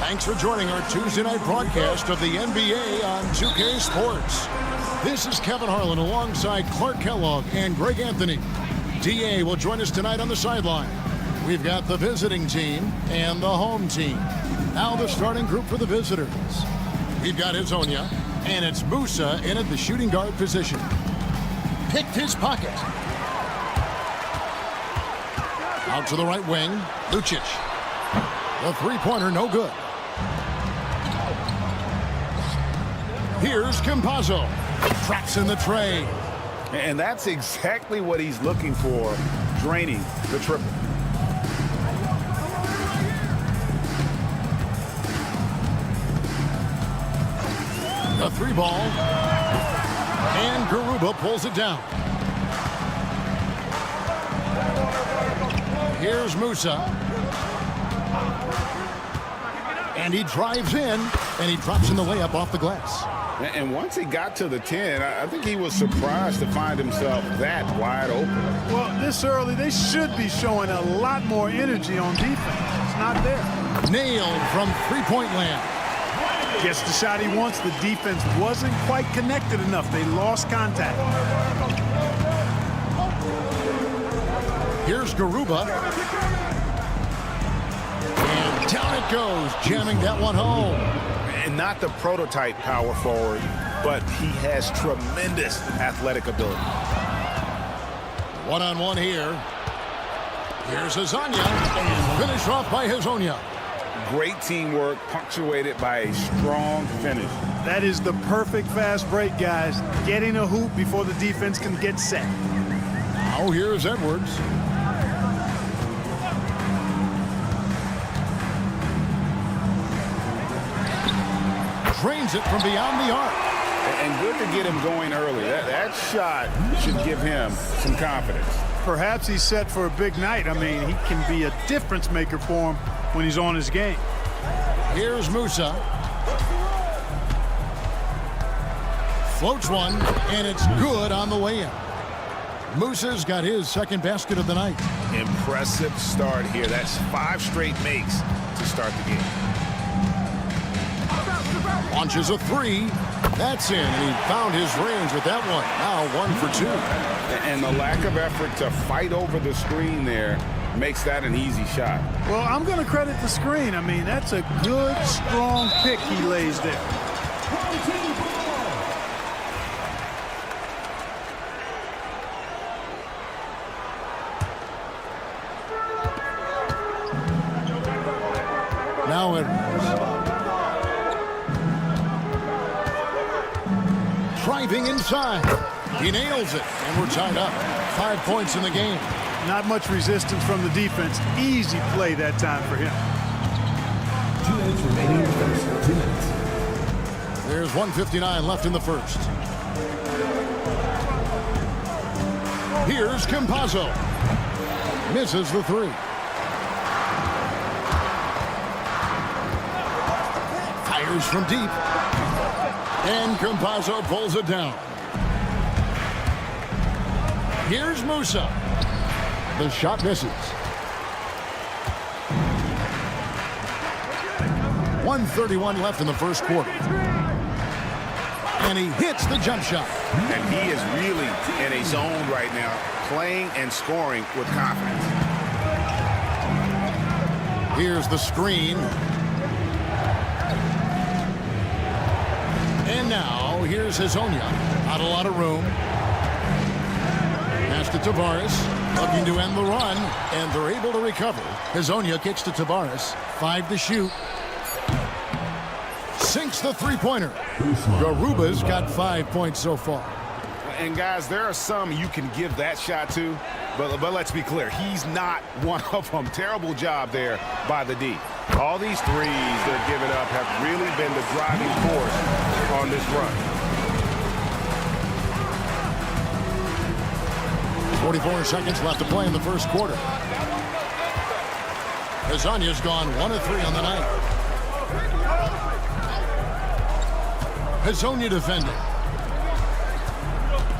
Thanks for joining our Tuesday night broadcast of the NBA on 2K Sports. This is Kevin Harlan alongside Clark Kellogg and Greg Anthony. DA will join us tonight on the sideline. We've got the visiting team and the home team. Now the starting group for the visitors. We've got Hezonja, and it's Musa in at the shooting guard position. Picked his pocket. Out to the right wing, Lucic. The three-pointer, no good. Here's Campazzo. Traps in the tray. And that's exactly what he's looking for, draining the triple. The three ball. And Garuba pulls it down. Here's Musa. And he drives in, and he drops in the layup off the glass. And once he got to the 10, I think he was surprised to find himself that wide open. Well, this early, they should be showing a lot more energy on defense. It's not there. Nailed from three-point land. Gets the shot he wants. The defense wasn't quite connected enough. They lost contact. Here's Garuba. And down it goes, jamming that one home. And not the prototype power forward, but he has tremendous athletic ability. One-on-one here. Here's Hezonja, and finished off by Hezonja. Great teamwork, punctuated by a strong finish. That is the perfect fast break, guys. Getting a hoop before the defense can get set. Now here's Edwards. Drains it from beyond the arc. And good to get him going early. That shot should give him some confidence. Perhaps he's set for a big night. I mean, he can be a difference maker for him when he's on his game. Here's Musa. Floats one, and it's good on the way in. Musa's got his second basket of the night. Impressive start here. That's 5 straight makes to start the game. Launches a three. That's in, and he found his range with that one. Now 1 for 2. And the lack of effort to fight over the screen there makes that an easy shot. Well, I'm going to credit the screen. I mean, that's a good, strong pick he lays there. Now Edwards. Driving inside. He nails it, and we're tied up. 5 points in the game. Not much resistance from the defense. Easy play that time for him. 2 minutes remaining in the first. 2 minutes. There's 1:59 left in the first. Here's Campazzo. Misses the three. Fires from deep. And Campazzo pulls it down. Here's Musa. The shot misses. 1:31 left in the first quarter. And he hits the jump shot. And he is really in a zone right now, playing and scoring with confidence. Here's the screen. And now, here's Hezonja. Not a lot of room. Pass to Tavares. Looking to end the run, and they're able to recover. Hezonja kicks to Tavares. 5 to shoot. Sinks the three-pointer. Garuba's got 5 points so far. And, guys, there are some you can give that shot to, but let's be clear. He's not one of them. Terrible job there by the D. All these threes they're giving up have really been the driving force on this run. 44 seconds left to play in the first quarter. Hezonja's gone 1 of 3 on the night. Hezonja defending.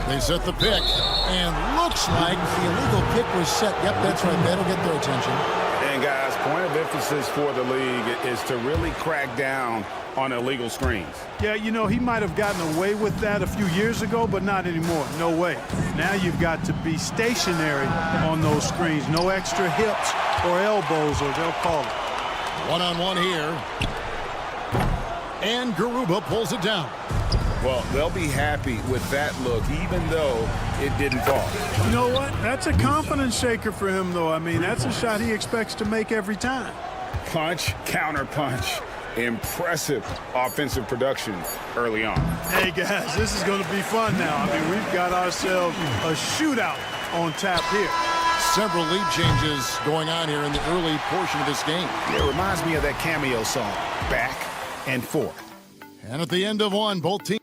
They set the pick, and looks like the illegal pick was set. Yep, that's right. That'll get their attention. And, guys, point of emphasis for the league is to really crack down on illegal screens. Yeah, you know, he might have gotten away with that a few years ago, but not anymore. No way. Now you've got to be stationary on those screens. No extra hips or elbows, or they'll call it. One-on-one here. And Garuba pulls it down. Well, they'll be happy with that look, even though it didn't fall. You know what? That's a confidence shaker for him, though. I mean, that's a shot he expects to make every time. Punch, counter punch. Impressive offensive production early on. Hey, guys, this is going to be fun now. I mean, we've got ourselves a shootout on tap here. Several lead changes going on here in the early portion of this game. It reminds me of that cameo song, Back and Forth. And at the end of one, both teams.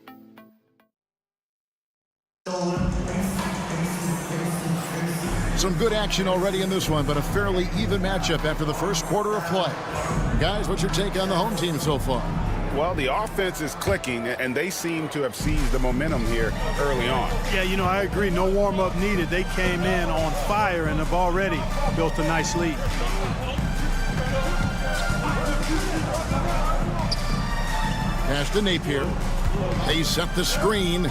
Some good action already in this one, but a fairly even matchup after the first quarter of play. Guys, what's your take on the home team so far? Well, the offense is clicking, and they seem to have seized the momentum here early on. Yeah, you know, I agree. No warm-up needed. They came in on fire and have already built a nice lead. Pass to Napier. They set the screen.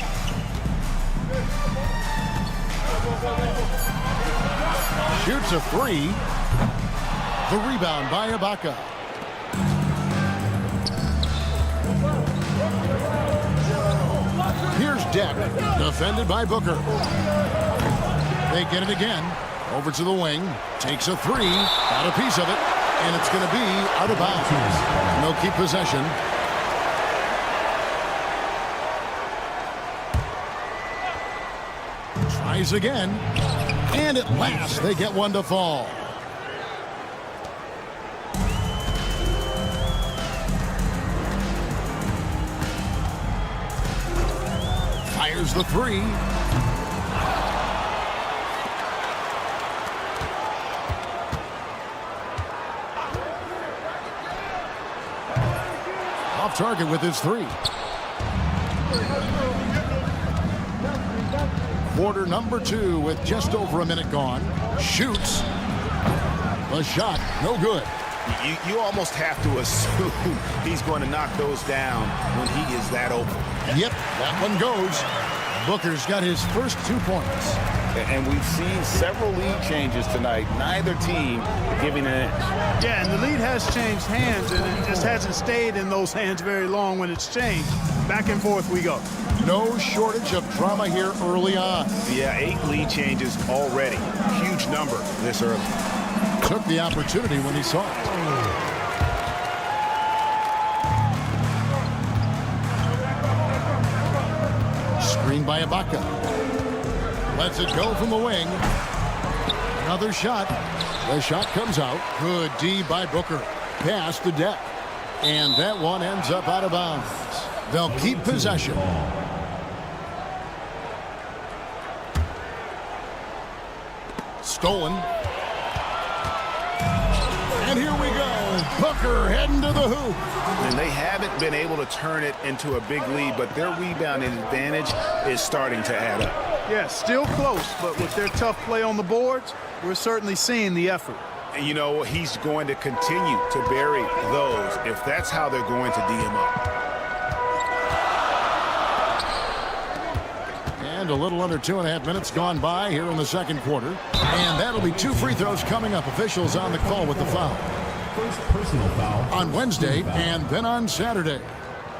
Shoots a three. The rebound by Ibaka. Here's Deck, defended by Booker. They get it again. Over to the wing. Takes a three. Got a piece of it. And it's going to be out of bounds. No keep possession. Tries again. And at last, they get one to fall. Fires the three. Off target with his three. Quarter number two with just over a minute gone. Shoots. The shot, no good. You almost have to assume he's going to knock those down when he is that open. Yep, that one goes. Booker's got his first 2 points. And we've seen several lead changes tonight. Neither team giving an inch. Yeah, and the lead has changed hands, and it just hasn't stayed in those hands very long when it's changed. Back and forth we go. No shortage of drama here early on. Yeah, 8 lead changes already. Huge number this early. Took the opportunity when he saw it. Screen by Ibaka. Lets it go from the wing. Another shot. The shot comes out. Good D by Booker. Pass to Deck. And that one ends up out of bounds. They'll keep possession. Stolen. And here we go. Booker heading to the hoop. And they haven't been able to turn it into a big lead, but their rebounding advantage is starting to add up. Yeah, still close, but with their tough play on the boards, we're certainly seeing the effort. And you know, he's going to continue to bury those if that's how they're going to D him up. And a little under 2.5 minutes gone by here in the second quarter. And that'll be 2 free throws coming up. Officials on the call with the foul. First personal foul. On Wednesday and then on Saturday.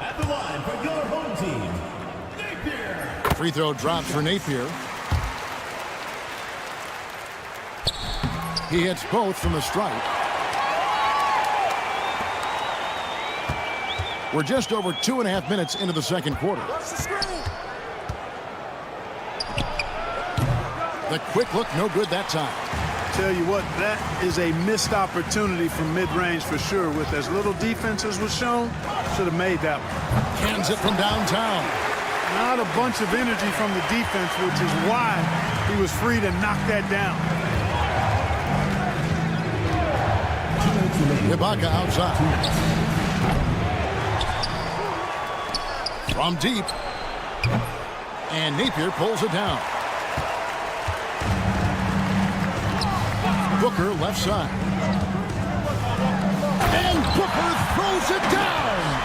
At the line for your home team, Napier. Free throw drops for Napier. He hits both from the stripe. We're just over 2.5 minutes into the second quarter. The quick look, no good that time. Tell you what, that is a missed opportunity from mid-range for sure. With as little defense as was shown, should have made that one. Cans it from downtown. Not a bunch of energy from the defense, which is why he was free to knock that down. Ibaka outside. From deep. And Napier pulls it down. Booker left side. throws it down.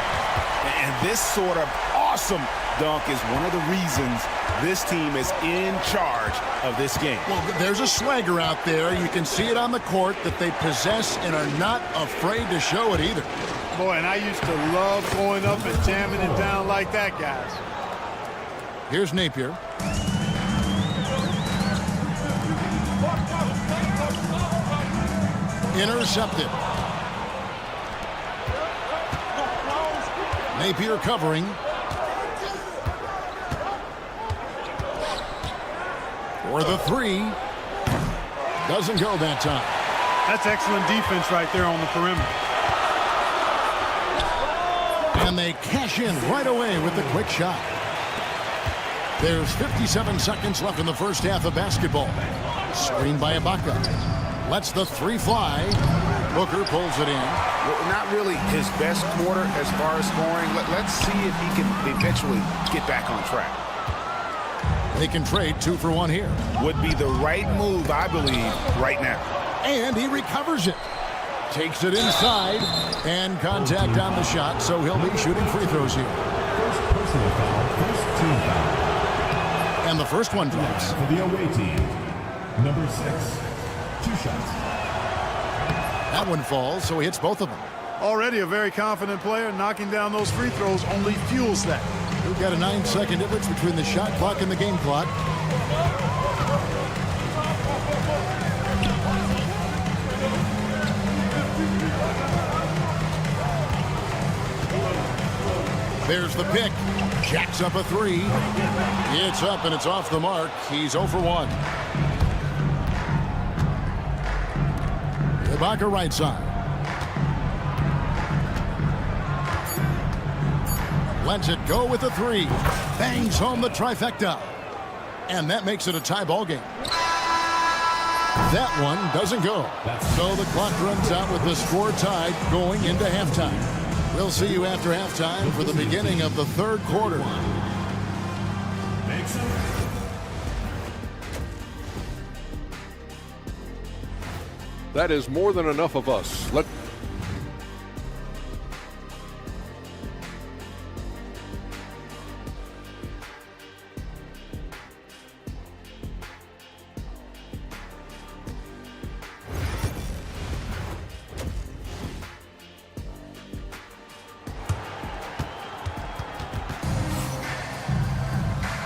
And this sort of awesome dunk is one of the reasons this team is in charge of this game. Well, there's a swagger out there. You can see it on the court that they possess and are not afraid to show it either. Boy, and I used to love going up and jamming it down like that, guys. Here's Napier. Intercepted. Napier covering. For the three. Doesn't go that time. That's excellent defense right there on the perimeter. And they cash in right away with the quick shot. There's 57 seconds left in the first half of basketball. Screened by Ibaka. Lets the three fly. Booker pulls it in. Well, not really his best quarter as far as scoring. Let's see if he can eventually get back on track. They can trade 2 for 1 here. Would be the right move, I believe, right now. And he recovers it. Takes it inside. And contact on the shot, so he'll be shooting free throws here. First personal foul, first team foul. And the first one drops. For the away team, number 6. 2 shots. That one falls, so he hits both of them. Already a very confident player. Knocking down those free throws only fuels that. We've got a 9-second difference between the shot clock and the game clock. There's the pick. Jacks up a three. It's up and it's off the mark. He's 0 for 1. Ibaka right side. Lets it go with a three. Bangs home the trifecta. And that makes it a tie ball game. That one doesn't go. So the clock runs out with the score tied going into halftime. We'll see you after halftime for the beginning of the third quarter. That is more than enough of us.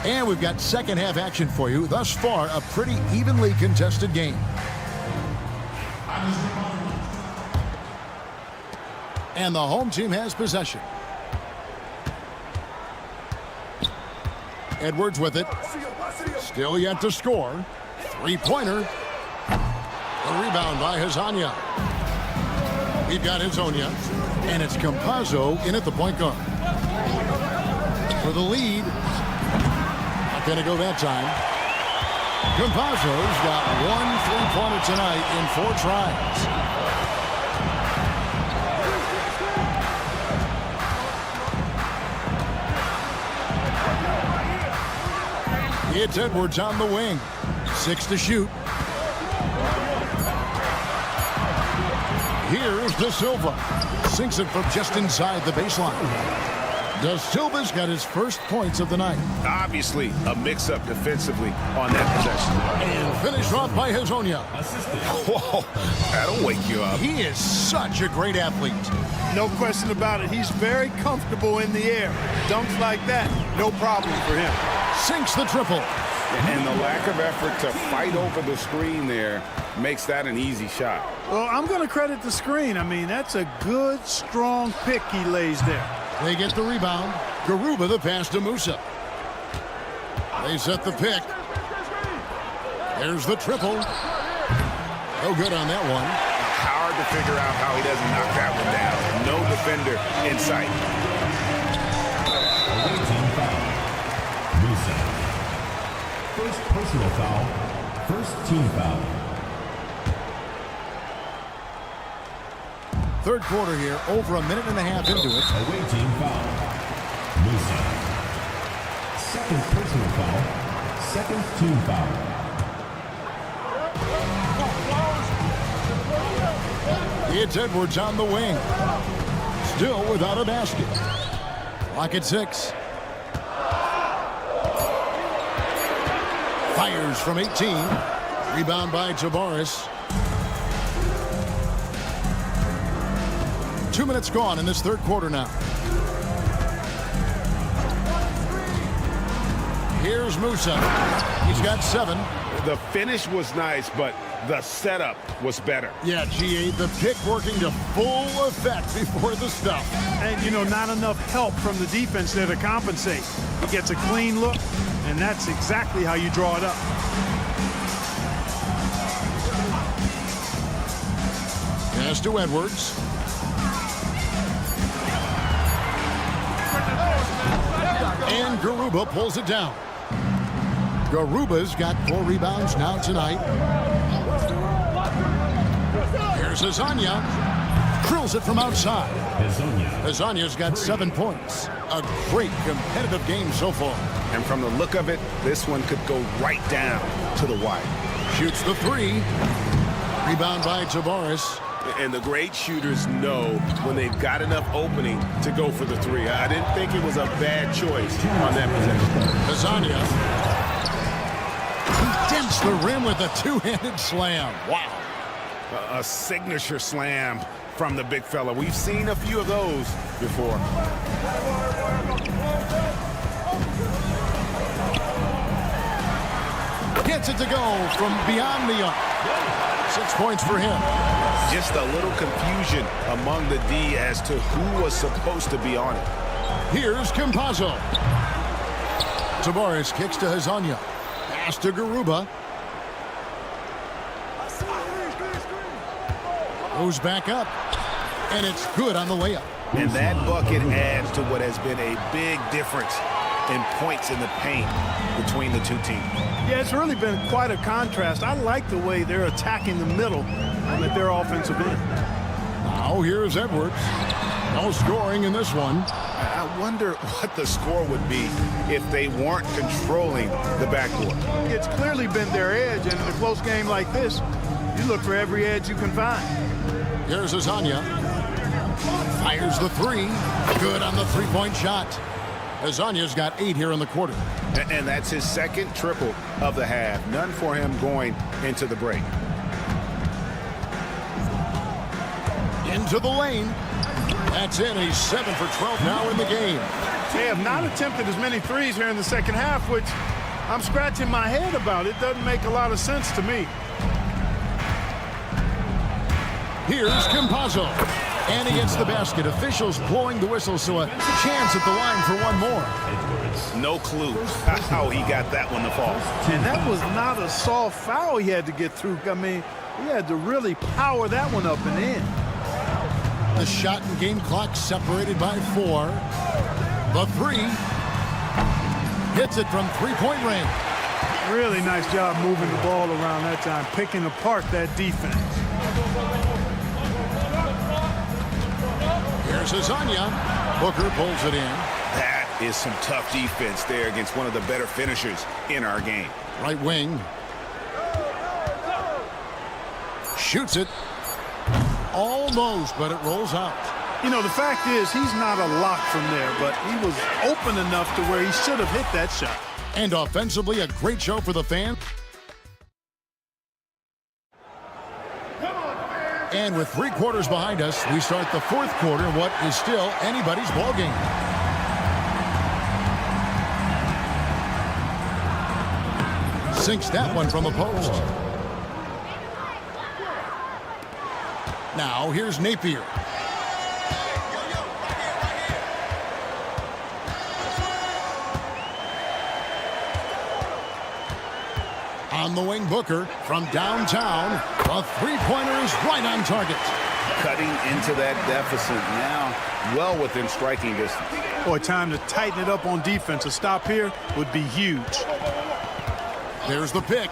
And we've got second half action for you. Thus far, a pretty evenly contested game. And the home team has possession. Edwards with it. Still yet to score. Three-pointer. The rebound by Hazanya. We've got Hazonia. And it's Campazzo in at the point guard. For the lead. Not going to go that time. Campazzo's got 1 3-pointer tonight in 4 tries. It's Edwards on the wing. 6 to shoot. Here's De Silva. Sinks it from just inside the baseline. De Silva's got his first points of the night. Obviously, a mix-up defensively on that possession. And finished off by Hazonia. Whoa, that'll wake you up. He is such a great athlete. No question about it. He's very comfortable in the air. Dunks like that, no problem for him. Sinks the triple. And the lack of effort to fight over the screen there makes that an easy shot. Well, I'm going to credit the screen. I mean, that's a good, strong pick he lays there. They get the rebound. Garuba the pass to Musa. They set the pick. There's the triple. No good on that one. Hard to figure out how he doesn't knock that one down. No defender in sight. Away team foul. Musa. First personal foul. First team foul. Third quarter here, over a minute and a half into it. Away team foul. Musa. Second personal foul. Second team foul. It's Edwards on the wing. Still without a basket. Clock at 6. Fires from 18. Rebound by Tabares. 2 minutes gone in this third quarter now. Here's Musa. He's got 7. The finish was nice, but the setup was better. Yeah, GA, the pick working to full effect before the stuff. And, you know, not enough help from the defense there to compensate. He gets a clean look, and that's exactly how you draw it up. Pass to Edwards. And Garuba pulls it down. Garuba's got 4 rebounds now tonight. Here's Azania. Drills it from outside. Azania's got 7 points. A great competitive game so far. And from the look of it, this one could go right down to the wire. Shoots the 3. Rebound by Tabares. And the great shooters know when they've got enough opening to go for the 3. I didn't think it was a bad choice on that possession. Azania. He dents the rim with a 2-handed slam. Wow. A signature slam from the big fella. We've seen a few of those before. Gets it to go from beyond the arc. 6 points for him. Just a little confusion among the D as to who was supposed to be on it. Here's Campazzo. Tabares kicks to Azania. Pass to Garuba. Goes back up. And it's good on the layup. And that bucket adds to what has been a big difference in points in the paint between the two teams. Yeah, it's really been quite a contrast. I like the way they're attacking the middle at their offensive end. Now here's Edwards. No scoring in this one. I wonder what the score would be if they weren't controlling the backcourt. It's clearly been their edge, and in a close game like this, you look for every edge you can find. Here's Azania. Fires the 3. Good on the 3-point shot. Azania's got 8 here in the quarter. And that's his second triple of the half. None for him going into the break. Into the lane. That's in. He's 7 for 12 now in the game. They have not attempted as many threes here in the second half, which I'm scratching my head about. It doesn't make a lot of sense to me. Here's Campazzo. And he gets the basket. Officials blowing the whistle, so a chance at the line for one more. No clue how he got that one to fall. And that was not a soft foul he had to get through. I mean, he had to really power that one up and in. The shot and game clock separated by 4. The 3. Hits it from 3-point range. Really nice job moving the ball around that time, picking apart that defense. Here's Azania. Booker pulls it in. That is some tough defense there against one of the better finishers in our game. Right wing. Shoots it. Almost, but it rolls out. You know, the fact is he's not a lock from there, but he was open enough to where he should have hit that shot. And offensively, a great show for the fans. And with 3 quarters behind us, we start the 4th quarter, what is still anybody's ball game. Sinks that one from the post. Now here's Napier. On the wing, Booker from downtown. A 3-pointer is right on target. Cutting into that deficit now, well within striking distance. Boy, time to tighten it up on defense. A stop here would be huge. There's the pick.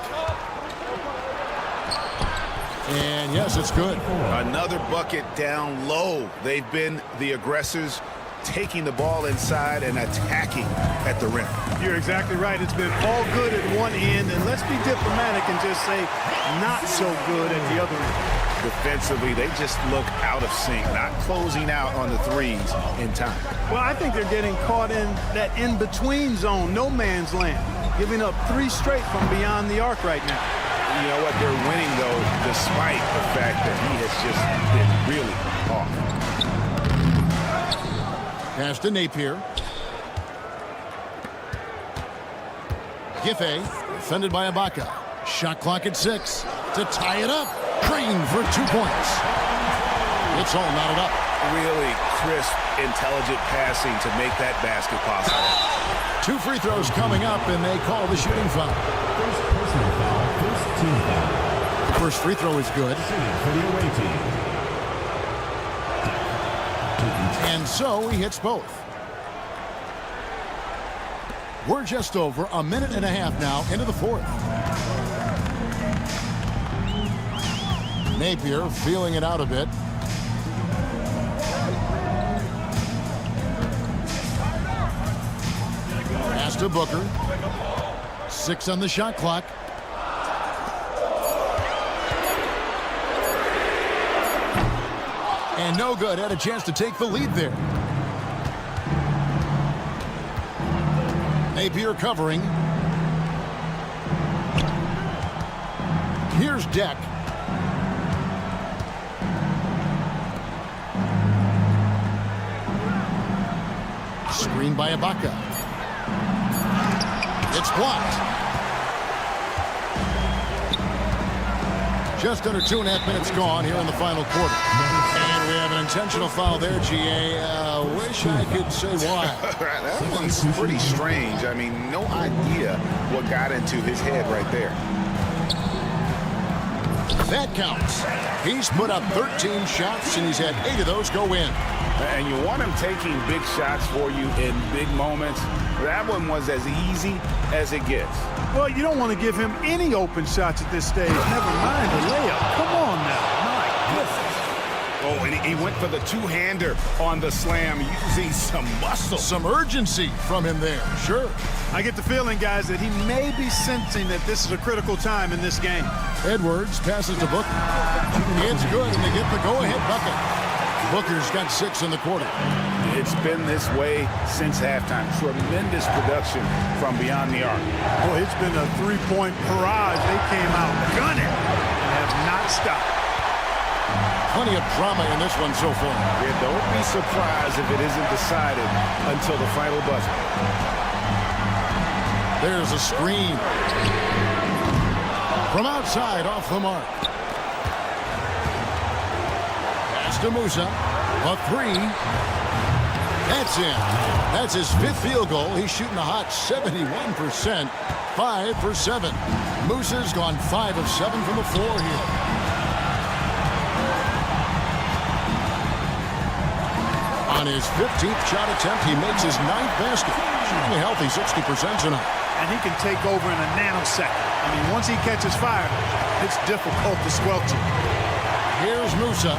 And yes, it's good. Another bucket down low. They've been the aggressors, taking the ball inside and attacking at the rim. You're exactly right. It's been all good at one end, and let's be diplomatic and just say not so good at the other end. defensively, they just look out of sync, not closing out on the threes in time. Well, I think they're getting caught in that in-between zone, no man's land, giving up 3 straight from beyond the arc right now. You know what? They're winning, though, despite the fact that he has just been really off. Pass to Napier. Giffey, defended by Ibaka. Shot clock at 6 to tie it up. Green for 2 points. It's all knotted up. Really crisp, intelligent passing to make that basket possible. 2 free throws coming up, and they call the shooting foul. First personal foul, first team foul. The first free throw is good. Shooting for the away team. And so he hits both. We're just over a minute and a half now into the 4th. Napier feeling it out a bit. Pass to Booker. 6 on the shot clock. And no good. Had a chance to take the lead there. Napier covering. Here's Deck. Screen by Ibaka. It's blocked. Just under 2.5 minutes gone here in the final quarter. And we have an intentional foul there, GA. Wish I could say why. That one's pretty strange. I mean, no idea what got into his head right there. That counts. He's put up 13 shots, and he's had 8 of those go in. And you want him taking big shots for you in big moments. That one was as easy as it gets. Well, you don't want to give him any open shots at this stage. Never mind a layup. Come on now. My goodness. Oh, and he went for the two-hander on the slam, using some muscle. Some urgency from him there. Sure. I get the feeling, guys, that he may be sensing that this is a critical time in this game. Edwards passes to Booker. It's good, and they get the go-ahead bucket. Booker's got 6 in the quarter. It's been this way since halftime. Tremendous production from beyond the arc. Boy, it's been a 3-point barrage. They came out gunning and have not stopped. Plenty of drama in this one so far. Yeah, don't be surprised if it isn't decided until the final buzzer. There's a screen. From outside, off the mark. Pass to Musa. A 3. That's in. That's his 5th field goal. He's shooting a hot 71%. 5 for 7. Musa's gone 5 of 7 from the floor here. On his 15th shot attempt, he makes his 9th basket. Shooting a healthy 60% tonight. And he can take over in a nanosecond. I mean, once he catches fire, it's difficult to squelch it. Here's Musa.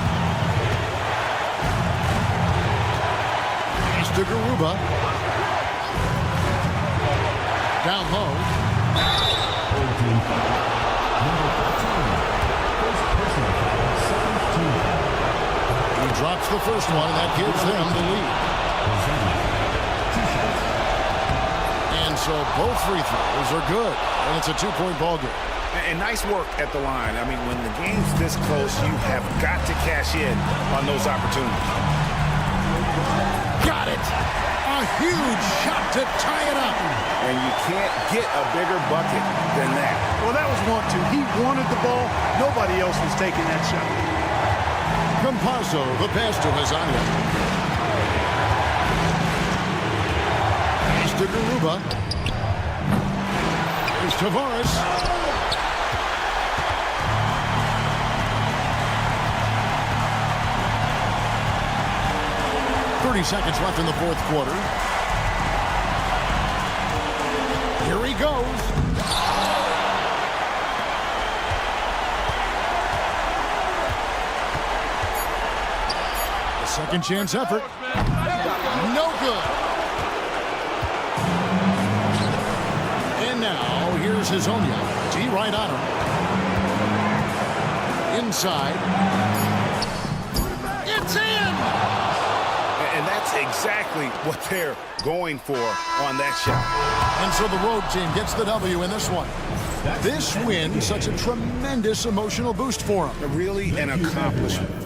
Pass to Garuba. Down low. Odin foul. Number 14. First personal foul, second team foul. He drops the first one, and that gives them the lead. And so both free throws are good, and it's a 2-point ball game. And nice work at the line. I mean, when the game's this close, you have got to cash in on those opportunities. Got it! A huge shot to tie it up. And you can't get a bigger bucket than that. Well, that was 1-2. He wanted the ball. Nobody else was taking that shot. Campazzo, the pass to Hazania. Pass to Garuba. Here's Tavares. Seconds left in the 4th quarter. Here he goes. A second chance effort. No good. And now here's Hazonia. T right on him. inside. It's in! And that's exactly what they're going for on that shot. And so the road team gets the W in this one. This win, such a tremendous emotional boost for them. Really an accomplishment.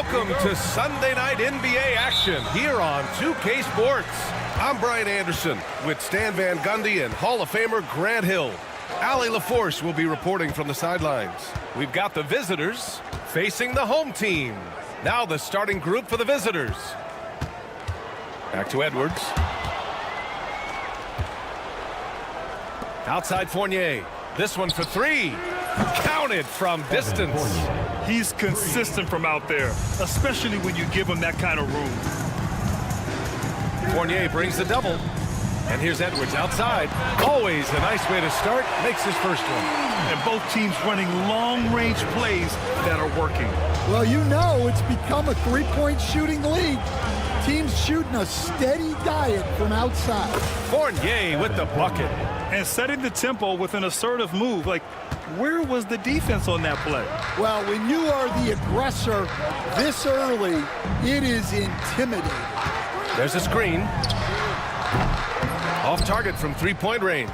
Welcome to Sunday Night NBA action here on 2K Sports. I'm Brian Anderson with Stan Van Gundy and Hall of Famer Grant Hill. Ali LaForce will be reporting from the sidelines. We've got the visitors facing the home team. Now the starting group for the visitors. Back to Edwards. Outside Fournier. This one for three. Counted from distance. He's consistent from out there, especially when you give him that kind of room. Fournier brings the double. And here's Edwards outside. Always a nice way to start. Makes his first one. And both teams running long-range plays that are working. Well, you know it's become a three-point shooting league. Teams shooting a steady diet from outside. Fournier with the bucket. And setting the tempo with an assertive move. Like, where was the defense on that play? Well, when you are the aggressor this early, it is intimidating. There's a screen. Off target from three-point range.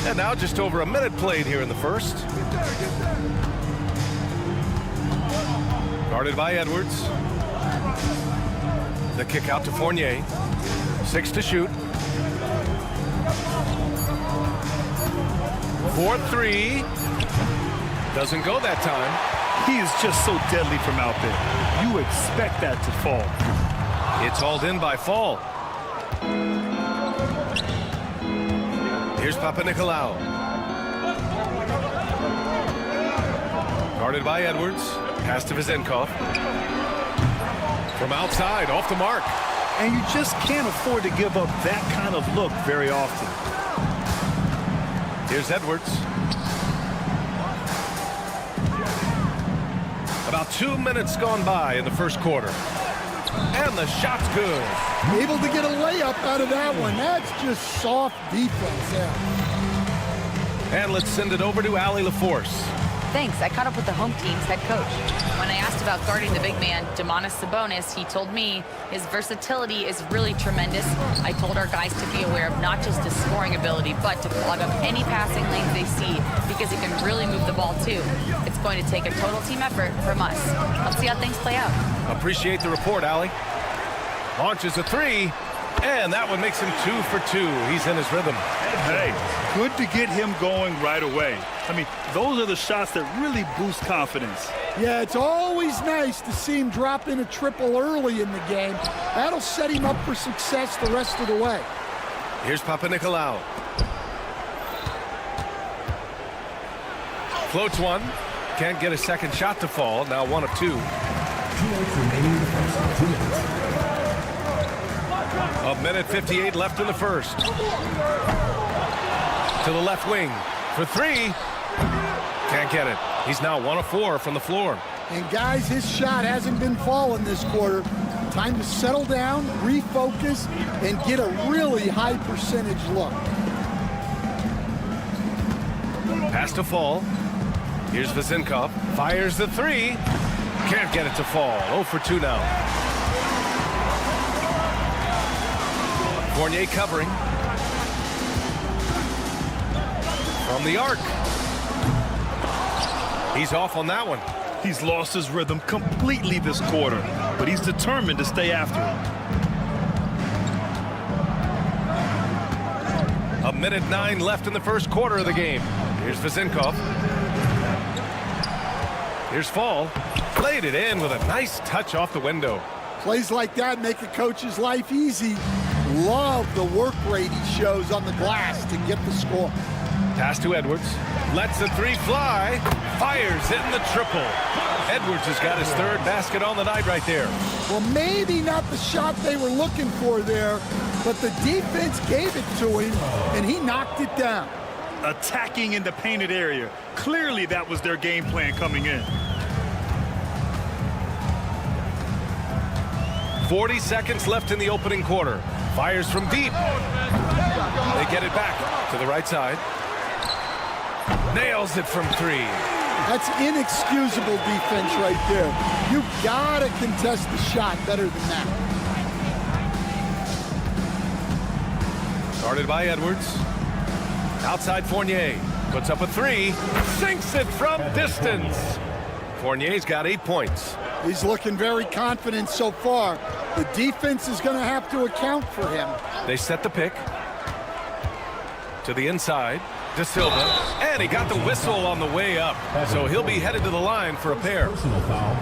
And now just over a minute played here in the first. Guarded by Edwards. The kick out to Fournier. 6 to shoot. 4-3. Doesn't go that time. He is just so deadly from out there. You expect that to fall. It's hauled in by Fall. Here's Papanikolaou. Guarded by Edwards. Pass to Vezenkov. From outside, off the mark. And you just can't afford to give up that kind of look very often. Here's Edwards. About 2 minutes gone by in the first quarter. And the shot's good. Able to get a layup out of that one. That's just soft defense there. And let's send it over to Ali LaForce. Thanks. I caught up with the home team's head coach. When I asked about guarding the big man, Domantas Sabonis, he told me his versatility is really tremendous. I told our guys to be aware of not just his scoring ability, but to plug up any passing lanes they see because he can really move the ball too. It's going to take a total team effort from us. Let's see how things play out. Appreciate the report, Ali. Launches a three, and that one makes him 2 for 2. He's in his rhythm. Hey, good to get him going right away. I mean, those are the shots that really boost confidence. Yeah, it's always nice to see him drop in a triple early in the game. That'll set him up for success the rest of the way. Here's Papanikolaou. Floats one. Can't get a second shot to fall. Now 1 of 2. 2 minutes remaining in the first. 2 minutes. A minute 58 left in the first. To the left wing for 3. Can't get it. He's now 1 of 4 from the floor. And guys, his shot hasn't been falling this quarter. Time to settle down, refocus, and get a really high percentage look. Pass to Fall. Here's Vezenkov. Fires the 3. Can't get it to fall. 0 for 2 now. Fournier covering. From the arc. He's off on that one. He's lost his rhythm completely this quarter, but he's determined to stay after it. A minute 9 left in the first quarter of the game. Here's Vezenkov. Here's Fall. Played it in with a nice touch off the window. Plays like that make a coach's life easy. Love the work rate he shows on the glass to get the score. Pass to Edwards. Lets the 3 fly. Fires in the triple. Edwards has got his 3rd basket on the night right there. Well, maybe not the shot they were looking for there, but the defense gave it to him, and he knocked it down. Attacking in the painted area. Clearly that was their game plan coming in. 40 seconds left in the opening quarter. Fires from deep. They get it back to the right side. Nails it from 3. That's inexcusable defense right there. You gotta contest the shot better than that. Guarded by Edwards. Outside Fournier. Puts up a 3. Sinks it from distance. Fournier's got 8 points. He's looking very confident so far. The defense is going to have to account for him. They set the pick. To the inside. De Silva. And he got the whistle on the way up. So he'll be headed to the line for a pair. Personal foul.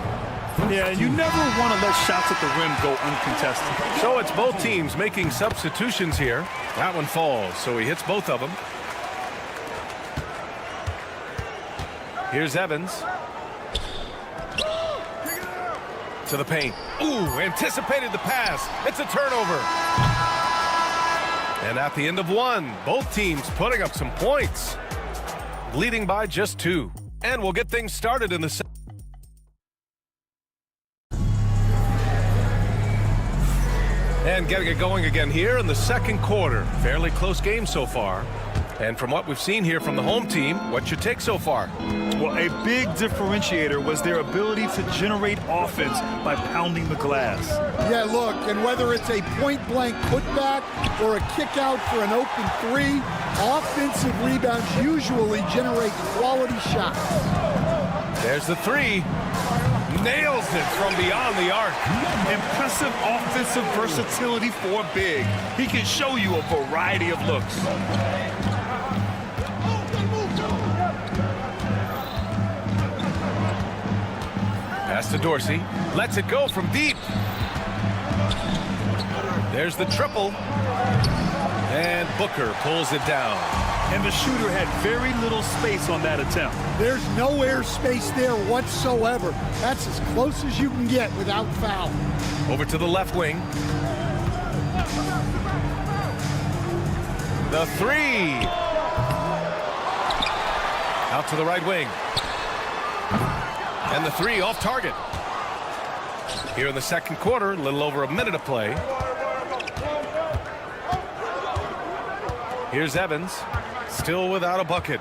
Yeah, you never want to let shots at the rim go uncontested. So it's both teams making substitutions here. That one falls, so he hits both of them. Here's Evans. To the paint. Ooh, anticipated the pass. It's a turnover. And at the end of one, both teams putting up some points. Leading by just 2. And we'll get things started in the second. And getting it going again here in the second quarter. Fairly close game so far. And from what we've seen here from the home team, what's your take so far? Well, a big differentiator was their ability to generate offense by pounding the glass. Yeah, look, and whether it's a point-blank putback or a kick out for an open 3, offensive rebounds usually generate quality shots. There's the 3. Nails it from beyond the arc. Impressive offensive versatility for a big. He can show you a variety of looks. Pass to Dorsey. Lets it go from deep. There's the triple. And Booker pulls it down. And the shooter had very little space on that attempt. There's no air space there whatsoever. That's as close as you can get without foul. Over to the left wing. The 3. Out to the right wing. And the 3 off target. Here in the second quarter, a little over a minute of play. Here's Evans. Still without a bucket.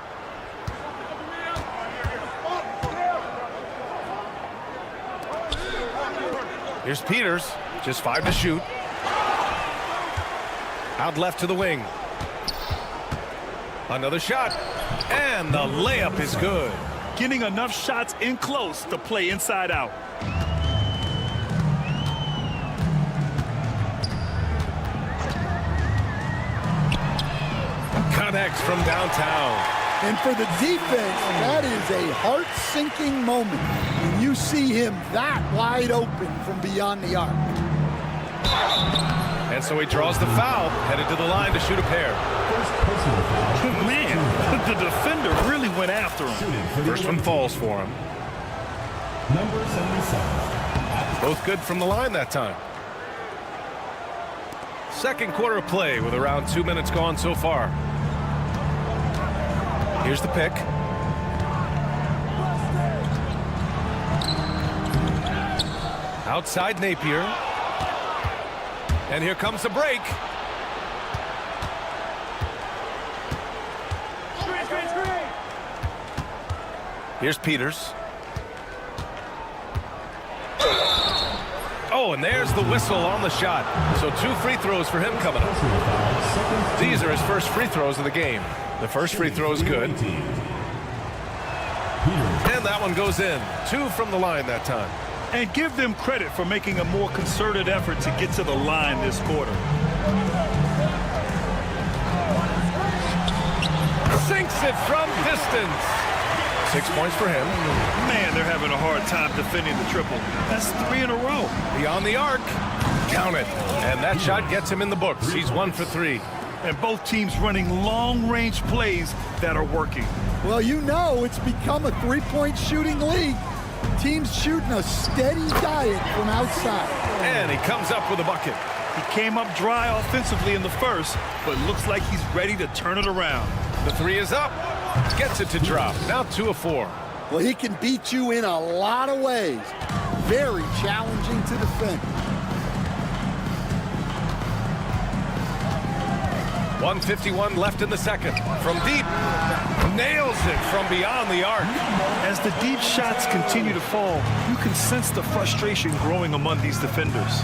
Here's Peters. Just 5 to shoot. Out left to the wing. Another shot. And the layup is good. Getting enough shots in close to play inside out. Connects from downtown. And for the defense, that is a heart-sinking moment when you see him that wide open from beyond the arc. And so he draws the foul, headed to the line to shoot a pair. Man, the defender really went after him. First one falls for him. Number 77. Both good from the line that time. Second quarter of play with around 2 minutes gone so far. Here's the pick. Outside Napier. And here comes the break. Here's Peters. Oh, and there's the whistle on the shot. So 2 free throws for him coming up. These are his first free throws of the game. The first free throw is good. And that one goes in. 2 from the line that time. And give them credit for making a more concerted effort to get to the line this quarter. Sinks it from distance. 6 points for him. Man, they're having a hard time defending the triple. That's 3 in a row. Beyond the arc. Count it. And that shot gets him in the books. He's 1 for 3. And both teams running long-range plays that are working. Well, you know it's become a three-point shooting league. Teams shooting a steady diet from outside. And he comes up with a bucket. He came up dry offensively in the first, but looks like he's ready to turn it around. The 3 is up. Gets it to drop. Now 2 of 4. Well, he can beat you in a lot of ways. Very challenging to defend. 1:51 left in the second. From deep. Nails it from beyond the arc. As the deep shots continue to fall, you can sense the frustration growing among these defenders.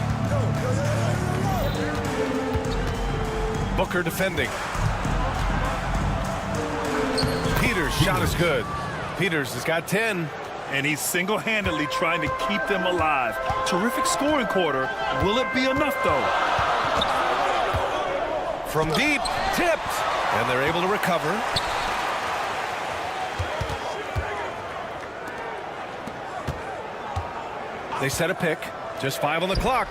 Booker defending. Peters' shot is good. Peters has got 10. and he's single-handedly trying to keep them alive. Terrific scoring quarter. Will it be enough, though? From deep, tipped, and they're able to recover. They set a pick. Just 5 on the clock.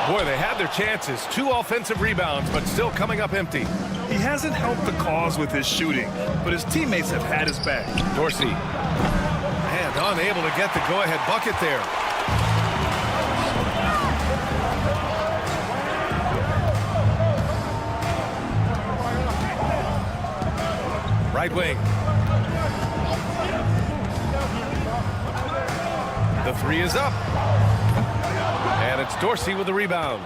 Boy, they had their chances. 2 offensive rebounds, but still coming up empty. He hasn't helped the cause with his shooting, but his teammates have had his back. Dorsey. And unable to get the go-ahead bucket there. Right wing. The 3 is up. And it's Dorsey with the rebound.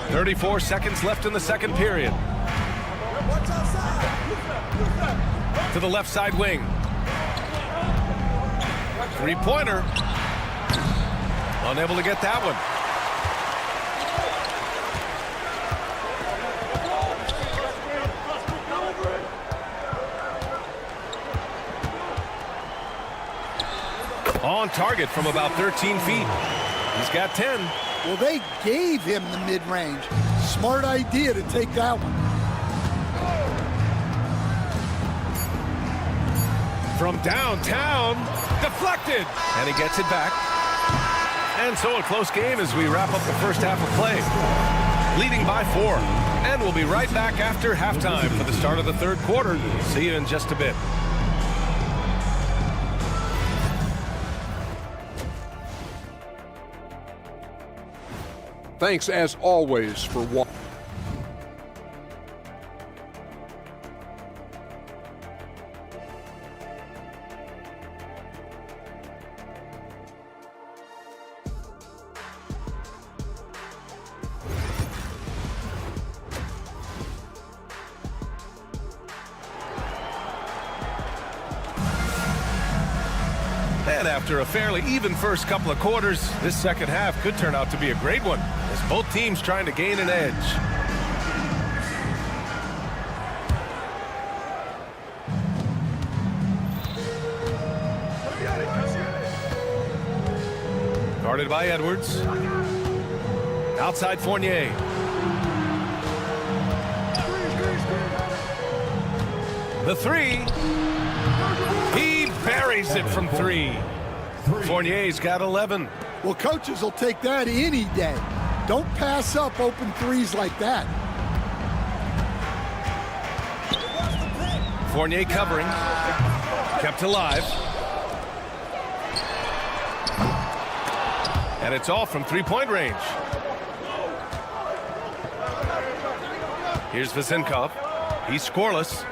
34 seconds left in the second period. To the left side wing. 3-pointer. Unable to get that one. On target from about 13 feet. He's got 10. Well, they gave him the mid-range. Smart idea to take that one. From downtown, deflected, and he gets it back. And so a close game as we wrap up the first half of play. Leading by 4. And we'll be right back after halftime for the start of the third quarter. See you in just a bit. Thanks, as always, for watching. And after a fairly even first couple of quarters, this second half could turn out to be a great one, as both teams trying to gain an edge. Guarded by Edwards. Outside Fournier. The 3. He buries it from 3. Fournier's got 11. Well, coaches will take that any day. Don't pass up open threes like that. Fournier covering. Kept alive. And it's all from 3-point range. Here's Vezenkov. He's scoreless.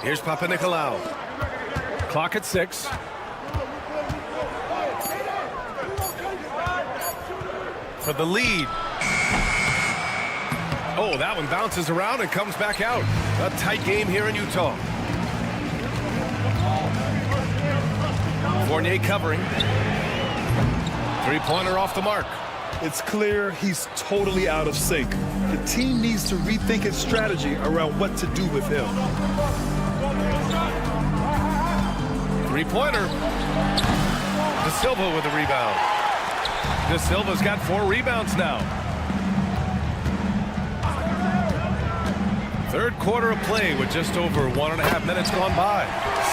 Here's Papanikolaou. Clock at 6. For the lead. Oh, that one bounces around and comes back out. A tight game here in Utah. Fournier covering. 3-pointer off the mark. It's clear he's totally out of sync. The team needs to rethink its strategy around what to do with him. 3-pointer. De Silva with the rebound. De Silva's got 4 rebounds now. Third quarter of play with just over 1.5 minutes gone by.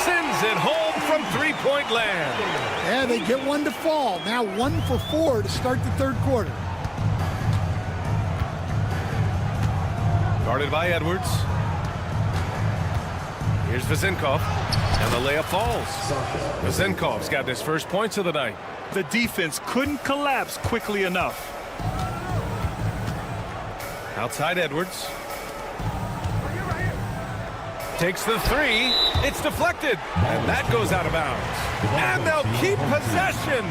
Sends it home from 3-point land. Yeah, they get one to fall. Now 1 for 4 to start the third quarter. Guarded by Edwards. Here's Vezenkov. And the layup falls. Vezenkov's got his first points of the night. The defense couldn't collapse quickly enough. Outside Edwards. Takes the 3. It's deflected. And that goes out of bounds. And they'll keep possession.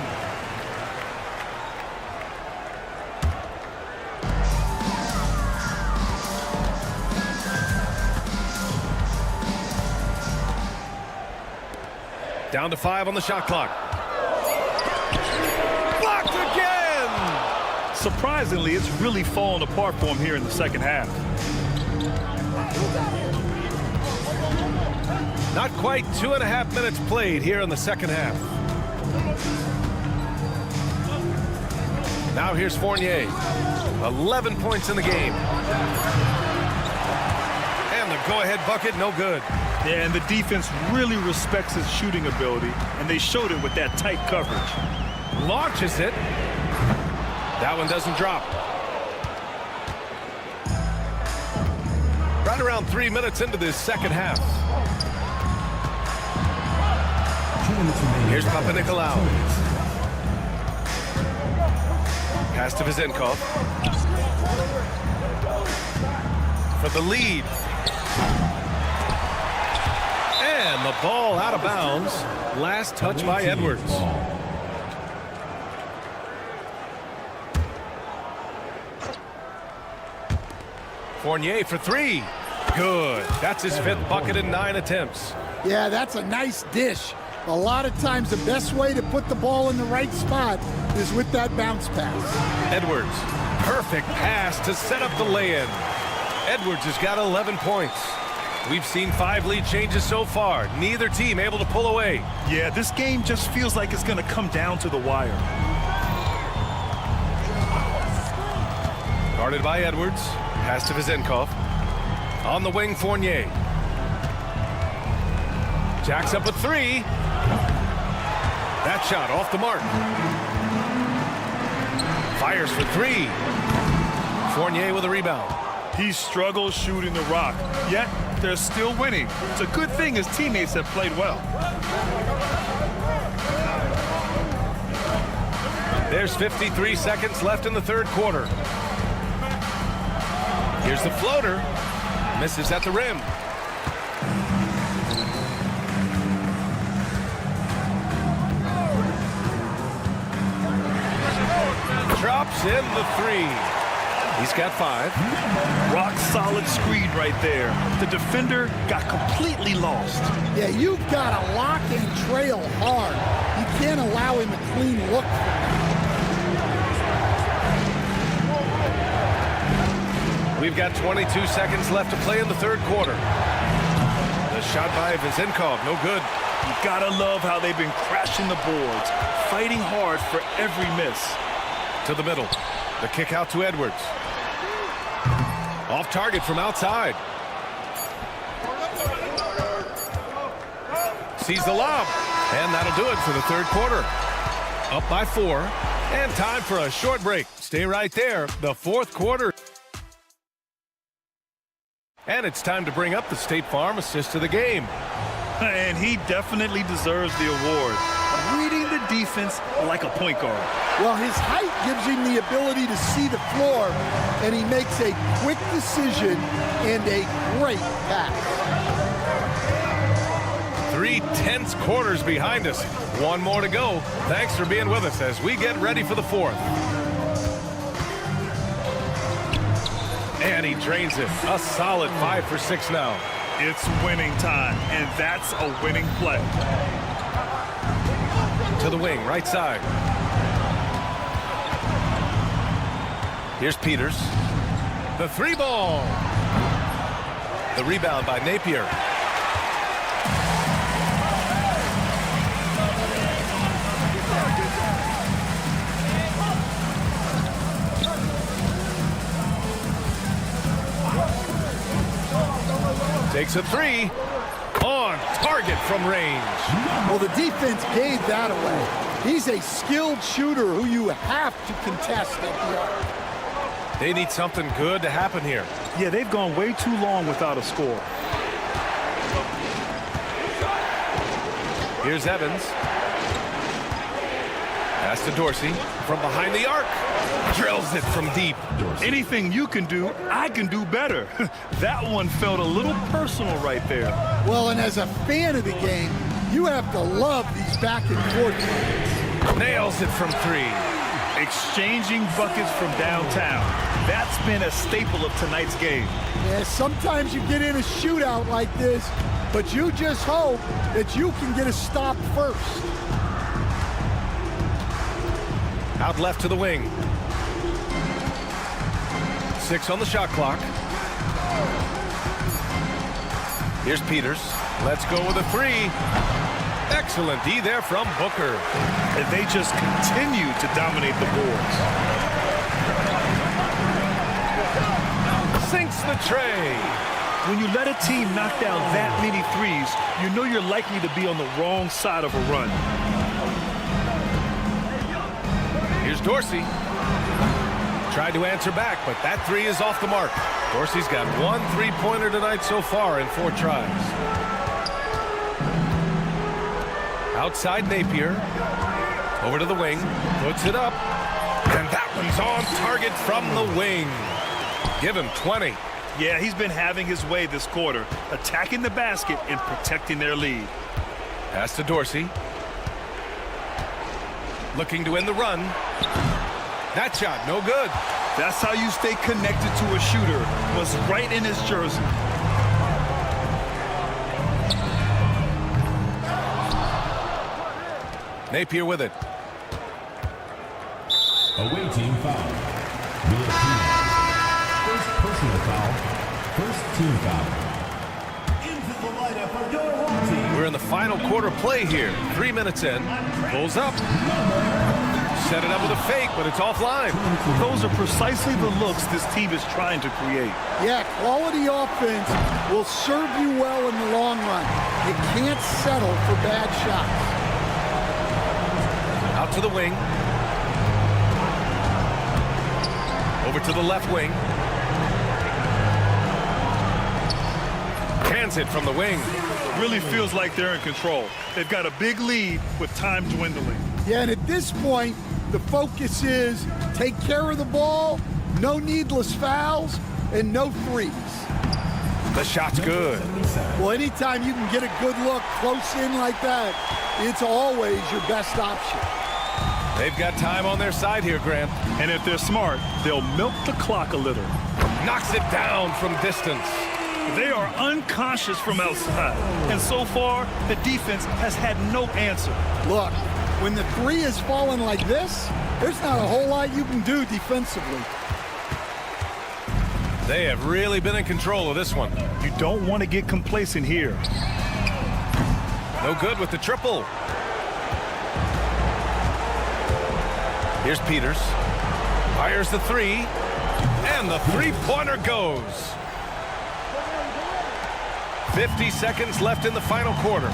Down to 5 on the shot clock. Blocked again! surprisingly, it's really fallen apart for him here in the second half. Not quite 2.5 minutes played here in the second half. Now here's Fournier. 11 points in the game. And the go-ahead bucket, no good. Yeah, and the defense really respects his shooting ability, and they showed it with that tight coverage. Launches it. That one doesn't drop. Right around 3 minutes into this second half. Here's Papanikolaou. Pass to Vizenkov. For the lead. And the ball out of bounds. Last touch by Edwards. Fournier for three. Good. That's his 5th bucket in 9 attempts. Yeah, that's a nice dish. A lot of times the best way to put the ball in the right spot is with that bounce pass. Edwards, perfect pass to set up the lay-in. Edwards has got 11 points. We've seen 5 lead changes so far. Neither team able to pull away. Yeah, this game just feels like it's going to come down to the wire. Guarded by Edwards. Pass to Vizenkov. On the wing, Fournier. Jacks up a 3. That shot off the mark. Fires for 3. Fournier with a rebound. He struggles shooting the rock, yet they're still winning. It's a good thing his teammates have played well. There's 53 seconds left in the third quarter. Here's the floater. Misses at the rim. Drops in the 3. He's got 5. Rock solid screen right there. The defender got completely lost. Yeah, you've got to lock and trail hard. You can't allow him a clean look. We've got 22 seconds left to play in the third quarter. The shot by Vizenkov, no good. You gotta love how they've been crashing the boards, fighting hard for every miss. To the middle. The kick out to Edwards. Off target from outside. Sees the lob. And that'll do it for the third quarter. Up by 4. And time for a short break. Stay right there. The fourth quarter. And it's time to bring up the State Farm assist of the game. And he definitely deserves the award. Reading the defense like a point guard. Well, his height gives him the ability to see the floor, and he makes a quick decision and a great pass. 3 tense quarters behind us. One more to go. Thanks for being with us as we get ready for the fourth. And he drains it. A solid 5 for 6 now. It's winning time, and that's a winning play. To the wing, right side. Here's Peters. The 3 ball. The rebound by Napier. Takes a 3. On target from range. Well, the defense gave that away. He's a skilled shooter who you have to contest at the arc. They need something good to happen here. Yeah, they've gone way too long without a score. Here's Evans. Pass to Dorsey from behind the arc. Drills it from deep. Anything you can do, I can do better. That one felt a little personal right there. Well, and as a fan of the game, you have to love these back and forth plays. Nails it from 3. Exchanging buckets from downtown. That's been a staple of tonight's game. Yeah, sometimes you get in a shootout like this, but you just hope that you can get a stop first. Out left to the wing. 6 on the shot clock. Here's Peters. Let's go with a 3. Excellent D there from Booker. And they just continue to dominate the boards. Sinks the tray. When you let a team knock down that many threes, you know you're likely to be on the wrong side of a run. Here's Dorsey. Tried to answer back, but that 3 is off the mark. Dorsey's got 1 3-pointer tonight so far in 4 tries. Outside Napier. Over to the wing. Puts it up. And that one's on target from the wing. Give him 20. Yeah, he's been having his way this quarter, attacking the basket and protecting their lead. Pass to Dorsey. Looking to end the run. That shot, no good. That's how you stay connected to a shooter. Was right in his jersey. Napier with it. Away team foul. First personal foul. First team foul. Into the lineup for your home team. We're in the final quarter play here. 3 minutes in. Pulls up. Set it up with a fake, but it's offline. Those are precisely the looks this team is trying to create. Yeah, quality offense will serve you well in the long run. You can't settle for bad shots. Out to the wing. Over to the left wing. Cans it from the wing. Really feels like they're in control. They've got a big lead with time dwindling. Yeah, and at this point, the focus is take care of the ball, no needless fouls, and no threes. The shot's good. Well, anytime you can get a good look close in like that, it's always your best option. They've got time on their side here, Grant. And if they're smart, they'll milk the clock a little. Knocks it down from distance. They are unconscious from outside. And so far, the defense has had no answer. Look, when the 3 is falling like this, there's not a whole lot you can do defensively. They have really been in control of this one. You don't want to get complacent here. No good with the triple. Here's Peters. Fires the 3. And the 3-pointer goes. 50 seconds left in the final quarter.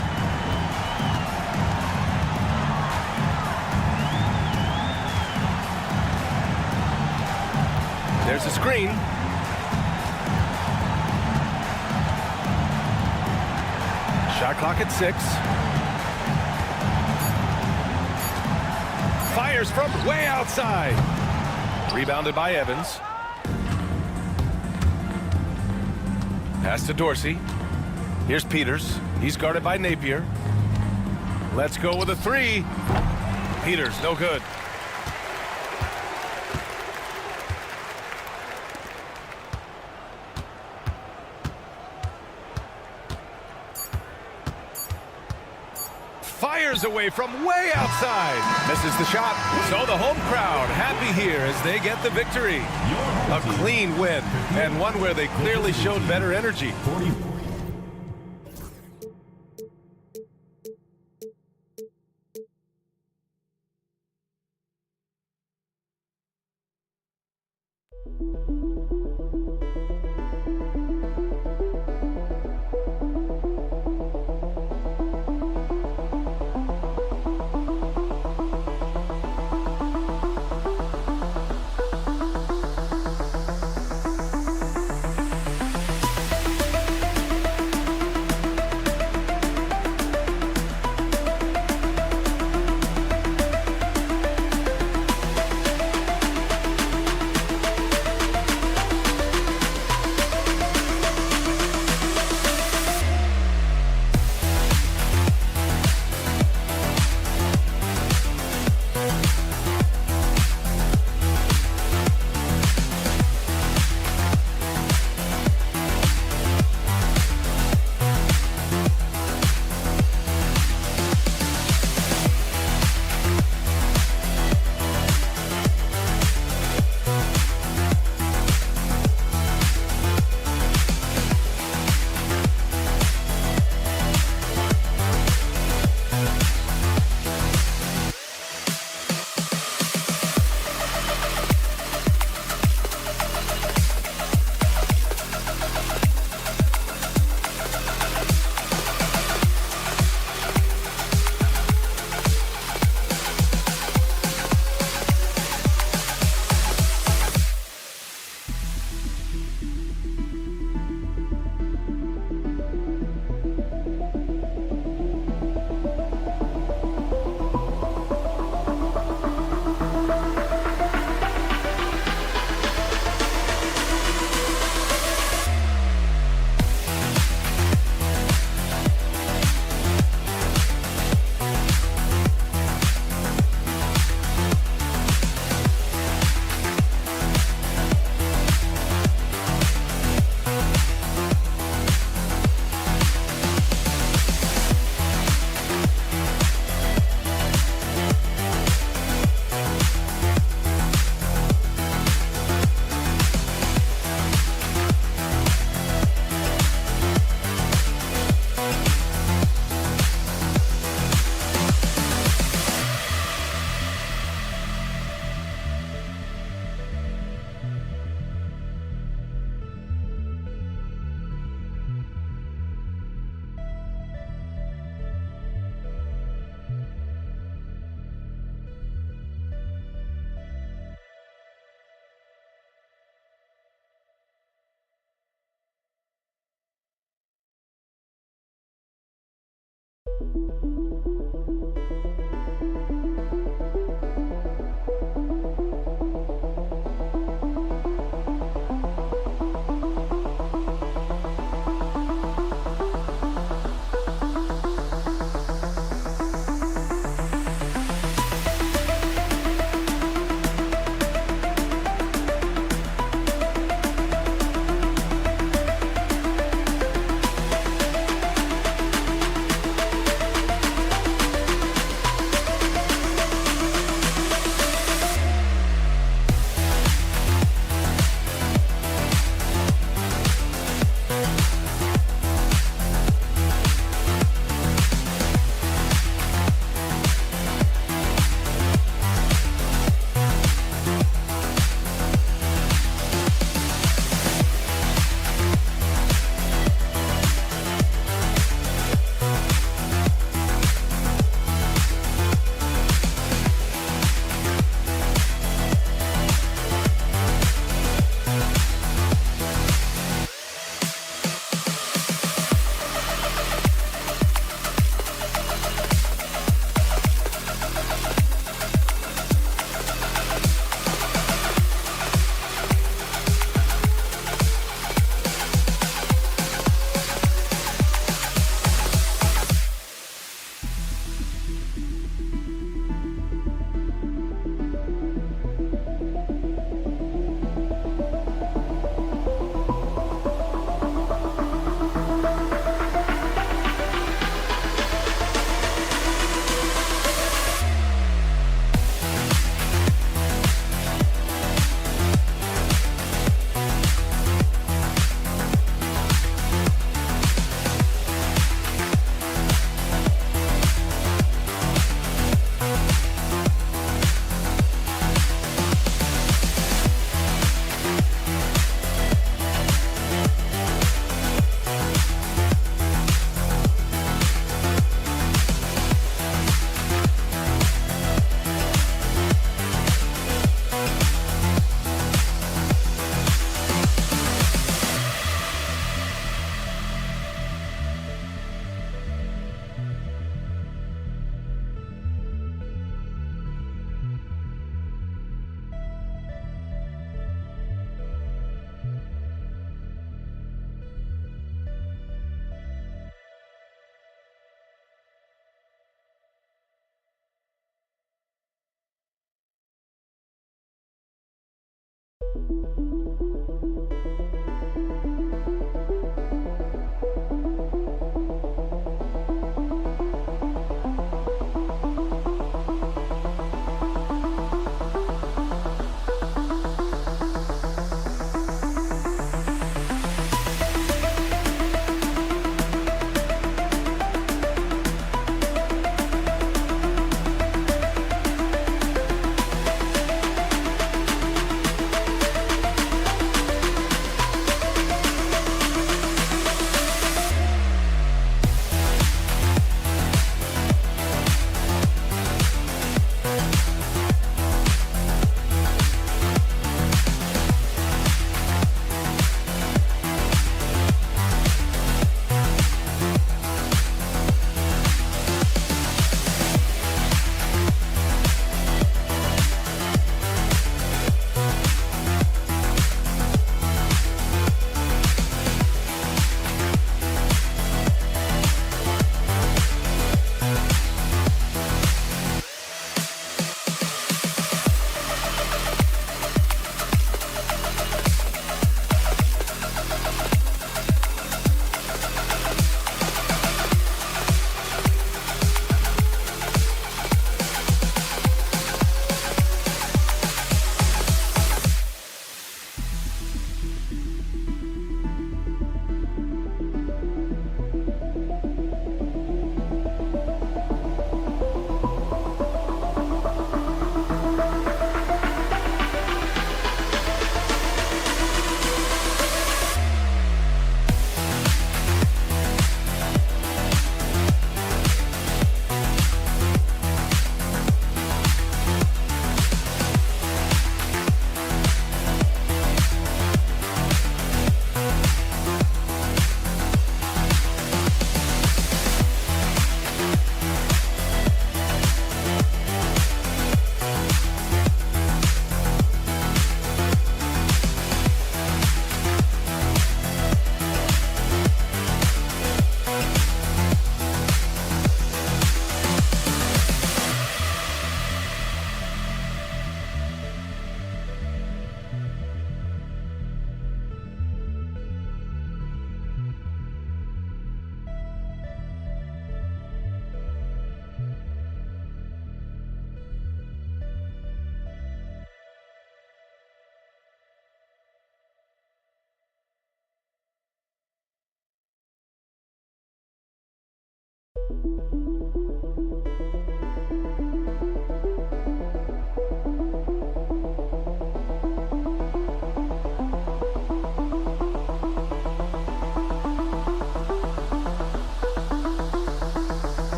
There's a screen. Shot clock at 6. Fires from way outside. Rebounded by Evans. Pass to Dorsey. Here's Peters. He's guarded by Napier. Let's go with a 3. Peters, no good. Fires away from way outside. Misses the shot. So the home crowd happy here as they get the victory. A clean win, and one where they clearly showed better energy.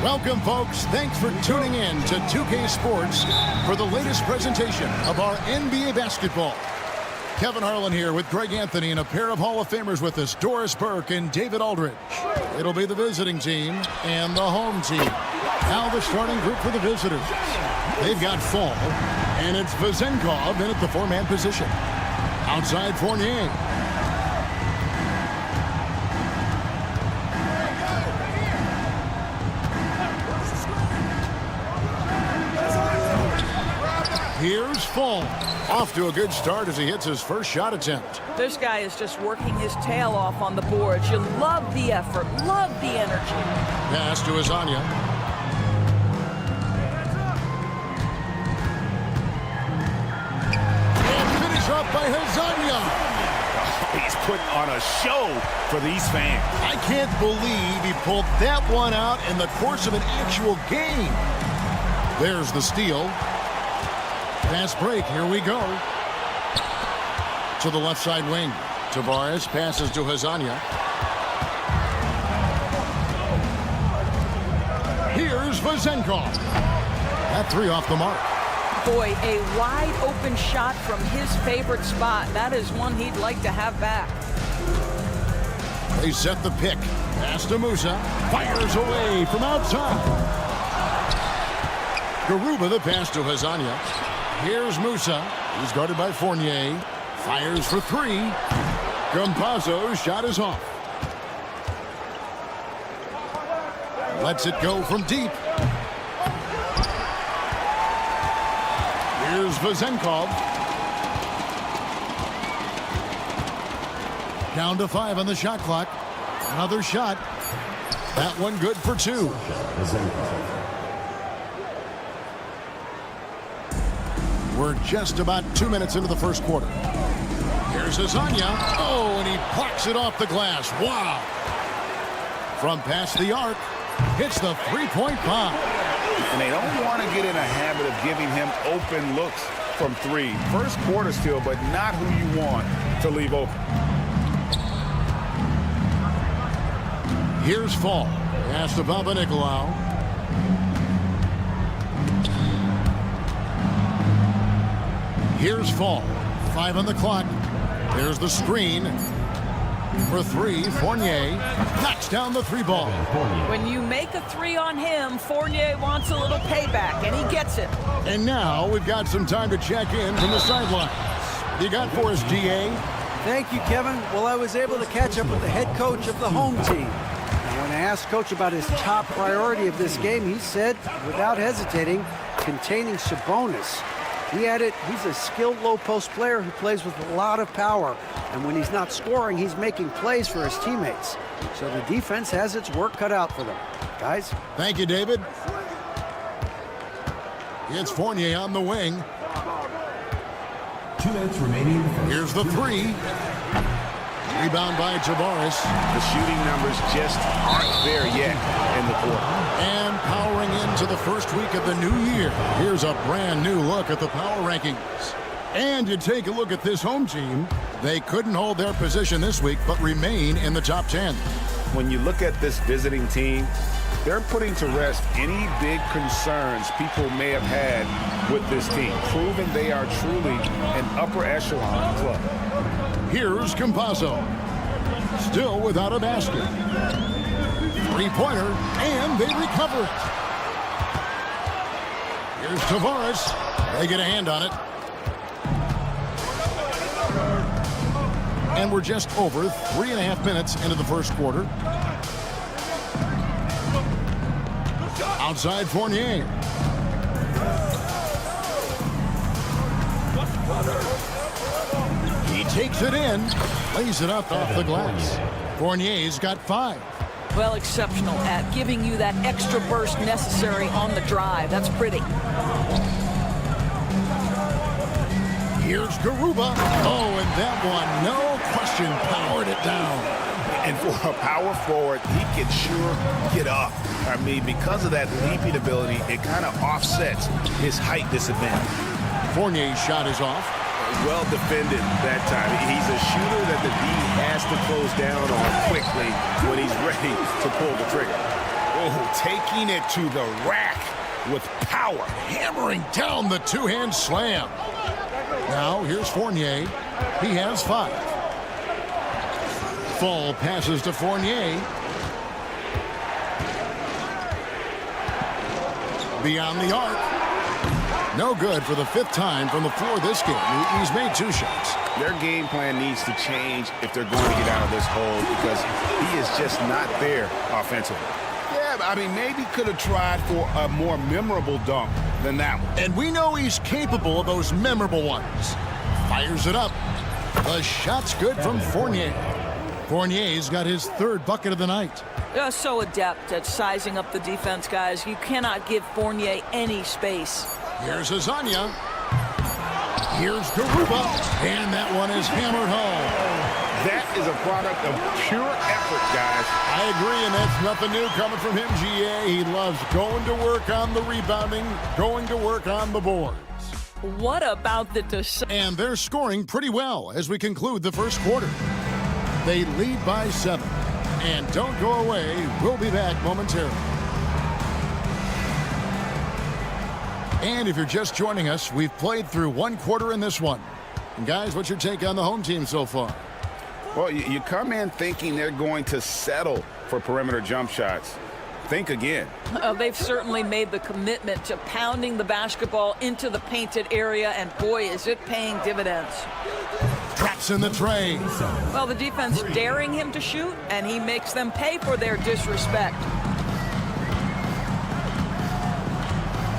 Welcome, folks. Thanks for tuning in to 2K Sports for the latest presentation of our NBA basketball. Kevin Harlan here with Greg Anthony and a pair of Hall of Famers with us, Doris Burke and David Aldridge. It'll be the visiting team and the home team. Now the starting group for the visitors. They've got Fall, and it's Vezenkov in at the four-man position. Outside Fournier. Here's Fall. Off to a good start as he hits his first shot attempt. This guy is just working his tail off on the boards. You love the effort, love the energy. Pass to Azania. And finish up by Azania. He's putting on a show for these fans. I can't believe he pulled that one out in the course of an actual game. There's the steal. Fast break, here we go. To the left side wing. Tavares passes to Hazania. Here's Vezenkov. That three off the mark. Boy, a wide open shot from his favorite spot. That is one he'd like to have back. They set the pick. Pass to Musa. Fires away from outside. Garuba the pass to Hazania. Here's Musa. He's guarded by Fournier. Fires for three. Campazzo's shot is off. Lets it go from deep. Here's Vezenkov. Down to 5 on the shot clock. Another shot. That one good for 2. We're just about 2 minutes into the first quarter. Here's Azania. Oh, and he blocks it off the glass. Wow. From past the arc, hits the three-point bomb. And they don't want to get in a habit of giving him open looks from three. First quarter still, but not who you want to leave open. Here's Fall. Pass to Papanikolaou. Here's Fall. 5 on the clock. There's the screen. For 3, Fournier knocks down the 3 ball. When you make a 3 on him, Fournier wants a little payback, and he gets it. And now we've got some time to check in from the sidelines. You got for us, GA? Thank you, Kevin. Well, I was able to catch up with the head coach of the home team. And when I asked Coach about his top priority of this game, he said, without hesitating, containing Sabonis. He added, he's a skilled low-post player who plays with a lot of power. And when he's not scoring, he's making plays for his teammates. So the defense has its work cut out for them. Guys? Thank you, David. It's Fournier on the wing. 2 minutes remaining. Here's the 3. Rebound by Tavares. The shooting numbers just aren't there yet in the quarter. And powering into the first week of the new year. Here's a brand new look at the power rankings. And you take a look at this home team. They couldn't hold their position this week, but remain in the top 10. When you look at this visiting team, they're putting to rest any big concerns people may have had with this team, proving they are truly an upper echelon club. Here's Campazzo. Still without a basket. Three-pointer, and they recover it. Here's Tavares. They get a hand on it. And we're just over 3.5 minutes into the first quarter. Outside Fournier. He takes it in, lays it up off the glass. Fournier's got 5. Well, exceptional at giving you that extra burst necessary on the drive. That's pretty. Here's Garuba. Oh, and that one, no question, powered it down. And for a power forward, he can sure get up. I mean, because of that leaping ability, it kind of offsets his height disadvantage. Fournier's shot is off. Well defended that time. He's a shooter that the D has to close down on quickly when he's ready to pull the trigger. Oh, taking it to the rack with power, hammering down the two-hand slam. Now here's Fournier. He has 5. Fall passes to Fournier. Beyond the arc. No good for the 5th time from the floor this game. He's made 2 shots. Their game plan needs to change if they're going to get out of this hole because he is just not there offensively. Yeah, I mean, maybe could have tried for a more memorable dunk than that one. And we know he's capable of those memorable ones. Fires it up. The shot's good from Fournier. Fournier's got his 3rd bucket of the night. They're so adept at sizing up the defense, guys. You cannot give Fournier any space. Here's Azania. Here's Garuba. And that one is hammered home. That is a product of pure effort, guys. I agree, and that's nothing new coming from him, GA. He loves going to work on the rebounding, going to work on the boards. What about the And they're scoring pretty well as we conclude the first quarter. They lead by 7. And don't go away. We'll be back momentarily. And if you're just joining us, we've played through 1 quarter in this one. And guys, what's your take on the home team so far? Well, you come in thinking they're going to settle for perimeter jump shots. Think again. They've certainly made the commitment to pounding the basketball into the painted area, and boy, is it paying dividends. Traps in the tray. Well, the defense daring him to shoot, and he makes them pay for their disrespect.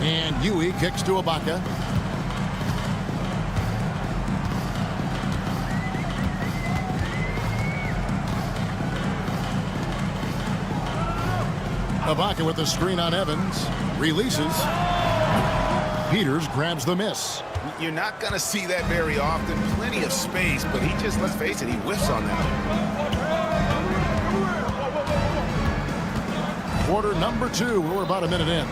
And Yui kicks to Ibaka. Ibaka with the screen on Evans. Releases. Peters grabs the miss. You're not going to see that very often. Plenty of space, but he just, let's face it, he whiffs on that. Quarter number 2. We're about a minute in.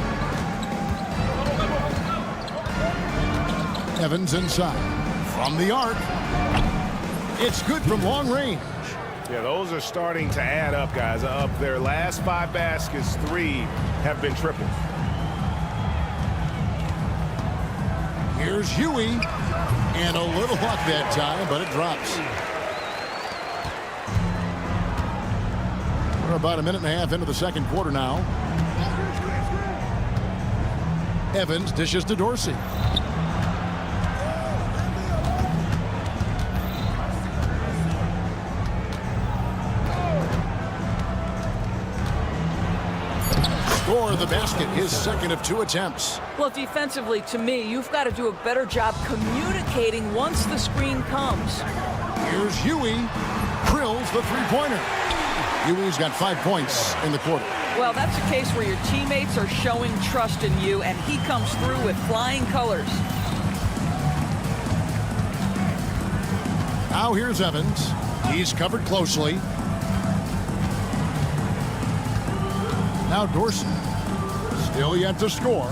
Evans inside. From the arc. It's good from long range. Yeah, those are starting to add up, guys. Of their last 5 baskets, 3 have been triple. Here's Huey. And a little luck that time, but it drops. We're about a minute and a half into the second quarter now. Evans dishes to Dorsey. Score the basket, his second of 2 attempts. Well, defensively, to me, you've got to do a better job communicating once the screen comes. Here's Huey. Drills the 3-pointer. Huey's got 5 points in the quarter. Well, that's a case where your teammates are showing trust in you, and he comes through with flying colors. Now here's Evans. He's covered closely. Now Dorsey. Still yet to score.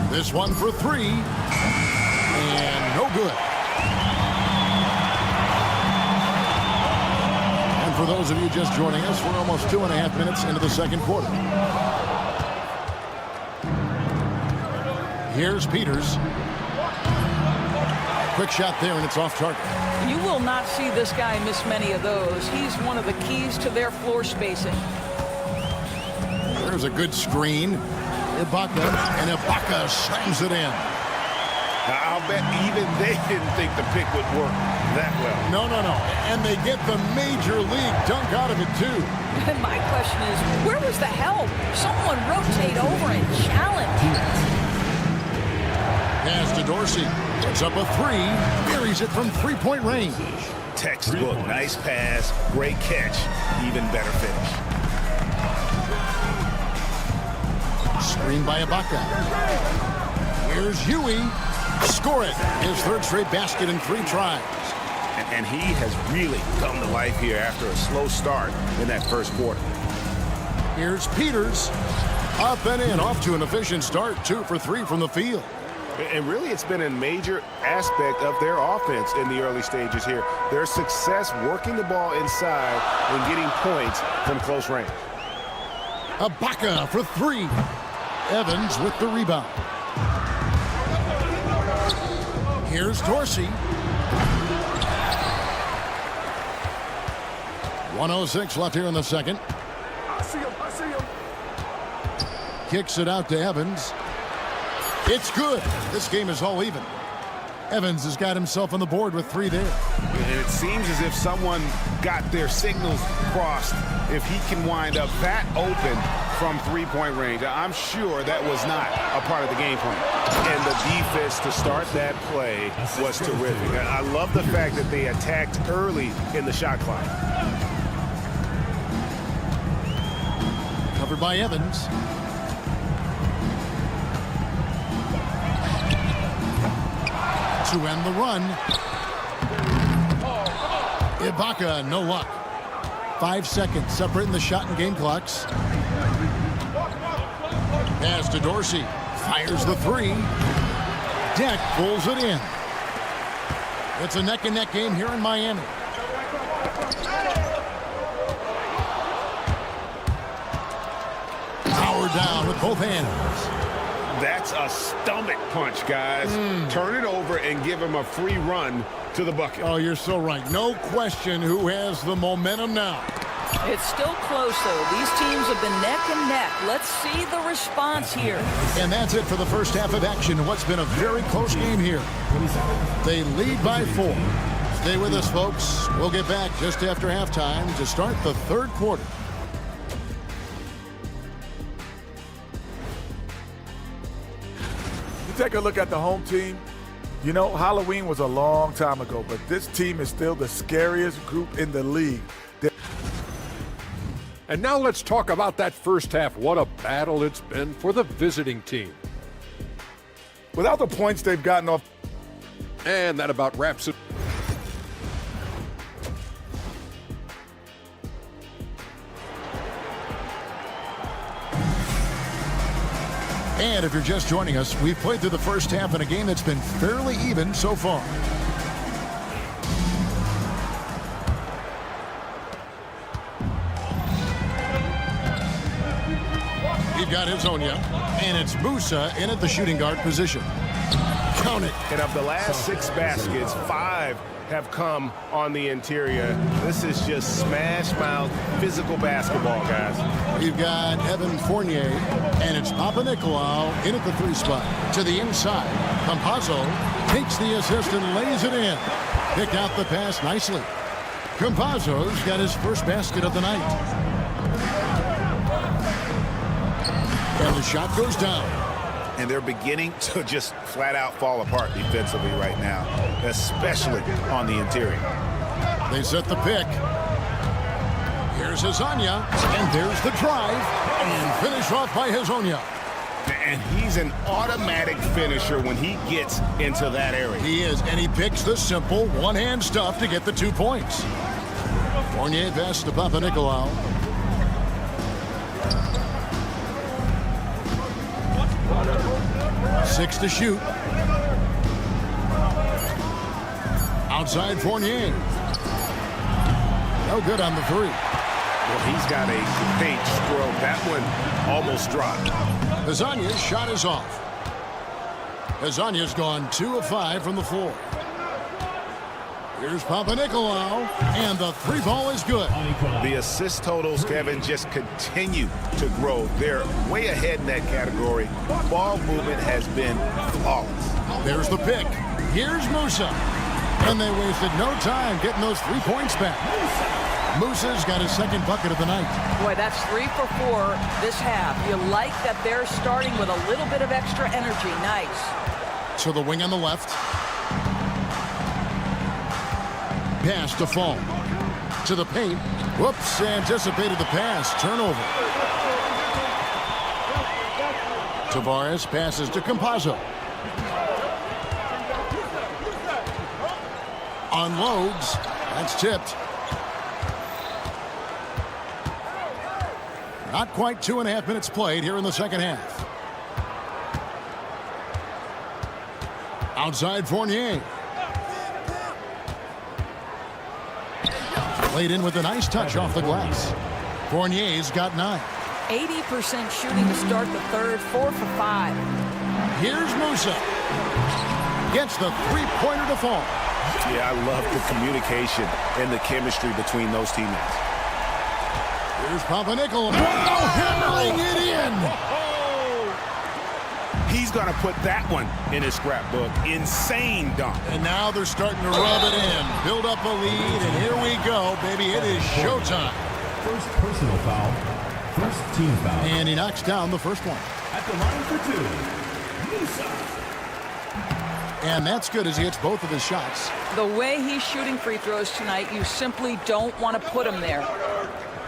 This one for 3. And no good. And for those of you just joining us, we're almost 2.5 minutes into the second quarter. Here's Peters. Quick shot there, and it's off target. You will not see this guy miss many of those. He's one of the keys to their floor spacing. There's a good screen. Ibaka, and Ibaka slams it in. I'll bet even they didn't think the pick would work that well. No. And they get the major league dunk out of it, too. And my question is, where was the help? Someone rotate over and challenge. Pass to Dorsey. Puts up a 3. Buries it from 3-point range. Textbook. Nice pass, great catch, even better finish. Screen by Ibaka. Here's Huey. Score it. His third straight basket in 3 tries. And he has really come to life here after a slow start in that first quarter. Here's Peters. Up and in, off to an efficient start. 2 for 3 from the field. And really, it's been a major aspect of their offense in the early stages here. Their success working the ball inside and getting points from close range. Ibaka for 3. Evans with the rebound. Here's Dorsey. 1:06 left here in the second. I see him. Kicks it out to Evans. It's good. This game is all even. Evans has got himself on the board with 3 there. And it seems as if someone got their signals crossed. If he can wind up that open from 3-point range, I'm sure that was not a part of the game plan. And the defense to start that play was terrific. I love the fact that they attacked early in the shot clock. Covered by Evans. To end the run. Ibaka, no luck. 5 seconds separating the shot and game clocks. Pass to Dorsey. Fires the 3. Deck pulls it in. It's a neck-and-neck game here in Miami. Power down with both hands. That's a stomach punch, guys. Turn it over and give him a free run to the bucket. Oh, you're so right. No question who has the momentum now. It's still close, though. These teams have been neck and neck. Let's see the response here. And that's it for the first half of action. What's been a very close game here. They lead by 4. Stay with us, folks. We'll get back just after halftime to start the third quarter. Take a look at the home team. You know, Halloween was a long time ago, but this team is still the scariest group in the league. And now let's talk about that first half. What a battle it's been for the visiting team. Without the points they've gotten off. And that about wraps it. And if you're just joining us, we've played through the first half in a game that's been fairly even so far. We've got Hezonja, and it's Musa in at the shooting guard position. Count it. And of the last 6 baskets, 5 have come on the interior. This is just smash-mouth physical basketball, guys. We've got Evan Fournier, and it's Papanikolaou in at the 3 spot. To the inside, Campazzo takes the assist and lays it in. Picked out the pass nicely. Campazzo's got his first basket of the night. And the shot goes down. And they're beginning to just flat-out fall apart defensively right now, especially on the interior. They set the pick. Here's Hezonja, and there's the drive, and finish off by Hezonja. And he's an automatic finisher when he gets into that area. He is, and he picks the simple one-hand stuff to get the 2 points. Fournier pass to Papanikolaou. Six to shoot. Outside Fournier. No good on the 3. Well, he's got a paint stroke. That one almost dropped. Hezonja's shot is off. Hezonja's gone 2 of 5 from the floor. Here's Papanikolaou, and the 3 ball is good. The assist totals, Kevin, just continue to grow. They're way ahead in that category. Ball movement has been flawless. There's the pick. Here's Musa. And they wasted no time getting those 3 points back. Musa's got his second bucket of the night. Boy, that's 3 for 4 this half. You like that they're starting with a little bit of extra energy. Nice. To the wing on the left. Pass to Fall. To the paint. Whoops, anticipated the pass. Turnover. Tavares passes to Campazzo. Unloads. That's tipped. Not quite 2.5 minutes played here in the second half. Outside Fournier. Laid in with a nice touch off the glass. Fournier's got 9. 80% shooting to start the third, 4 for 5. Here's Musa. Gets the three-pointer to fall. Yeah, I love the communication and the chemistry between those teammates. Here's Papanicolaou. Hammering it in. He's going to put that one in his scrapbook. Insane dunk. And now they're starting to rub it in. Build up a lead, and here we go, baby. It is showtime. First personal foul. First team foul. And he knocks down the first one. At the line for 2, Musa. And that's good as he hits both of his shots. The way he's shooting free throws tonight, you simply don't want to put him there.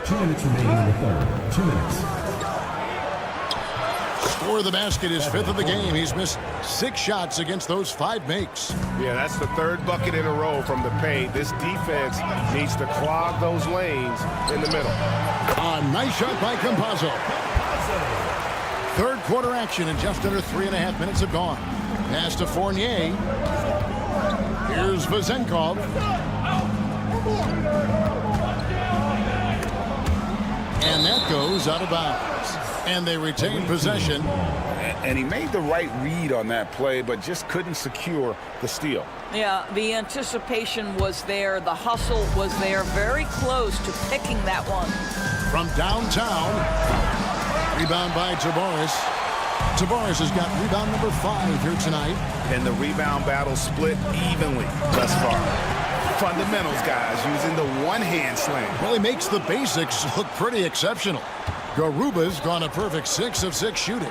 2 minutes remaining in the third. 2 minutes. Score of the basket is 5th of the game. He's missed 6 shots against those 5 makes. Yeah, that's the 3rd bucket in a row from the paint. This defense needs to clog those lanes in the middle. A nice shot by Campazzo. Third quarter action and just under 3.5 minutes have gone. Pass to Fournier. Here's Vezenkov. And that goes out of bounds. And they retain possession. And he made the right read on that play, but just couldn't secure the steal. Yeah, the anticipation was there. The hustle was there. Very close to picking that one. From downtown. Rebound by Tavares. Tavares has got rebound number 5 here tonight. And the rebound battle split evenly thus far. Fundamentals, guys, using the one-hand slam. Well, he makes the basics look pretty exceptional. Garuba's gone a perfect 6 of 6 shooting.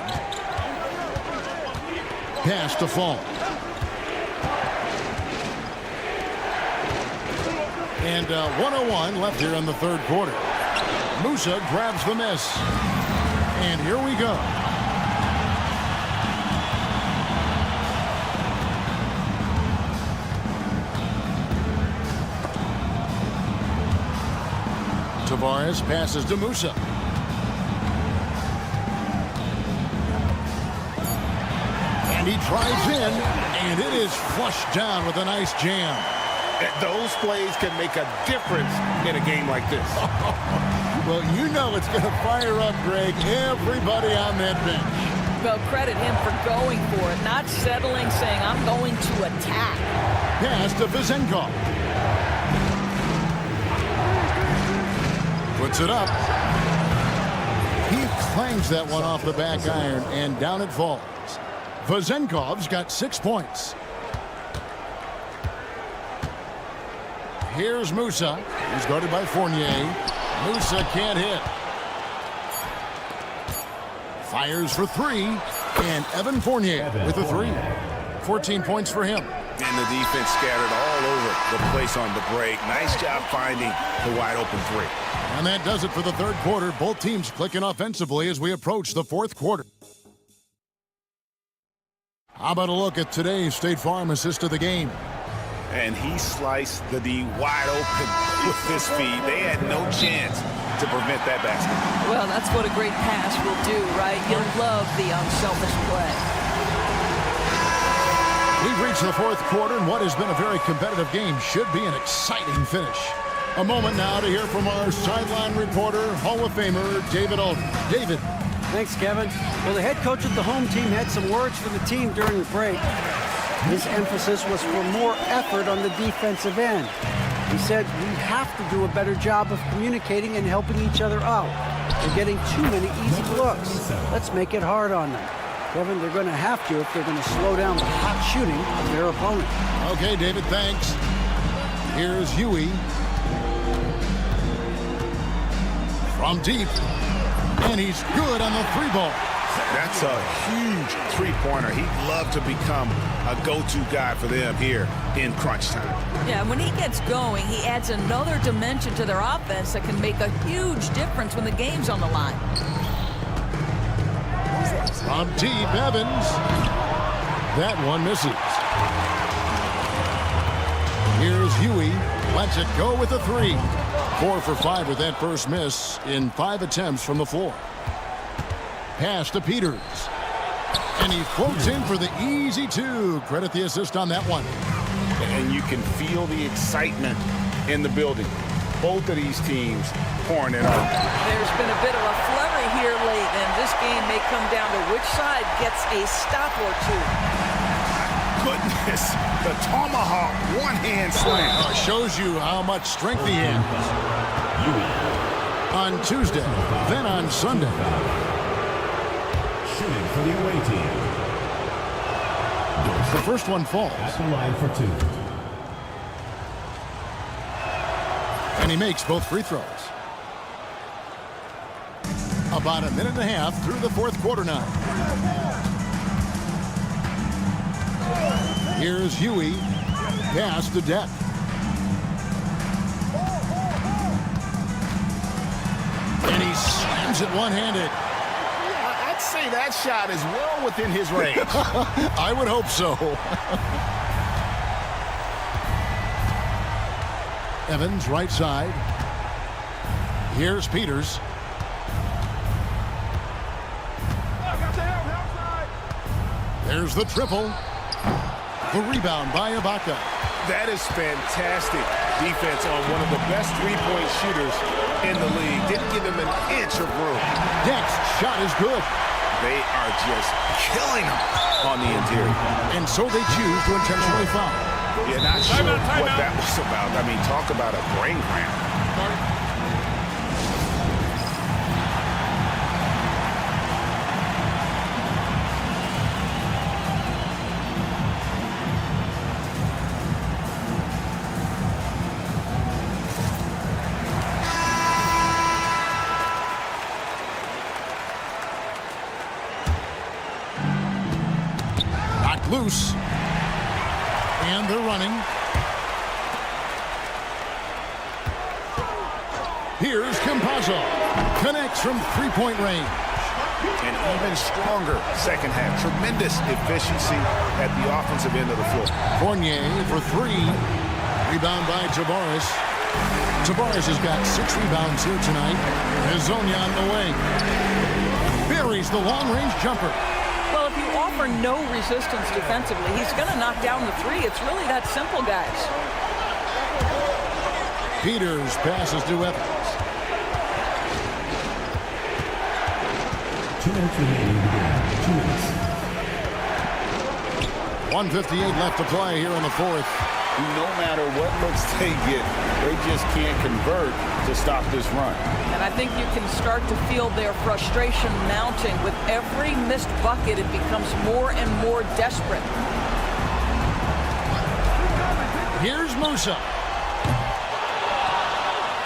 Pass to Fall. And 1:01 left here in the third quarter. Musa grabs the miss. And here we go. Tavares passes to Musa. And he drives in, and it is flushed down with a nice jam. Those plays can make a difference in a game like this. Well, you know it's going to fire up, Greg, everybody on that bench. Well, credit him for going for it, not settling, saying, I'm going to attack. Pass to Vezenkov. Puts it up. He clangs that one off the back iron, and down it falls. Vezenkov's got 6 points. Here's Musa. He's guarded by Fournier. Musa can't hit. Fires for 3. And Evan Fournier with a 3. 14 points for him. And the defense scattered all over the place on the break. Nice job finding the wide open 3. And that does it for the third quarter. Both teams clicking offensively as we approach the fourth quarter. How about a look at today's State Farm assist of the game? And he sliced the D wide open with his feet. They had no chance to prevent that basket. Well, that's what a great pass will do, right? You love the unselfish play. We've reached the fourth quarter, and what has been a very competitive game should be an exciting finish. A moment now to hear from our sideline reporter, Hall of Famer David Odin. David. Thanks, Kevin. Well, the head coach of the home team had some words for the team during the break. His emphasis was for more effort on the defensive end. He said, we have to do a better job of communicating and helping each other out. They're getting too many easy looks. Let's make it hard on them. Kevin, they're going to have to if they're going to slow down the hot shooting of their opponent. Okay, David, thanks. Here's Huey. From deep. And he's good on the 3 ball. That's a huge three-pointer. He'd love to become a go-to guy for them here in crunch time. Yeah, when he gets going, he adds another dimension to their offense that can make a huge difference when the game's on the line. From deep, Evans. That one misses. Here's Huey. Lets it go with a three. 4 for 5 with that first miss in 5 attempts from the floor. Pass to Peters. And he floats in for the easy two. Credit the assist on that one. And you can feel the excitement in the building. Both of these teams pouring it on. There's been a bit of a flurry here late, and this game may come down to which side gets a stop or two. Goodness, the tomahawk one-hand slam. Shows you how much strength he has. On Tuesday, then on Sunday. Shooting for the away team. The first one falls. At the line for 2. And he makes both free throws. About a minute and a half through the fourth quarter now. Here's Huey. Pass to Deck. And he slams it one-handed. I'd say that shot is well within his range. I would hope so. Evans, right side. Here's Peters. There's the triple. The rebound by Ibaka. That is fantastic defense on one of the best three-point shooters in the league. Didn't give him an inch of room. Deck's shot is good. They are just killing him on the interior. And so they choose to intentionally foul. Yeah, not sure what that was about. I mean, talk about a brain cramp. Loose. And they're running. Here's Campazzo. Connects from three-point range. An even stronger second half. Tremendous efficiency at the offensive end of the floor. Fournier for 3. Rebound by Tabares. Tabares has got 6 rebounds here tonight. Hezonja on the wing. Buries the long-range jumper. Well, if you offer no resistance defensively, he's going to knock down the 3. It's really that simple, guys. Peters passes to Evans. 2 minutes remaining in the game. 2 minutes. 1:58 left to play here in the fourth. No matter what looks they get, they just can't convert to stop this run. And I think you can start to feel their frustration mounting. With every missed bucket, it becomes more and more desperate. Here's Musa.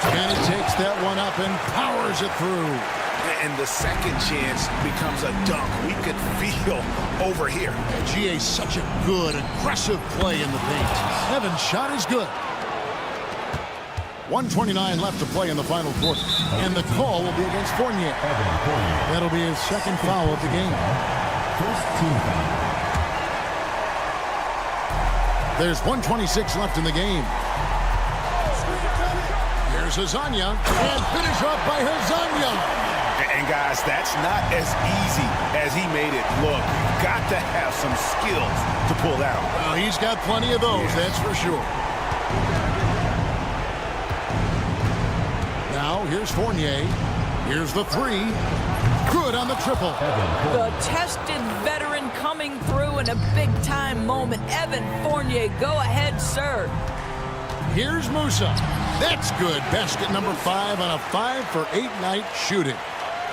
And he takes that one up and powers it through. And the second chance becomes a dunk. We could feel over here. GA's such a good, aggressive play in the paint. Evans' shot is good. 1:29 left to play in the final quarter. And the call will be against Fournier. That'll be his second foul of the game. First team foul. There's 1:26 left in the game. Here's Hezonja. And finish off by Hezonja. And guys, that's not as easy as he made it look. You've got to have some skills to pull that off. Well, he's got plenty of those, that's for sure. Now, here's Fournier. Here's the 3. Good on the triple. The tested veteran coming through in a big-time moment. Evan Fournier, go ahead, sir. Here's Musa. That's good. Basket number 5 on a 5-for-8 night shooting.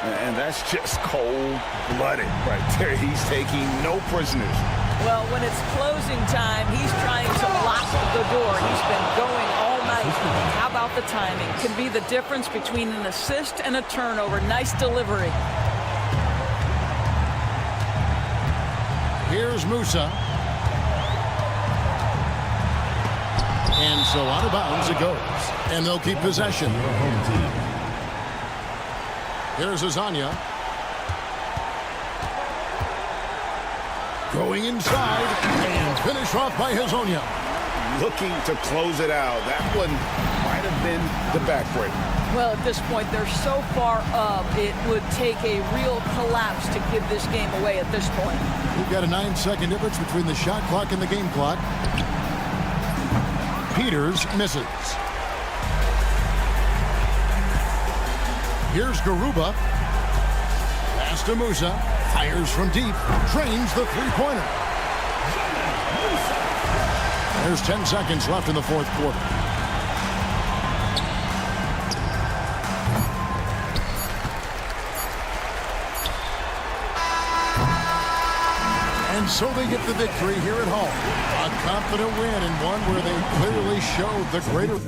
And that's just cold-blooded right there. He's taking no prisoners. Well, when it's closing time, he's trying to lock the door. He's been going all night. How about the timing? Can be the difference between an assist and a turnover. Nice delivery. Here's Musa. And so out of bounds it goes. And they'll keep possession. Here's Azania. Going inside and finish off by Hazonia. Looking to close it out. That one might have been the backbreaker. Well, at this point, they're so far up, it would take a real collapse to give this game away at this point. We've got a 9-second difference between the shot clock and the game clock. Peters misses. Here's Garuba. Pass to Musa. Fires from deep. Drains the three-pointer. There's 10 seconds left in the fourth quarter. And so they get the victory here at home. A confident win and one where they clearly showed the greater...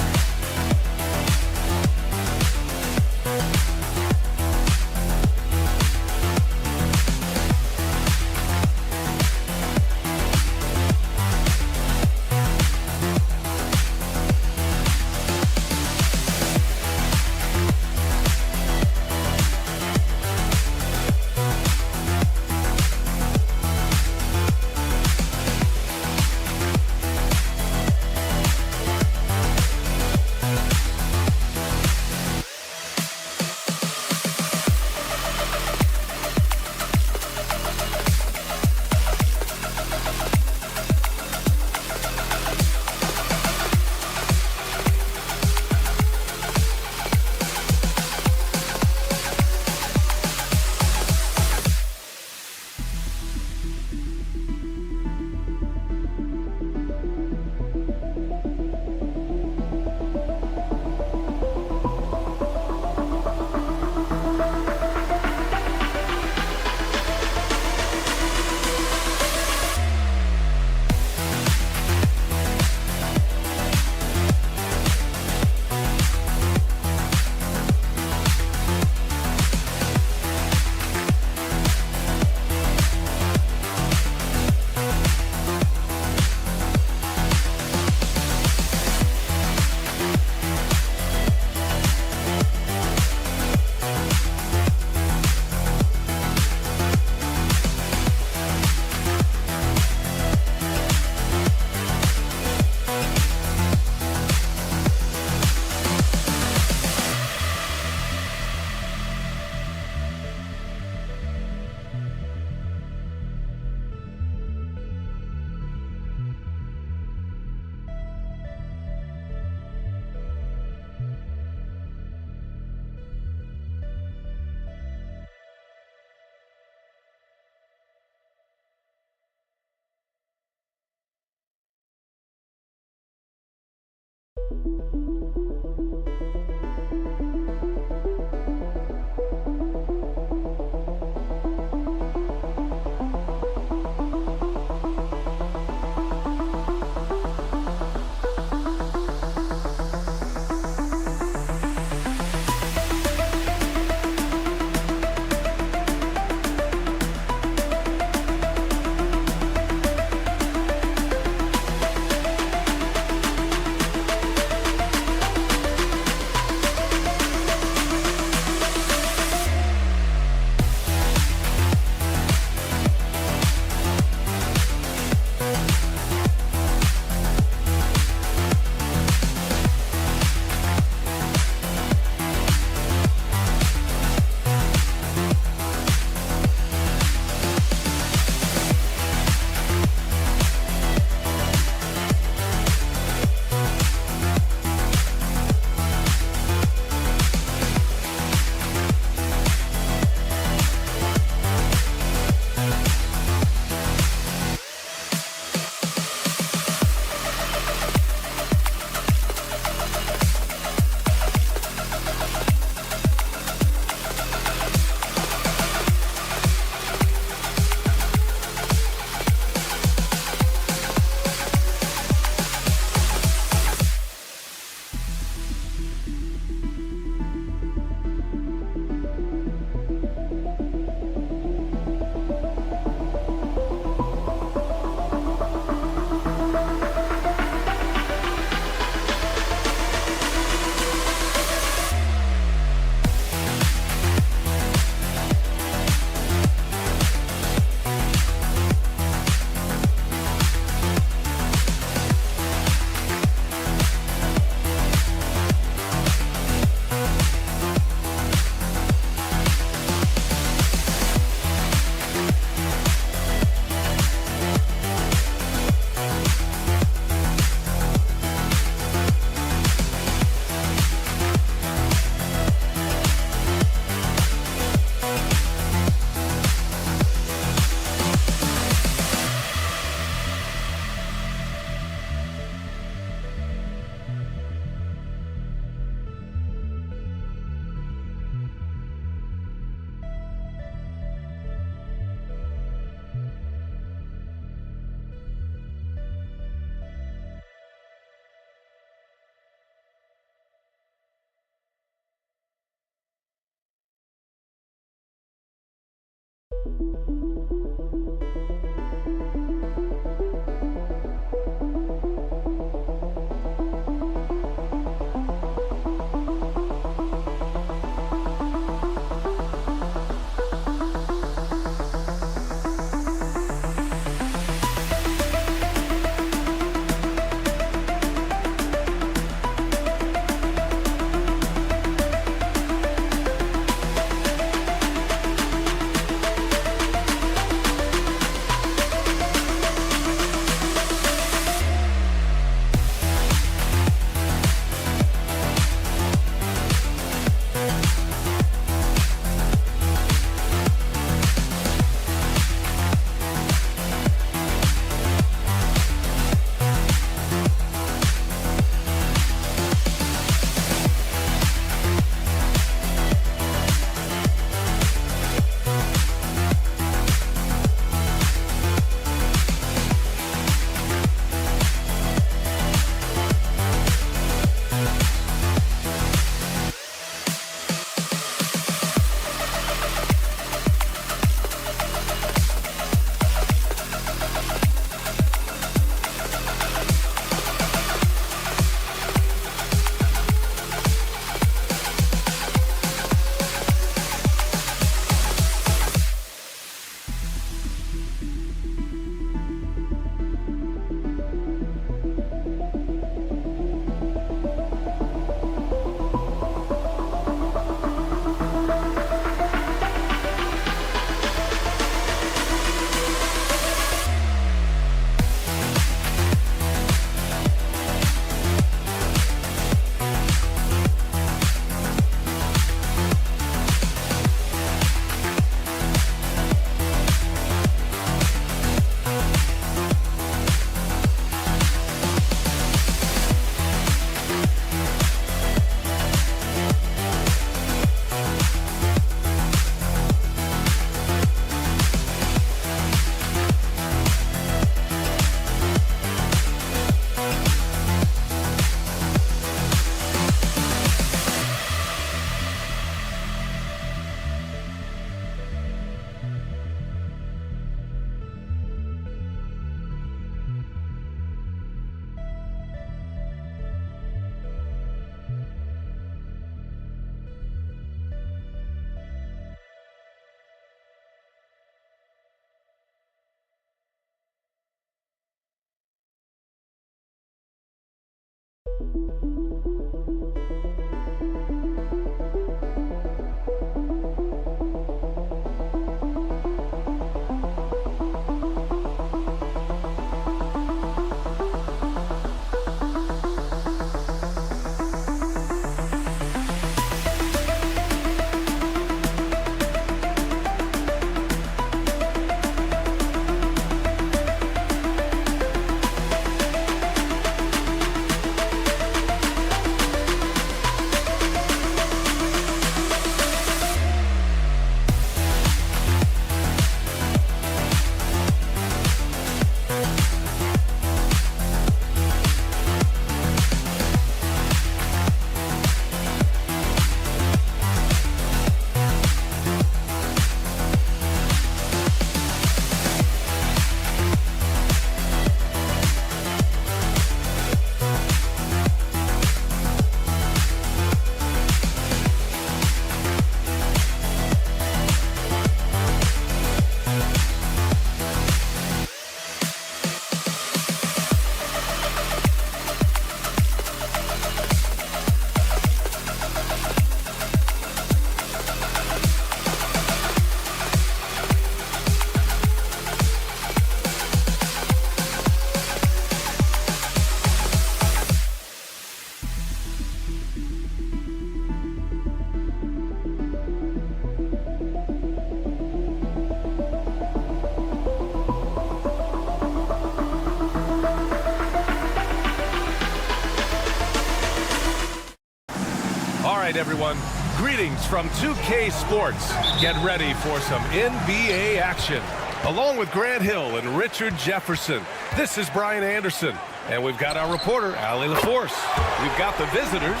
right, everyone. Greetings from 2K Sports. Get ready for some NBA action. Along with Grant Hill and Richard Jefferson, this is Brian Anderson. And we've got our reporter, Allie LaForce. We've got the visitors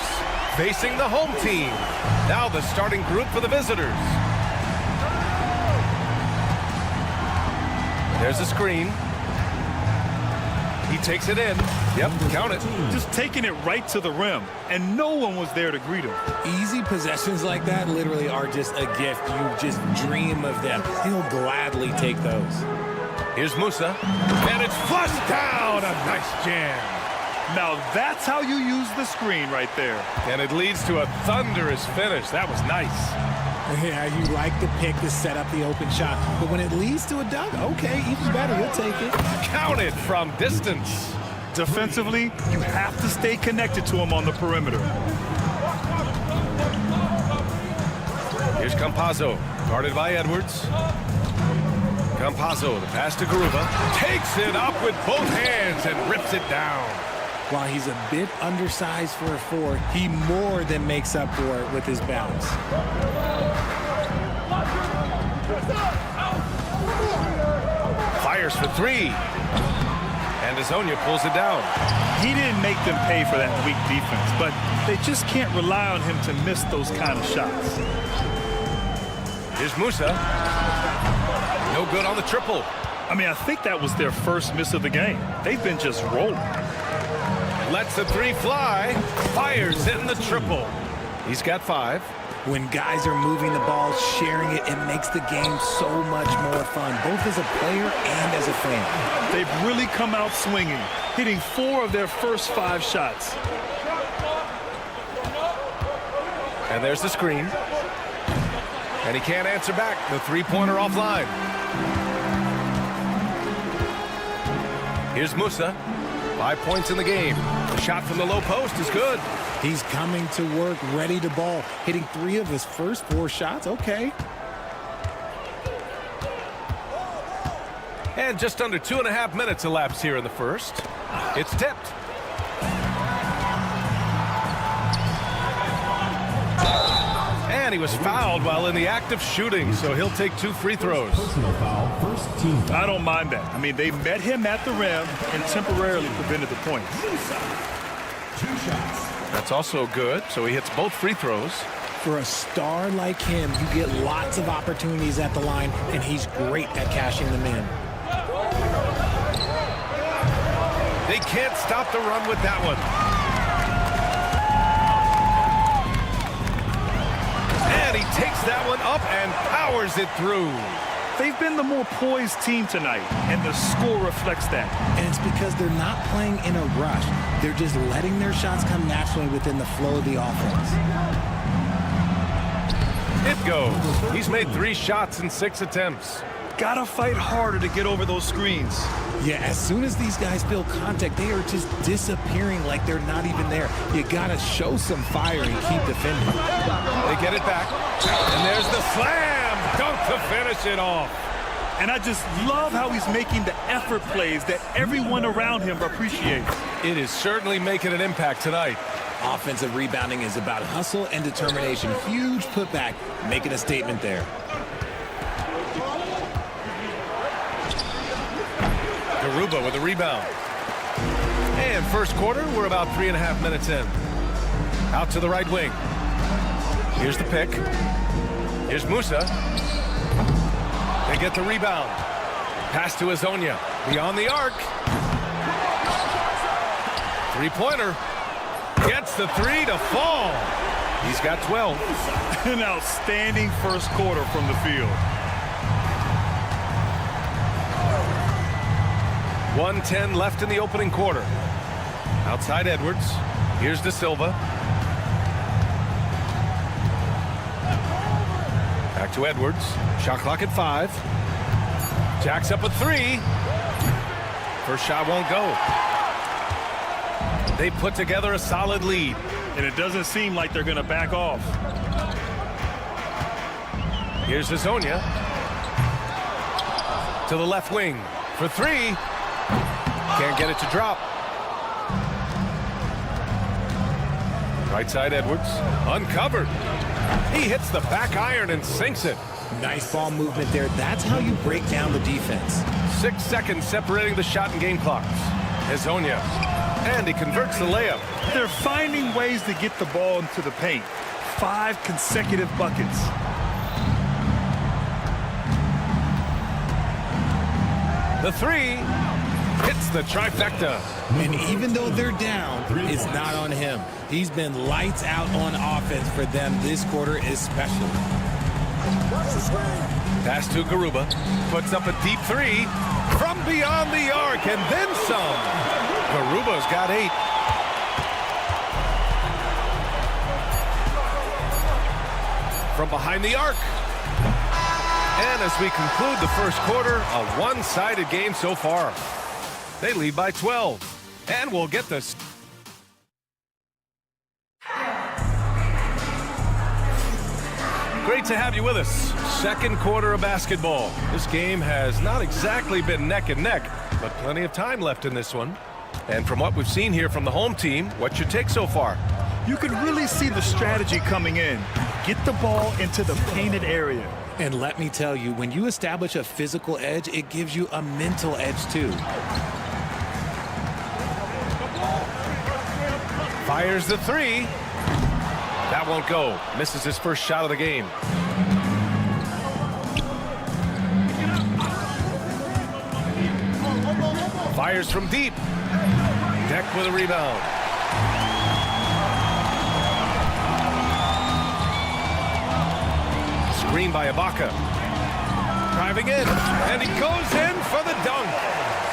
facing the home team. Now the starting group for the visitors. There's a screen. He takes it in. Yep, count it. Just taking it right to the rim, and no one was there to greet him. Easy possessions like that literally are just a gift. You just dream of them. He'll gladly take those. Here's Musa, and it's flushed down. A nice jam. Now that's how you use the screen right there. And it leads to a thunderous finish. That was nice. Yeah, you like the pick to set up the open shot. But when it leads to a dunk, okay, even better. You'll take it. Counted from distance. Defensively, you have to stay connected to him on the perimeter. Here's Campazzo, guarded by Edwards. Campazzo, the pass to Garuba, takes it up with both hands and rips it down. While he's a bit undersized for a four, he more than makes up for it with his bounce. Fires for three. And Azonia pulls it down. He didn't make them pay for that weak defense, but they just can't rely on him to miss those kind of shots. Here's Musa. No good on the triple. I mean, I think that was their first miss of the game. They've been just rolling. Lets the three fly. Fires in the triple. He's got 5. When guys are moving the ball, sharing it, it makes the game so much more fun, both as a player and as a fan. They've really come out swinging, hitting 4 of their first 5 shots. And there's the screen. And he can't answer back. The three-pointer offline. Here's Musa. 5 points in the game. The shot from the low post is good. He's coming to work, ready to ball, hitting 3 of his first 4 shots. Okay. And just under 2.5 minutes elapsed here in the first. It's tipped. And he was fouled while in the act of shooting, so he'll take 2 free throws. Personal foul, first team foul. I don't mind that. I mean, they met him at the rim and temporarily prevented the points. 2 shots. That's also good, so he hits both free throws. For a star like him, you get lots of opportunities at the line, and he's great at cashing them in. They can't stop the run with that one. And he takes that one up and powers it through. They've been the more poised team tonight, and the score reflects that. And it's because they're not playing in a rush. They're just letting their shots come naturally within the flow of the offense. It goes. He's made 3 shots in 6 attempts. Gotta fight harder to get over those screens. Yeah, as soon as these guys feel contact, they are just disappearing like they're not even there. You gotta show some fire and keep defending. They get it back. And there's the slam dunk to finish it off. And I just love how he's making the effort plays that everyone around him appreciates. It is certainly making an impact tonight. Offensive rebounding is about hustle and determination. Huge putback, making a statement there. Garuba with a rebound. And first quarter, we're about 3.5 minutes in. Out to the right wing. Here's the pick. Here's Musa. They get the rebound. Pass to Azonia. Beyond the arc. Three-pointer. Gets the 3 to fall. He's got 12. An outstanding first quarter from the field. 1:10 left in the opening quarter. Outside Edwards. Here's De Silva. Back to Edwards. Shot clock at 5. Jacks up a 3. First shot won't go. They put together a solid lead. And it doesn't seem like they're going to back off. Here's Azonia. To the left wing for 3. Can't get it to drop. Right side Edwards. Uncovered. He hits the back iron and sinks it. Nice ball movement there. That's how you break down the defense. 6 seconds separating the shot and game clocks. Azonia. And he converts the layup. They're finding ways to get the ball into the paint. 5 consecutive buckets. The 3 hits the trifecta. And even though they're down, it's not on him. He's been lights out on offense for them this quarter especially. Pass to Garuba. Puts up a deep 3 from beyond the arc and then some. Garuba's got 8. From behind the arc. And as we conclude the first quarter, a one-sided game so far. They lead by 12. And we'll get this. Great to have you with us. Second quarter of basketball. This game has not exactly been neck and neck, but plenty of time left in this one. And from what we've seen here from the home team, what's your take so far? You can really see the strategy coming in. Get the ball into the painted area. And let me tell you, when you establish a physical edge, it gives you a mental edge too. Fires the 3. That won't go. Misses his first shot of the game. Fires from deep. Deck with a rebound. Screen by Ibaka. Driving in, and he goes in for the dunk.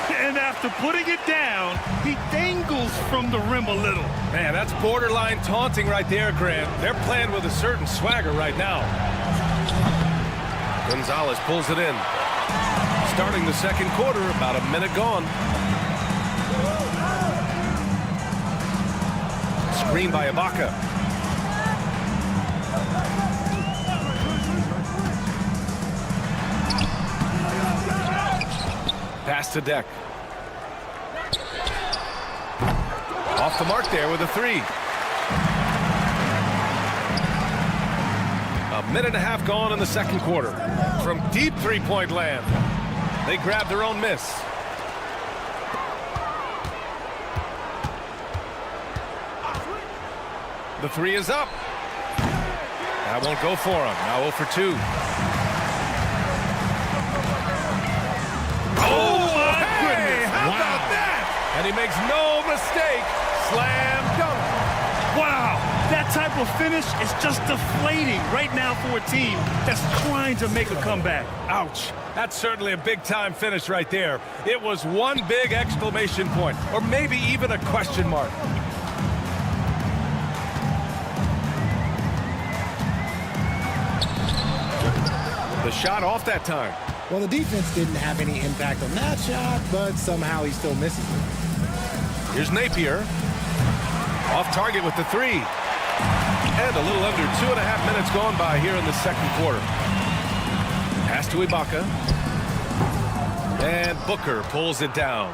And after putting it down, he dangles from the rim a little. Man, that's borderline taunting right there, Grant. They're playing with a certain swagger right now. Gonzalez pulls it in. Starting the second quarter, about a minute gone. Screen by Ibaka. Pass to Deck. Off the mark there with a 3. A minute and a half gone in the second quarter. From deep three-point land, they grab their own miss. The 3 is up. That won't go for him. Now 0 for 2. Oh, my goodness. How about that? And he makes no mistake. Slam dunk. Wow, that type of physical finish is just deflating right now for a team that's trying to make a comeback. Ouch. That's certainly a big-time finish right there. It was one big exclamation point, or maybe even a question mark. The shot off that time. Well, the defense didn't have any impact on that shot, but somehow he still misses it. Here's Napier. Off target with the three. And a little under 2.5 minutes gone by here in the second quarter. Pass to Ibaka. And Booker pulls it down.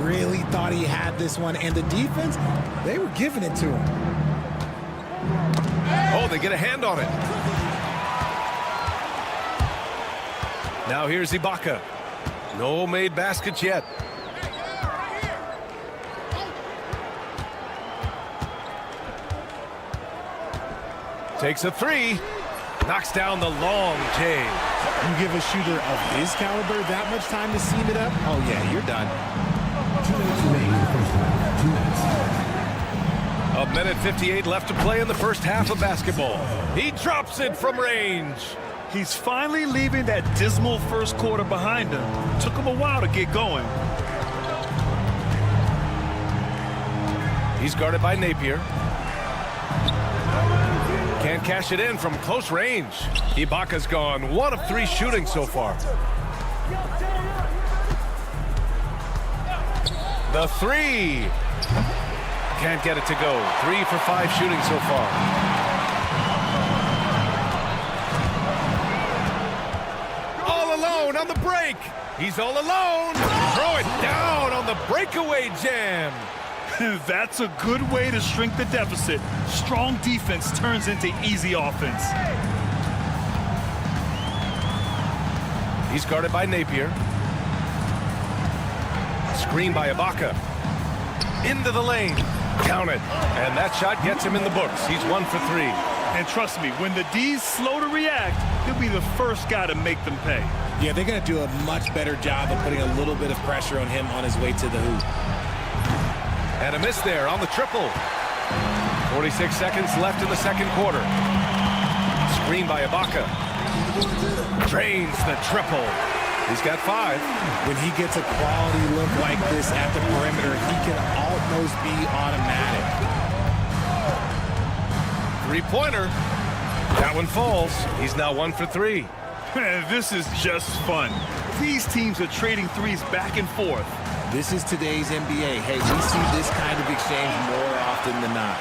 Really thought he had this one, and the defense, they were giving it to him. Oh, they get a hand on it. Now here's Ibaka. No made baskets yet. Takes a three. Knocks down the long J. You give a shooter of his caliber that much time to seam it up? Oh, yeah, you're done. 2 minutes remaining in the first half. 2 minutes. A minute 58 left to play in the first half of basketball. He drops it from range. He's finally leaving that dismal first quarter behind him. Took him a while to get going. He's guarded by Napier. Can't cash it in from close range. Ibaka's gone 1 of 3 shooting so far. The three. Can't get it to go. 3 for 5 shooting so far. All alone on the break. He's all alone. Throw it down on the breakaway jam. That's a good way to shrink the deficit. Strong defense turns into easy offense. He's guarded by Napier. Screen by Ibaka. Into the lane. Count it. And that shot gets him in the books. He's 1 for 3. And trust me, when the D's slow to react, he'll be the first guy to make them pay. Yeah, they're going to do a much better job of putting a little bit of pressure on him on his way to the hoop. And a miss there on the triple. 46 seconds left in the second quarter. Screen by Ibaka. Drains the triple. He's got 5. When he gets a quality look like this at the perimeter, he can almost be automatic. Three-pointer. That one falls. He's now 1 for 3. This is just fun. These teams are trading threes back and forth. This is today's NBA. Hey, we see this kind of exchange more often than not.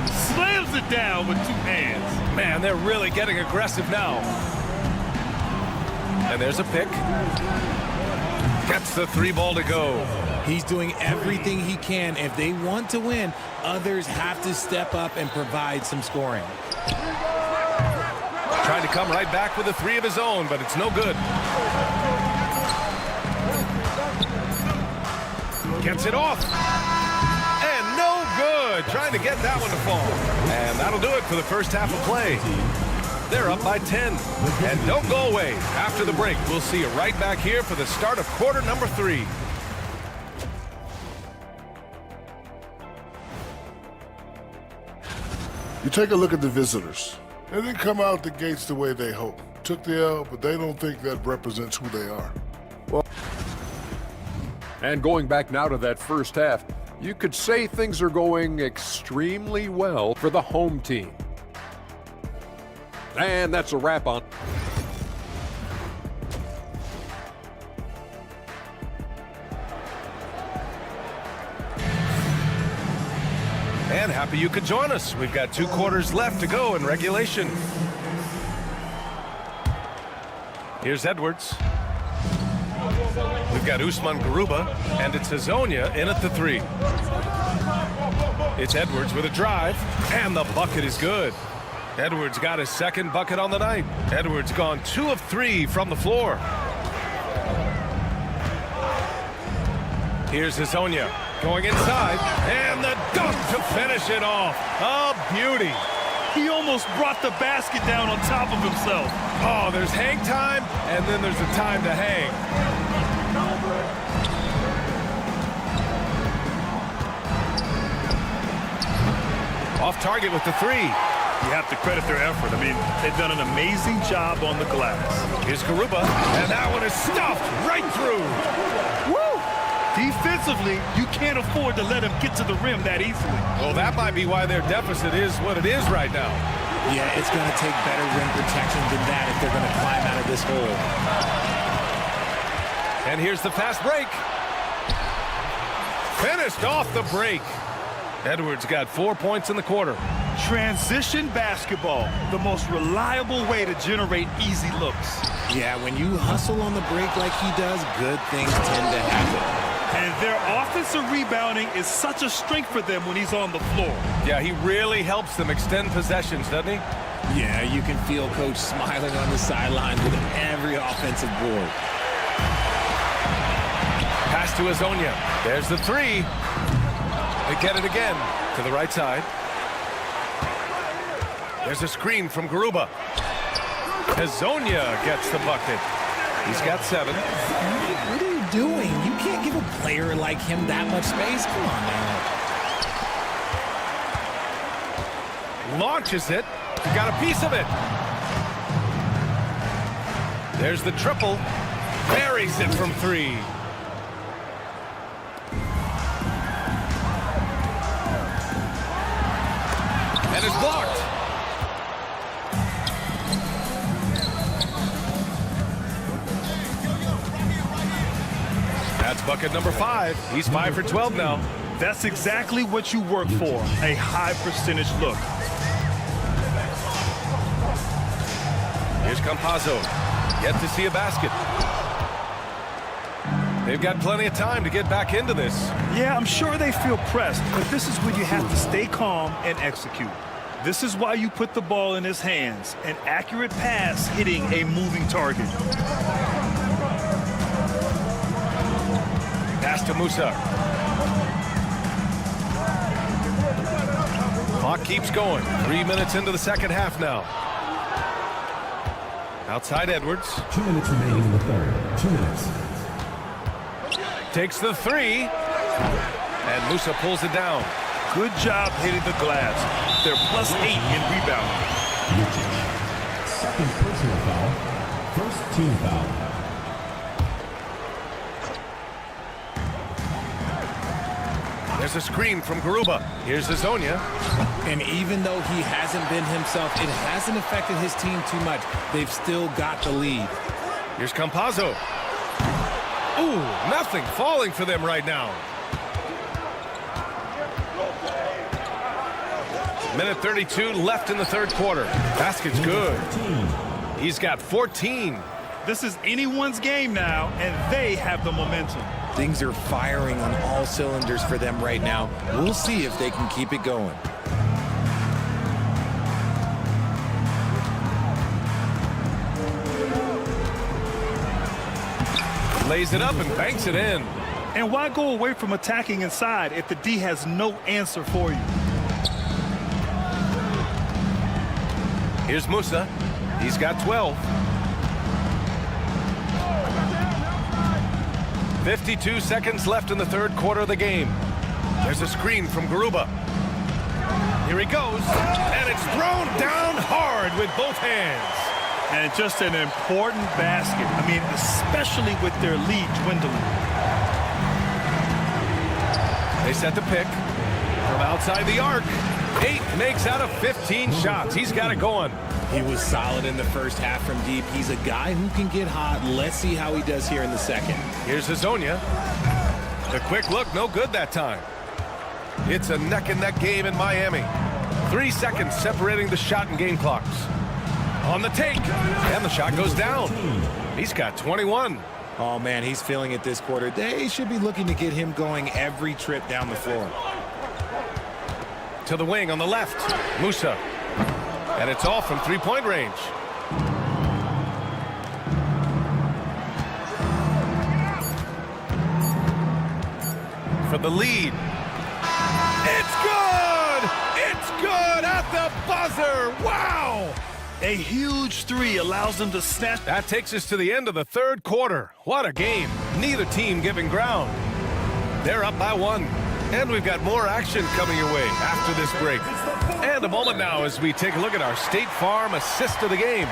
Slams it down with 2 hands. Man, they're really getting aggressive now. And there's a pick. Gets the 3 ball to go. He's doing everything he can. If they want to win, others have to step up and provide some scoring. Trying to come right back with a 3 of his own, but it's no good. Gets it off. And no good. Trying to get that one to fall. And that'll do it for the first half of play. They're up by 10. And don't go away. After the break, we'll see you right back here for the start of quarter number 3. You take a look at the visitors. They didn't come out the gates the way they hoped. Took the L, but they don't think that represents who they are. And going back now to that first half, you could say things are going extremely well for the home team. And that's a wrap on. And happy you could join us. We've got 2 quarters left to go in regulation. Here's Edwards. We've got Usman Garuba, and it's Hazonia in at the 3. It's Edwards with a drive, and the bucket is good. Edwards got his second bucket on the night. Edwards gone 2 of 3 from the floor. Here's Hazonia going inside, and the dunk to finish it off. A beauty. He almost brought the basket down on top of himself. Oh, there's hang time, and then there's a time to hang. Off target with the three. You have to credit their effort. I mean, they've done an amazing job on the glass. Here's Garuba, and that one is stuffed right through. Woo! Defensively, you can't afford to let him get to the rim that easily. Well, that might be why their deficit is what it is right now. Yeah, it's going to take better rim protection than that if they're going to climb out of this hole. And here's the fast break. Finished off the break. Edwards got 4 points in the quarter. Transition basketball, the most reliable way to generate easy looks. Yeah, when you hustle on the break like he does, good things tend to happen. And their offensive rebounding is such a strength for them when he's on the floor. Yeah, he really helps them extend possessions, doesn't he? Yeah, you can feel Coach smiling on the sidelines with every offensive board. Pass to Azonia. There's the three. They get it again to the right side. There's a screen from Garuba. Azonia gets the bucket. He's got 7. What are you doing? You can't give a player like him that much space. Come on now. Launches it. Got a piece of it. There's the triple. Buries it from 3. And it's blocked. That's bucket number 5. He's 5 for 12 now. That's exactly what you work for, a high percentage look. Here's Campazzo. Yet to see a basket. They've got plenty of time to get back into this. Yeah, I'm sure they feel pressed, but this is when you have to stay calm and execute. This is why you put the ball in his hands. An accurate pass hitting a moving target. Pass to Musa. Clock keeps going. 3 minutes into the second half now. Outside Edwards. 2 minutes remaining in the third. 2 minutes. Takes the 3. And Musa pulls it down. Good job hitting the glass. They're +8 in rebounding. Second personal foul. First team foul. There's a screen from Garuba. Here's Azonia. And even though he hasn't been himself, it hasn't affected his team too much. They've still got the lead. Here's Campazzo. Ooh, nothing falling for them right now. Minute 32 left in the third quarter. Basket's good. He's got 14. This is anyone's game now, and they have the momentum. Things are firing on all cylinders for them right now. We'll see if they can keep it going. Lays it up and banks it in. And why go away from attacking inside if the D has no answer for you? Here's Musa. He's got 12. 52 seconds left in the third quarter of the game. There's a screen from Garuba. Here he goes, and it's thrown down hard with both hands. And just an important basket. I mean, especially with their lead dwindling. They set the pick from outside the arc. 8 makes out of 15 shots. He's got it going. He was solid in the first half from deep. He's a guy who can get hot. Let's see how he does here in the second. Here's Azonia. The quick look, no good that time. It's a neck-and-neck game in Miami. 3 seconds separating the shot and game clocks. On the take, and the shot goes down. He's got 21. Oh, man, he's feeling it this quarter. They should be looking to get him going every trip down the floor. To the wing on the left, Musa. And it's all from three-point range. For the lead. It's good! It's good at the buzzer! Wow! A huge 3 allows them to snatch. That takes us to the end of the third quarter. What a game. Neither team giving ground. They're up by 1. And we've got more action coming your way after this break. And a moment now as we take a look at our State Farm assist of the game.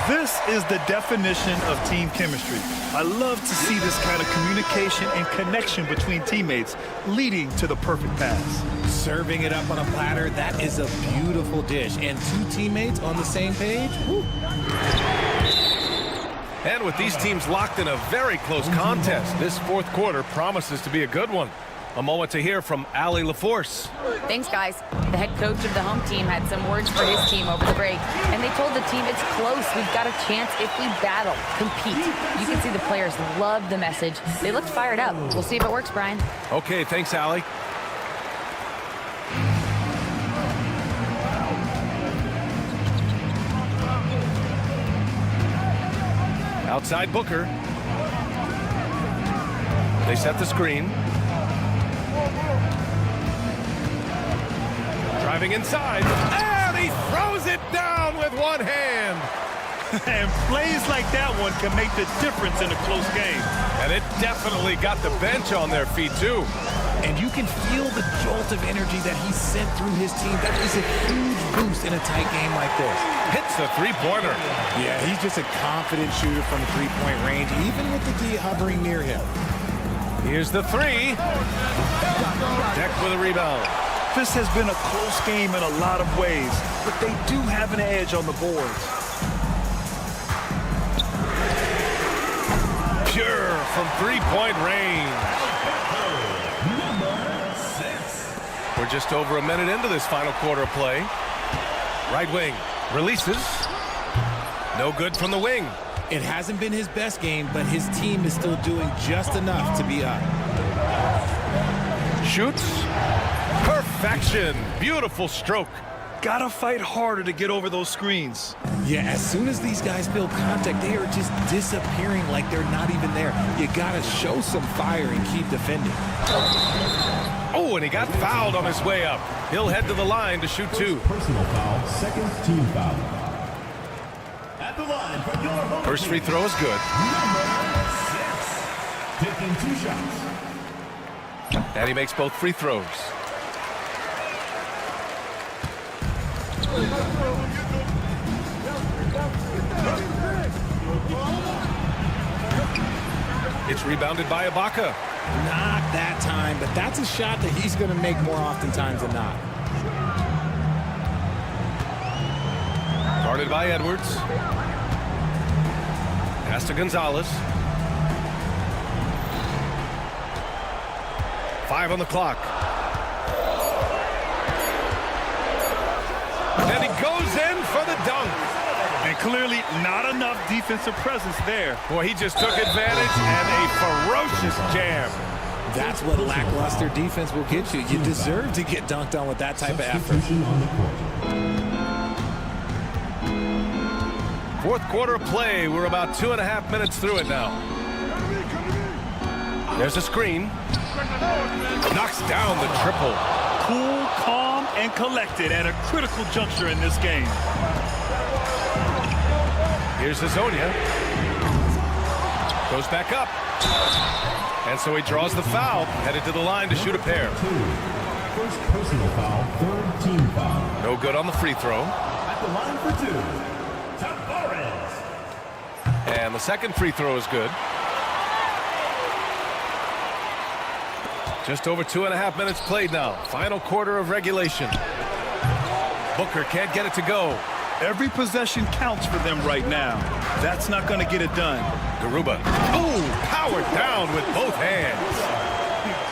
This is the definition of team chemistry. I love to see this kind of communication and connection between teammates leading to the perfect pass. Serving it up on a platter, that is a beautiful dish. And two teammates on the same page. Woo. And with these teams locked in a very close contest, this fourth quarter promises to be a good one. A moment to hear from Allie LaForce. Thanks, guys. The head coach of the home team had some words for his team over the break, and they told the team it's close. We've got a chance if we battle, compete. You can see the players love the message. They looked fired up. We'll see if it works, Brian. Okay, thanks, Allie. Outside Booker. They set the screen. Driving inside, and he throws it down with one hand. And plays like that one can make the difference in a close game. And it definitely got the bench on their feet, too. And you can feel the jolt of energy that he sent through his team. That is a huge boost in a tight game like this. Hits the three-pointer. Yeah, he's just a confident shooter from three-point range, even with the D hovering near him. Here's the three. Deck with a rebound. This has been a close game in a lot of ways, but they do have an edge on the boards. Pure from three-point range. We're just over a minute into this final quarter of play. Right wing releases. No good from the wing. It hasn't been his best game, but his team is still doing just enough to be up. Shoots. Perfection. Beautiful stroke. Gotta fight harder to get over those screens. Yeah, as soon as these guys feel contact, they are just disappearing like they're not even there. You gotta show some fire and keep defending. Oh, and he got fouled on his way up. He'll head to the line to shoot two. Personal foul, second team foul. At the line for your home First free throw is good. Number 6, taking 2 shots. And he makes both free throws. It's rebounded by Ibaka. Not that time, but that's a shot that he's going to make more oftentimes than not. Guarded by Edwards. Pass to Gonzalez. 5 on the clock. And he goes in for the dunk. And clearly not enough defensive presence there. Boy, he just took advantage and a ferocious jam. That's what lackluster defense will get you. You deserve to get dunked on with that type of effort. Fourth quarter of play. We're about 2.5 minutes through it now. There's a screen. Knocks down the triple. Cool, calm, and collected at a critical juncture in this game. Here's Hazonia. Goes back up. And so he draws the foul. Headed to the line to shoot a pair. First personal foul, third team foul. No good on the free throw. At the line for 2, Tavares. And the second free throw is good. Just over 2.5 minutes played now. Final quarter of regulation. Booker can't get it to go. Every possession counts for them right now. That's not going to get it done. Garuba. Oh, powered down with both hands.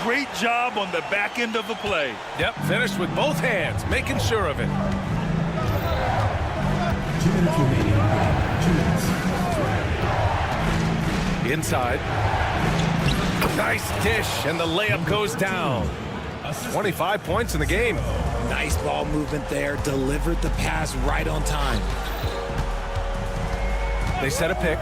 Great job on the back end of the play. Yep, finished with both hands, making sure of it. 2 minutes remaining. 2 minutes. Inside. Nice dish, and the layup goes down. 25 points in the game. Nice ball movement there. Delivered the pass right on time. They set a pick.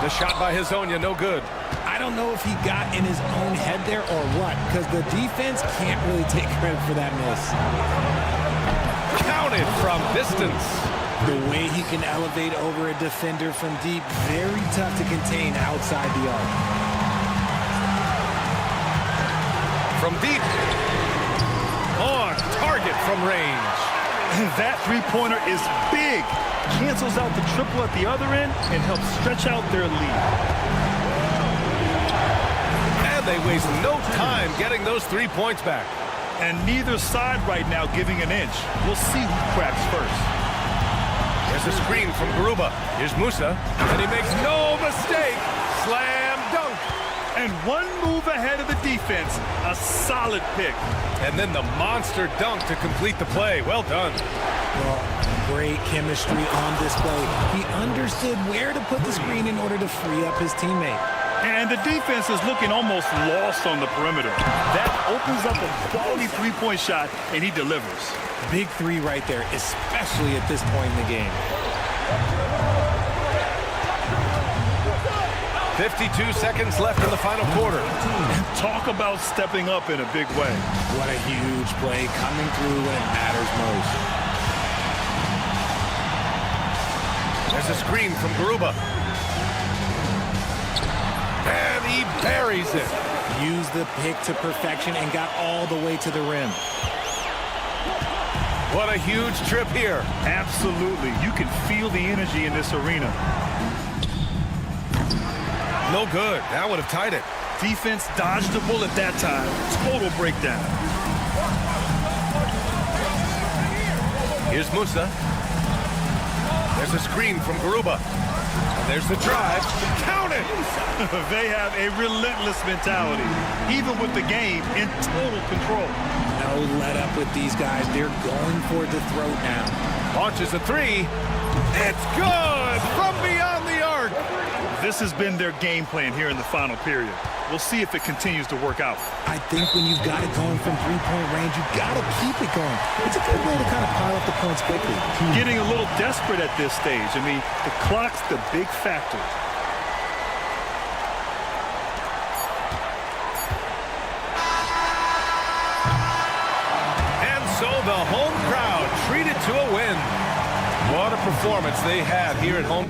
The shot by Hazonia, no good. I don't know if he got in his own head there or what, because the defense can't really take credit for that miss. Counted from distance. The way he can elevate over a defender from deep, very tough to contain outside the arc. from deep. On target from range. That three-pointer is big. Cancels out the triple at the other end and helps stretch out their lead. And they waste no time getting those 3 points back. And neither side right now giving an inch. We'll see who cracks first. There's a screen from Garuba. Here's Musa, and he makes no mistake. Slam dunk. And one move ahead of the defense. A solid pick. And then the monster dunk to complete the play. Well done. Well, great chemistry on display. He understood where to put the screen in order to free up his teammate. And the defense is looking almost lost on the perimeter. That opens up a quality three-point shot, and he delivers. Big three right there, especially at this point in the game. 52 seconds left in the final quarter. Talk about stepping up in a big way. What a huge play coming through when it matters most. There's a screen from Garuba. And he buries it. Used the pick to perfection and got all the way to the rim. What a huge trip here. Absolutely. You can feel the energy in this arena. No good. That would have tied it. Defense dodged the bullet that time. Total breakdown. Here's Musa. There's a screen from Garuba. And there's the drive. Count it! They have a relentless mentality, even with the game in total control. No let up with these guys. They're going for the throat now. Launches a three. It's good from beyond the arc. This has been their game plan here in the final period. We'll see if it continues to work out. I think when you've got it going from three-point range, you've got to keep it going. It's a good way to kind of pile up the points quickly. Getting a little desperate at this stage. I mean, the clock's the big factor. And so the home crowd treated to a win. What a performance they had here at home.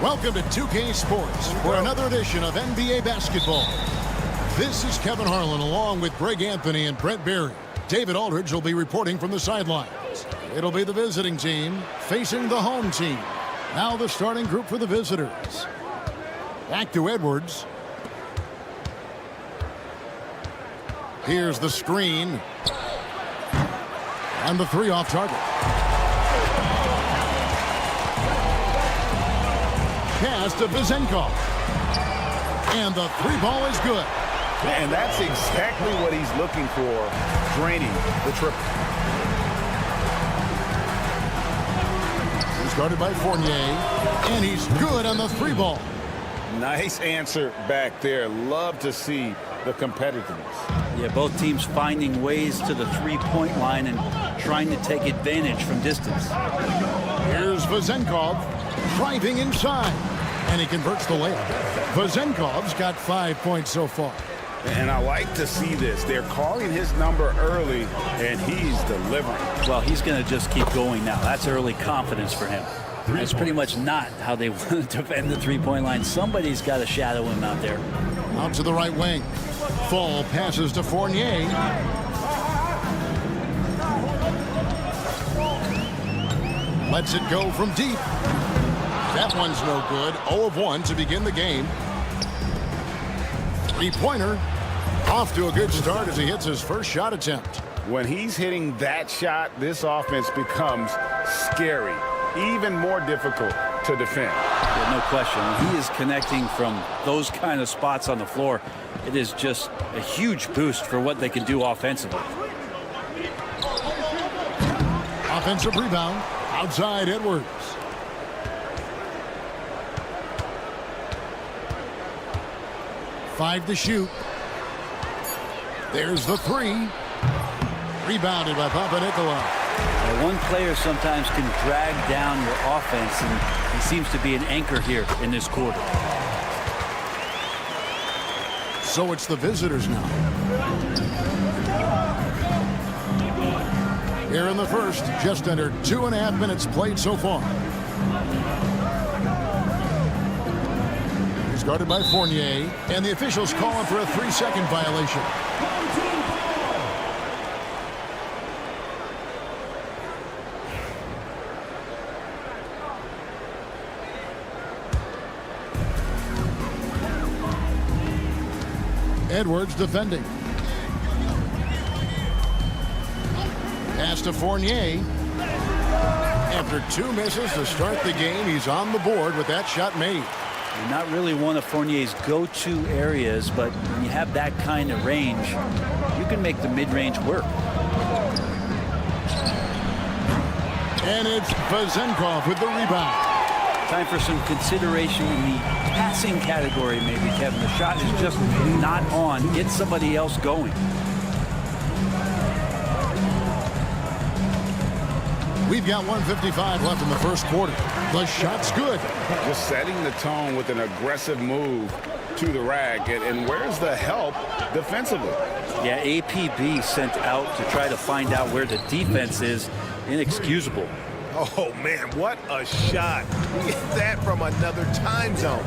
Welcome to 2K Sports for another edition of NBA basketball. This is Kevin Harlan along with Greg Anthony and Brent Berry. David Aldridge will be reporting from the sidelines. It'll be the visiting team facing the home team. Now the starting group for the visitors. Back to Edwards. Here's the screen. And the three off target. Pass to Vizenkov. And the three ball is good. And that's exactly what he's looking for, draining the triple. He's guarded by Fournier, and he's good on the three ball. Nice answer back there. Love to see the competitiveness. Yeah, both teams finding ways to the three-point line and trying to take advantage from distance. Here's Vizenkov driving inside, and he converts the layup. Vizenkov's got 5 points so far. And I like to see this. They're calling his number early, and he's delivering. Well, he's going to just keep going now. That's early confidence for him. That's pretty much not how they want to defend the three-point line. Somebody's got to shadow him out there. Out to the right wing. Fall passes to Fournier. Lets it go from deep. That one's no good. 0 of 1 to begin the game. Three-pointer. Off to a good start as he hits his first shot attempt. When he's hitting that shot, this offense becomes scary, even more difficult to defend. Yeah, no question. He is connecting from those kind of spots on the floor. It is just a huge boost for what they can do offensively. Offensive rebound. Outside Edwards. Five to shoot. There's the three. Rebounded by Papanikolaou. One player sometimes can drag down your offense, and he seems to be an anchor here in this quarter. So it's the visitors now. Here in the first, just under 2.5 minutes played so far. He's guarded by Fournier, and the officials call him for a 3-second violation. Edwards defending. Pass to Fournier. After 2 misses to start the game, he's on the board with that shot made. Not really one of Fournier's go-to areas, but when you have that kind of range, you can make the mid-range work. And it's Vezenkov with the rebound. Time for some consideration in the passing category, maybe, Kevin. The shot is just not on. Get somebody else going. We've got 1:55 left in the first quarter. The shot's good. Just setting the tone with an aggressive move to the rack. And where's the help defensively? Yeah, APB sent out to try to find out where the defense is. Inexcusable. Oh, man, what a shot. Get that from another time zone.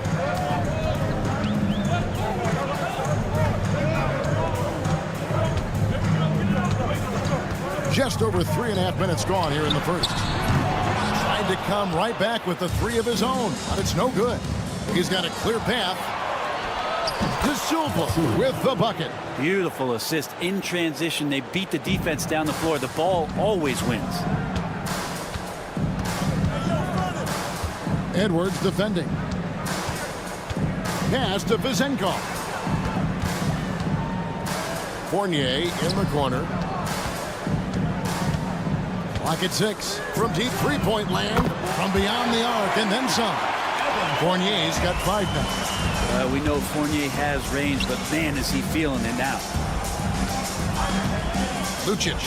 Just over 3.5 minutes gone here in the first. Tried to come right back with the 3 of his own, but it's no good. He's got a clear path. De Silva with the bucket. Beautiful assist in transition. They beat the defense down the floor. The ball always wins. Edwards defending. Pass to Vezenkov. Fournier in the corner. Clock at 6 from deep three-point land, from beyond the arc, and then some. Fournier's got 5 now. We know Fournier has range, but man, is he feeling it now. Lucic.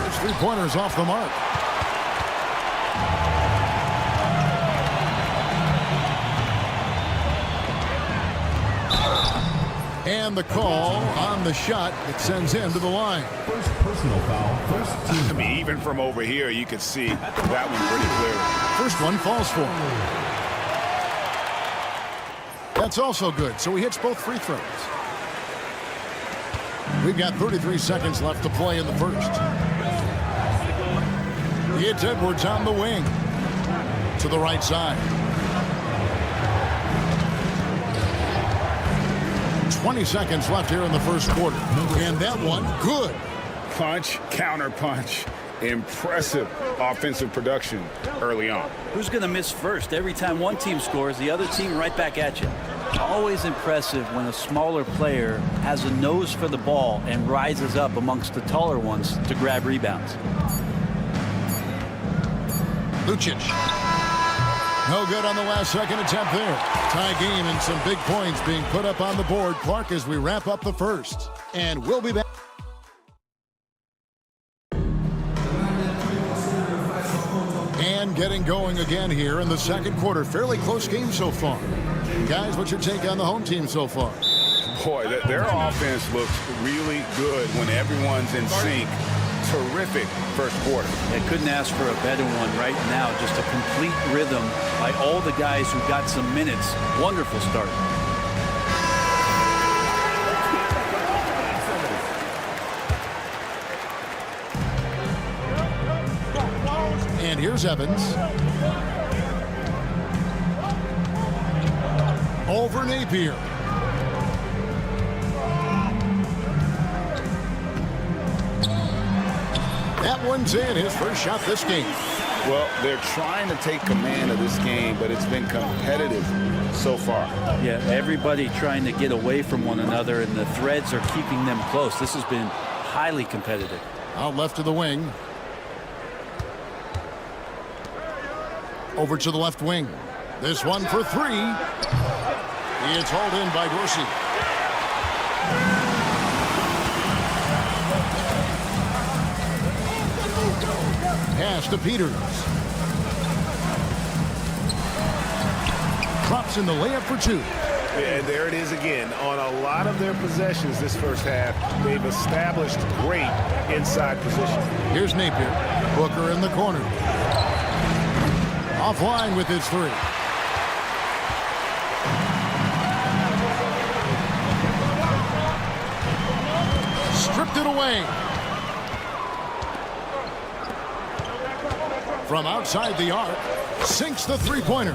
His 3-pointers off the mark. And the call on the shot, it sends him to the line. First personal foul. First team. I mean, even from over here, you could see that one pretty clearly. First one falls for him. That's also good, so he hits both free throws. We've got 33 seconds left to play in the first. It's Edwards on the wing. To the right side. 20 seconds left here in the first quarter. And that one, good. Punch, counter punch. Impressive offensive production early on. Who's going to miss first? Every time one team scores, the other team right back at you. Always impressive when a smaller player has a nose for the ball and rises up amongst the taller ones to grab rebounds. Lucic. No good on the last second attempt there. Tie game and some big points being put up on the board. Clark, as we wrap up the first. And we'll be back. And getting going again here in the second quarter. Fairly close game so far. Guys, what's your take on the home team so far? Boy, their offense looks really good when everyone's in sync. Terrific first quarter. I couldn't ask for a better one right now. Just a complete rhythm by all the guys who got some minutes. Wonderful start. And here's Evans. Over Napier. That one's in, his first shot this game. Well, they're trying to take command of this game, but it's been competitive so far. Yeah, everybody trying to get away from one another, and the threads are keeping them close. This has been highly competitive. Out left to the wing. Over to the left wing. This one for 3. It's hauled in by Dorsey. Pass to Peters. Drops in the layup for 2. And there it is again. On a lot of their possessions this first half, they've established great inside position. Here's Napier. Booker in the corner. Offline with his 3. Stripped it away. From outside the arc, sinks the 3-pointer.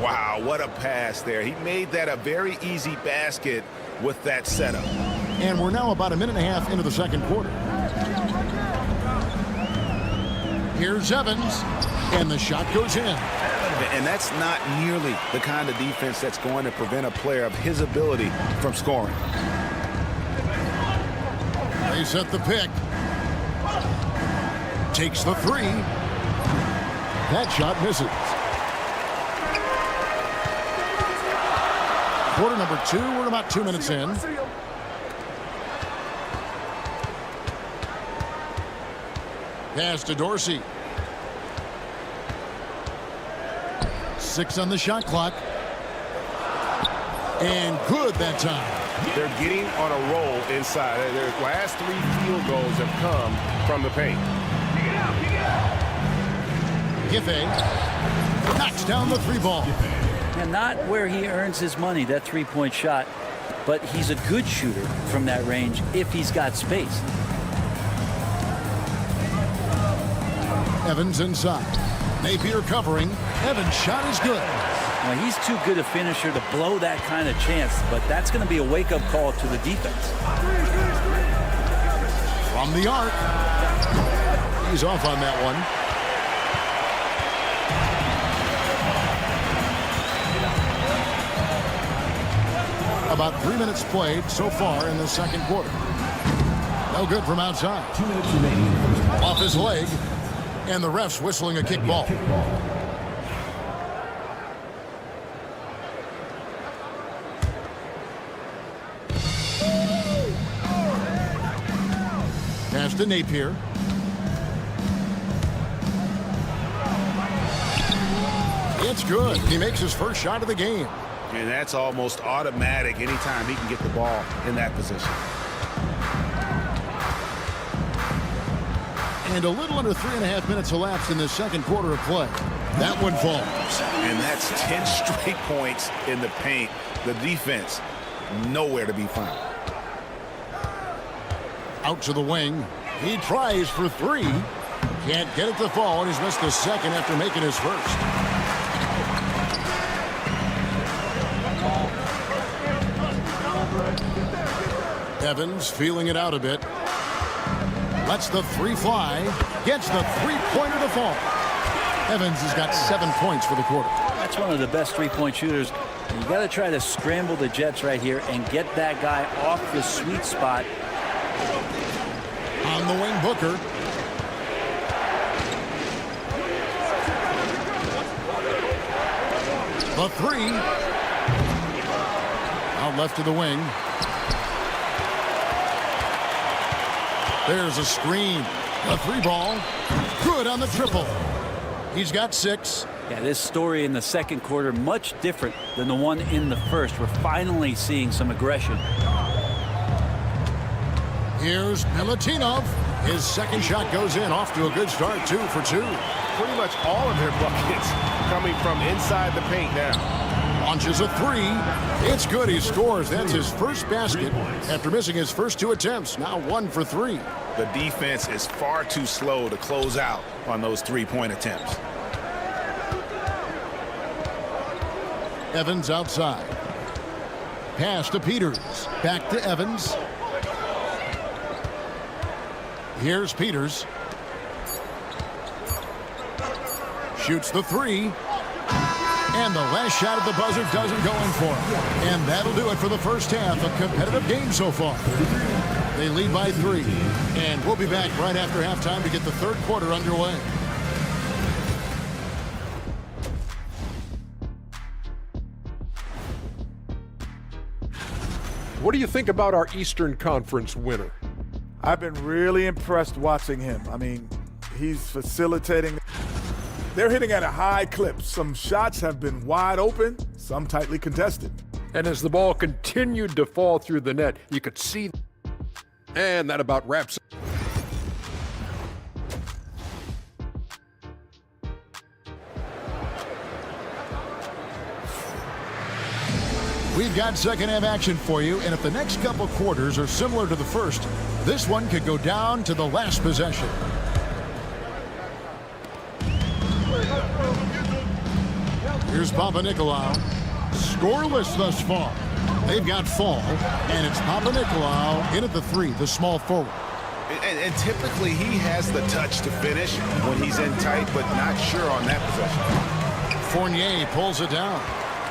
Wow, what a pass there. He made that a very easy basket with that setup. And we're now about a minute and a half into the second quarter. Here's Evans, and the shot goes in. And that's not nearly the kind of defense that's going to prevent a player of his ability from scoring. They set the pick. Takes the three. That shot misses. Quarter number 2, we're about 2 minutes in. Pass to Dorsey. 6 on the shot clock. And good that time. They're getting on a roll inside. Their last 3 field goals have come from the paint. Giffey knocks down the 3 ball. And not where he earns his money, that three-point shot, but he's a good shooter from that range if he's got space. Evans inside. Napier covering. Evans' shot is good. Now, he's too good a finisher to blow that kind of chance, but that's going to be a wake-up call to the defense. From the arc. He's off on that one. About 3 minutes played so far in the second quarter. No good from outside. 2 minutes remaining. Off his leg. And the ref's whistling a kick ball. Pass to Napier. It's good. He makes his first shot of the game. And that's almost automatic anytime he can get the ball in that position. And a little under 3.5 minutes elapsed in the second quarter of play. That one falls. And that's 10 straight points in the paint. The defense, nowhere to be found. Out to the wing. He tries for 3. Can't get it to fall, and he's missed the second after making his first. Evans feeling it out a bit. Lets the 3 fly. Gets the 3-pointer to fall. Evans has got 7 points for the quarter. That's one of the best 3-point shooters. You got to try to scramble the Jets right here and get that guy off the sweet spot. On the wing, Booker. The 3. Out left to the wing. There's a screen. A 3 ball. Good on the triple. He's got 6. Yeah, this story in the second quarter much different than the one in the first. We're finally seeing some aggression. Here's Milutinov. His second shot goes in. Off to a good start. 2 for 2. Pretty much all of their buckets coming from inside the paint now. Launches a 3. It's good. He scores. That's his first basket after missing his first 2 attempts. Now 1 for 3. The defense is far too slow to close out on those 3-point attempts. Evans outside. Pass to Peters. Back to Evans. Here's Peters. Shoots the 3. And the last shot at the buzzer doesn't go in for him. And that'll do it for the first half. A competitive game so far. They lead by 3. And we'll be back right after halftime to get the third quarter underway. What do you think about our Eastern Conference winner? I've been really impressed watching him. I mean, he's facilitating. They're hitting at a high clip. Some shots have been wide open, some tightly contested. And as the ball continued to fall through the net, you could see. And that about wraps it. We've got second half action for you, and if the next couple quarters are similar to the first, this one could go down to the last possession. Here's Papanikolaou. Scoreless thus far. They've got Fall, and it's Papanikolaou in at the 3, the small forward. And typically he has the touch to finish when he's in tight, but not sure on that possession. Fournier pulls it down.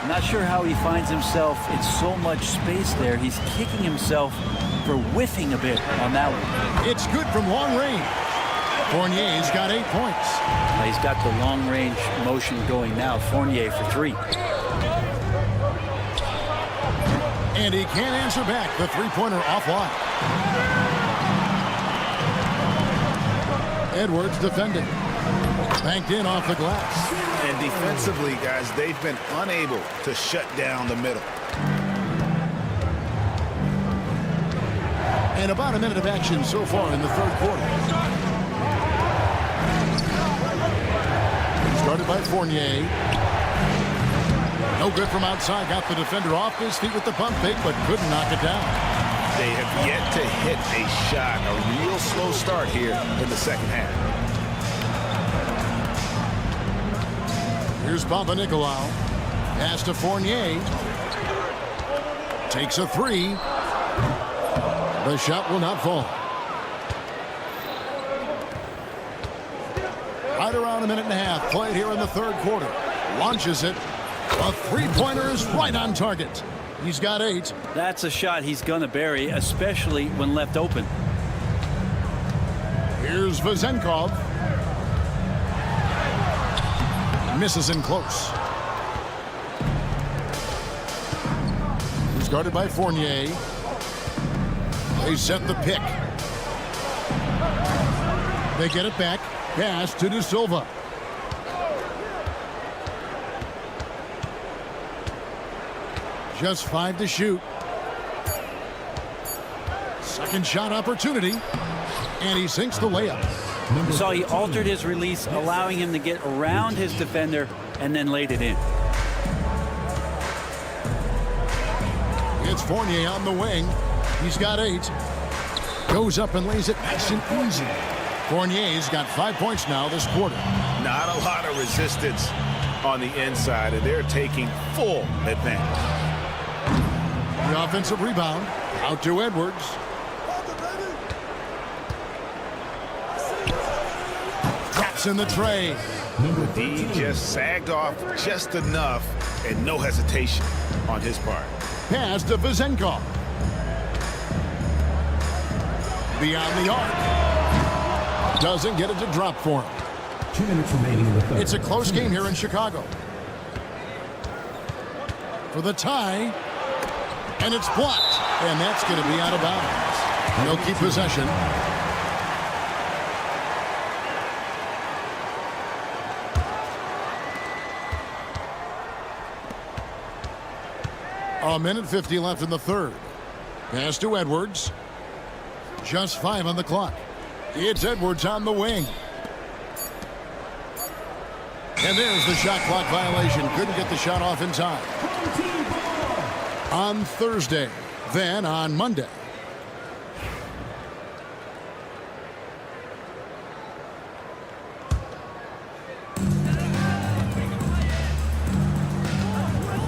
I'm not sure how he finds himself in so much space there. He's kicking himself for whiffing a bit on that one. It's good from long range. Fournier's got 8 points. He's got the long range motion going now. Fournier for 3. And he can't answer back. The three-pointer offline. Edwards defending. Banked in off the glass. And defensively, guys, they've been unable to shut down the middle. And about a minute of action so far in the third quarter. Started by Fournier. No good from outside. Got the defender off his feet with the pump fake, but couldn't knock it down. They have yet to hit a shot. A real slow start here in the second half. Here's Papanikolaou. Pass to Fournier. Takes a 3. The shot will not fall. Right around a minute and a half played here in the third quarter. Launches it. A three-pointer is right on target. He's got 8. That's a shot he's going to bury, especially when left open. Here's Vezenkov. Misses in close. He's guarded by Fournier. They set the pick. They get it back. Pass to De Silva. Just 5 to shoot. Second shot opportunity. And he sinks the layup. So he altered his release, allowing him to get around his defender and then laid it in. It's Fournier on the wing. He's got 8. Goes up and lays it nice and easy. Fournier's got 5 points now this quarter. Not a lot of resistance on the inside, and they're taking full advantage. The offensive rebound out to Edwards. Drops in the tray. D just sagged off just enough, and no hesitation on his part. Pass to Vezenkov. Beyond the arc. Doesn't get it to drop for him. 2 minutes remaining in the third. It's a close game here in Chicago. For the tie. And it's blocked. And that's going to be out of bounds. They'll keep possession. A minute 50 left in the third. Pass to Edwards. Just 5 on the clock. It's Edwards on the wing. And there's the shot clock violation. Couldn't get the shot off in time. On Thursday, then on Monday.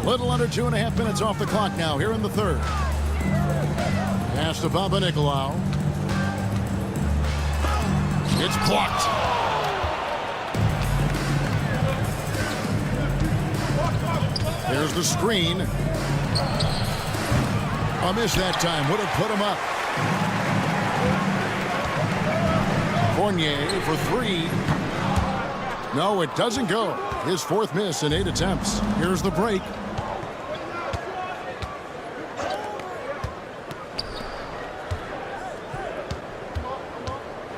Little under 2.5 minutes off the clock now here in the third. Pass to Papanikolaou. It's blocked. There's the screen. A miss that time. Would have put him up. Fournier for 3. No, it doesn't go. His 4th miss in 8 attempts. Here's the break.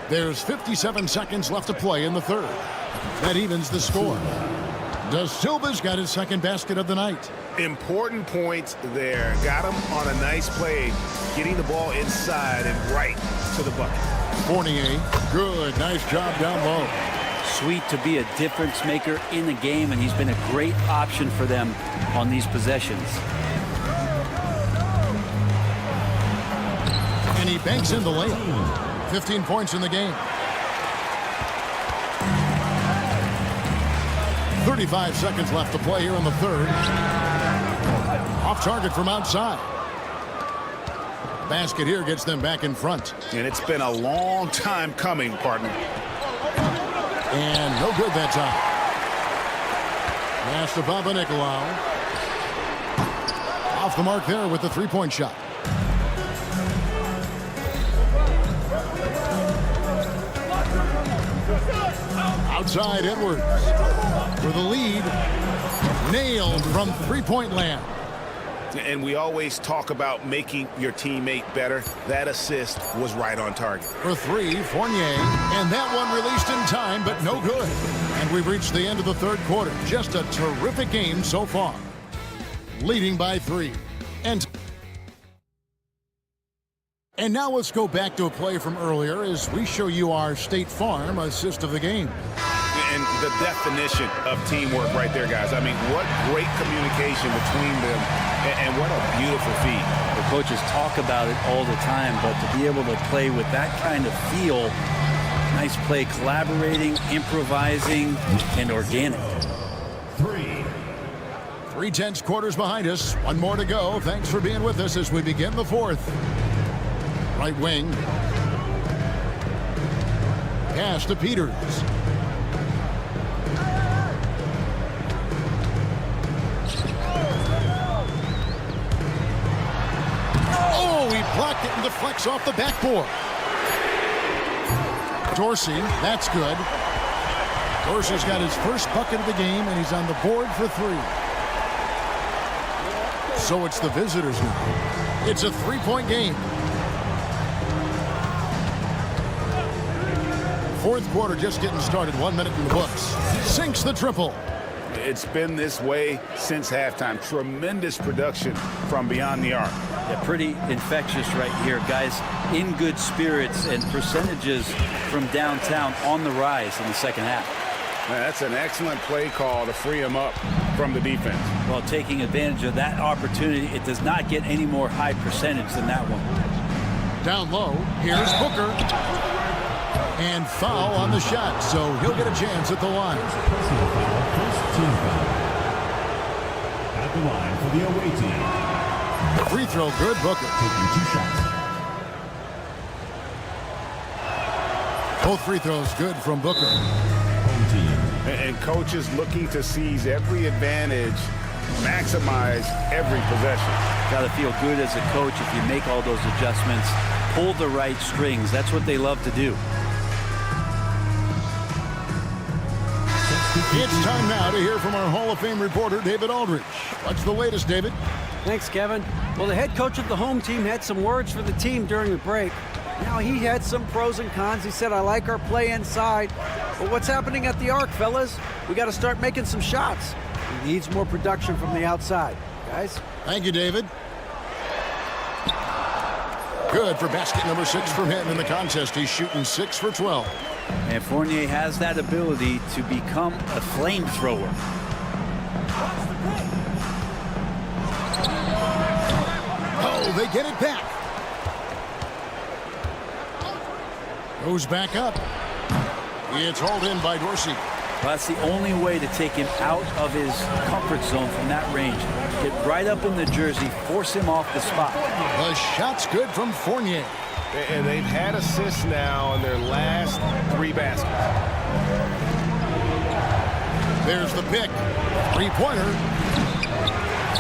There's 57 seconds left to play in the third. That evens the score. De Silva's got his second basket of the night. Important points there. Got him on a nice play, getting the ball inside and right to the bucket. Fournier, good, nice job down low. Sweet to be a difference maker in the game, and he's been a great option for them on these possessions. And he banks in the layup. 15 points in the game. 35 seconds left to play here in the third. Off target from outside. Basket here gets them back in front. And it's been a long time coming, partner. And no good that time. Pass to Papanikolaou. Off the mark there with the three-point shot. Outside Edwards for the lead. Nailed from three-point land. And we always talk about making your teammate better. That assist was right on target. For three, Fournier. And that one released in time, but no good. And we've reached the end of the third quarter. Just a terrific game so far. Leading by 3. And now let's go back to a play from earlier as we show you our State Farm assist of the game. And the definition of teamwork right there, guys. I mean, what great communication between them, and what a beautiful feed. The coaches talk about it all the time, but to be able to play with that kind of feel, nice play, collaborating, improvising, and organic. 3 tense quarters behind us. One more to go. Thanks for being with us as we begin the fourth. Right wing. Pass to Peters. Oh, he blocked it and deflects off the backboard. Dorsey, that's good. Dorsey's got his first bucket of the game, and he's on the board for 3. So it's the visitors now. It's a 3-point game. Fourth quarter just getting started. 1 minute in the books. Sinks the triple. It's been this way since halftime. Tremendous production from beyond the arc. Yeah, pretty infectious right here. Guys in good spirits, and percentages from downtown on the rise in the second half. Man, that's an excellent play call to free him up from the defense. Well, taking advantage of that opportunity, it does not get any more high percentage than that one. Down low, here's Booker. And foul on the shot, so he'll get a chance at the line. Personal foul, first team foul. At the line for the away team. Free throw, good. Booker taking 2 shots. Both free throws good from Booker. Home team. And coaches looking to seize every advantage, maximize every possession. Got to feel good as a coach if you make all those adjustments, pull the right strings. That's what they love to do. It's time now to hear from our Hall of Fame reporter, David Aldridge. What's the latest, David? Thanks, Kevin. Well, the head coach of the home team had some words for the team during the break. Now, he had some pros and cons. He said, I like our play inside. But what's happening at the arc, fellas? We got to start making some shots. He needs more production from the outside. Guys? Thank you, David. Good for basket number 6 from him in the contest. He's shooting 6 for 12. And Fournier has that ability to become a flamethrower. Oh, they get it back. Goes back up. It's hauled in by Dorsey. Well, that's the only way to take him out of his comfort zone from that range. Get right up in the jersey, force him off the spot. The shot's good from Fournier. And they've had assists now on their last 3 baskets. There's the pick. 3-pointer.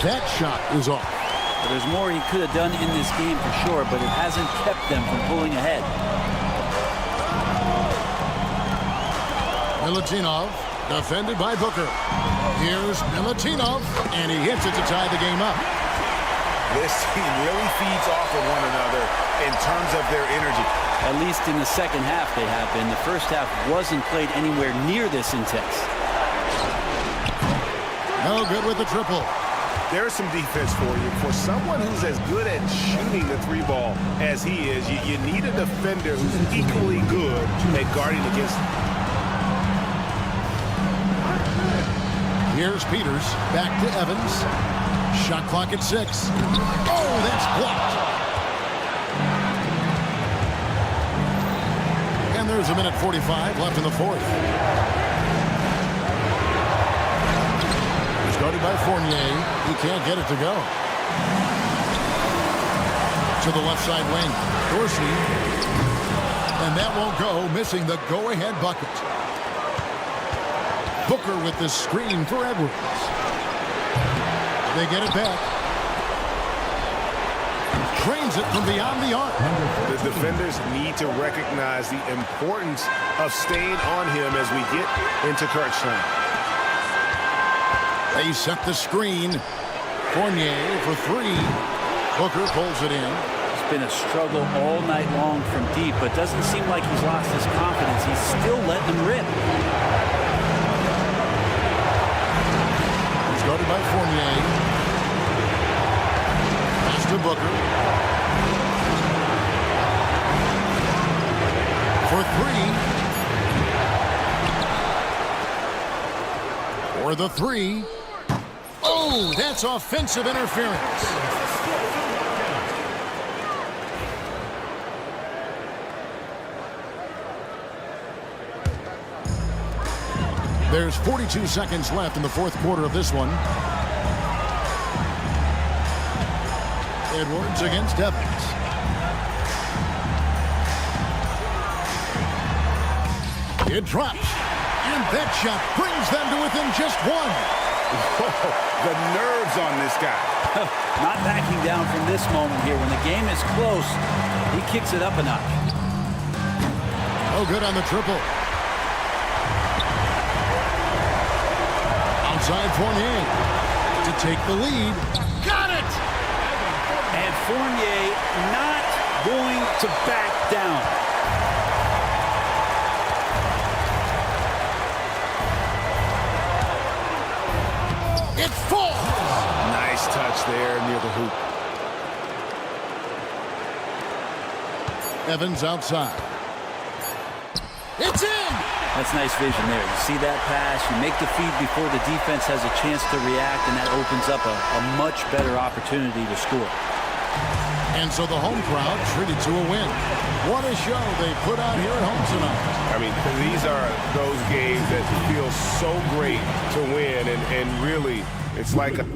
That shot is off. Well, there's more he could have done in this game for sure, but it hasn't kept them from pulling ahead. Milutinov, defended by Booker. Here's Milutinov, and he hits it to tie the game up. This team really feeds off of one another in terms of their energy. At least in the second half they have been. The first half wasn't played anywhere near this intense. No good with the triple. There's some defense for you. For someone who's as good at shooting the 3-ball as he is, you need a defender who's equally good at guarding against him. Here's Peters, back to Evans. Shot clock at 6. Oh, that's blocked. And there's a minute 45 left in the fourth. He's guarded by Fournier. He can't get it to go. To the left side wing. Dorsey. And that won't go, missing the go-ahead bucket. Booker with the screen for Edwards. They get it back. Trains it from beyond the arc. The defenders need to recognize the importance of staying on him as we get into crunch time. They set the screen. Fournier for three. Booker pulls it in. It's been a struggle all night long from deep, but doesn't seem like he's lost his confidence. He's still letting them rip. He's guarded by Fournier. Pass to Booker. For three. For the three. Oh, that's offensive interference. There's 42 seconds left in the fourth quarter of this one. Edwards against Evans. It drops. And that shot brings them to within just one. The nerves on this guy. Not backing down from this moment here. When the game is close, he kicks it up a notch. Oh, good on the triple. Outside Fournier to take the lead. Got it! And Fournier not going to back down. It falls! Nice touch there near the hoop. Evans outside. It's in! That's nice vision there. You see that pass, you make the feed before the defense has a chance to react, and that opens up a much better opportunity to score. And so the home crowd treated to a win. What a show they put out here at home tonight. I mean, these are those games that feel so great to win, and really, it's like a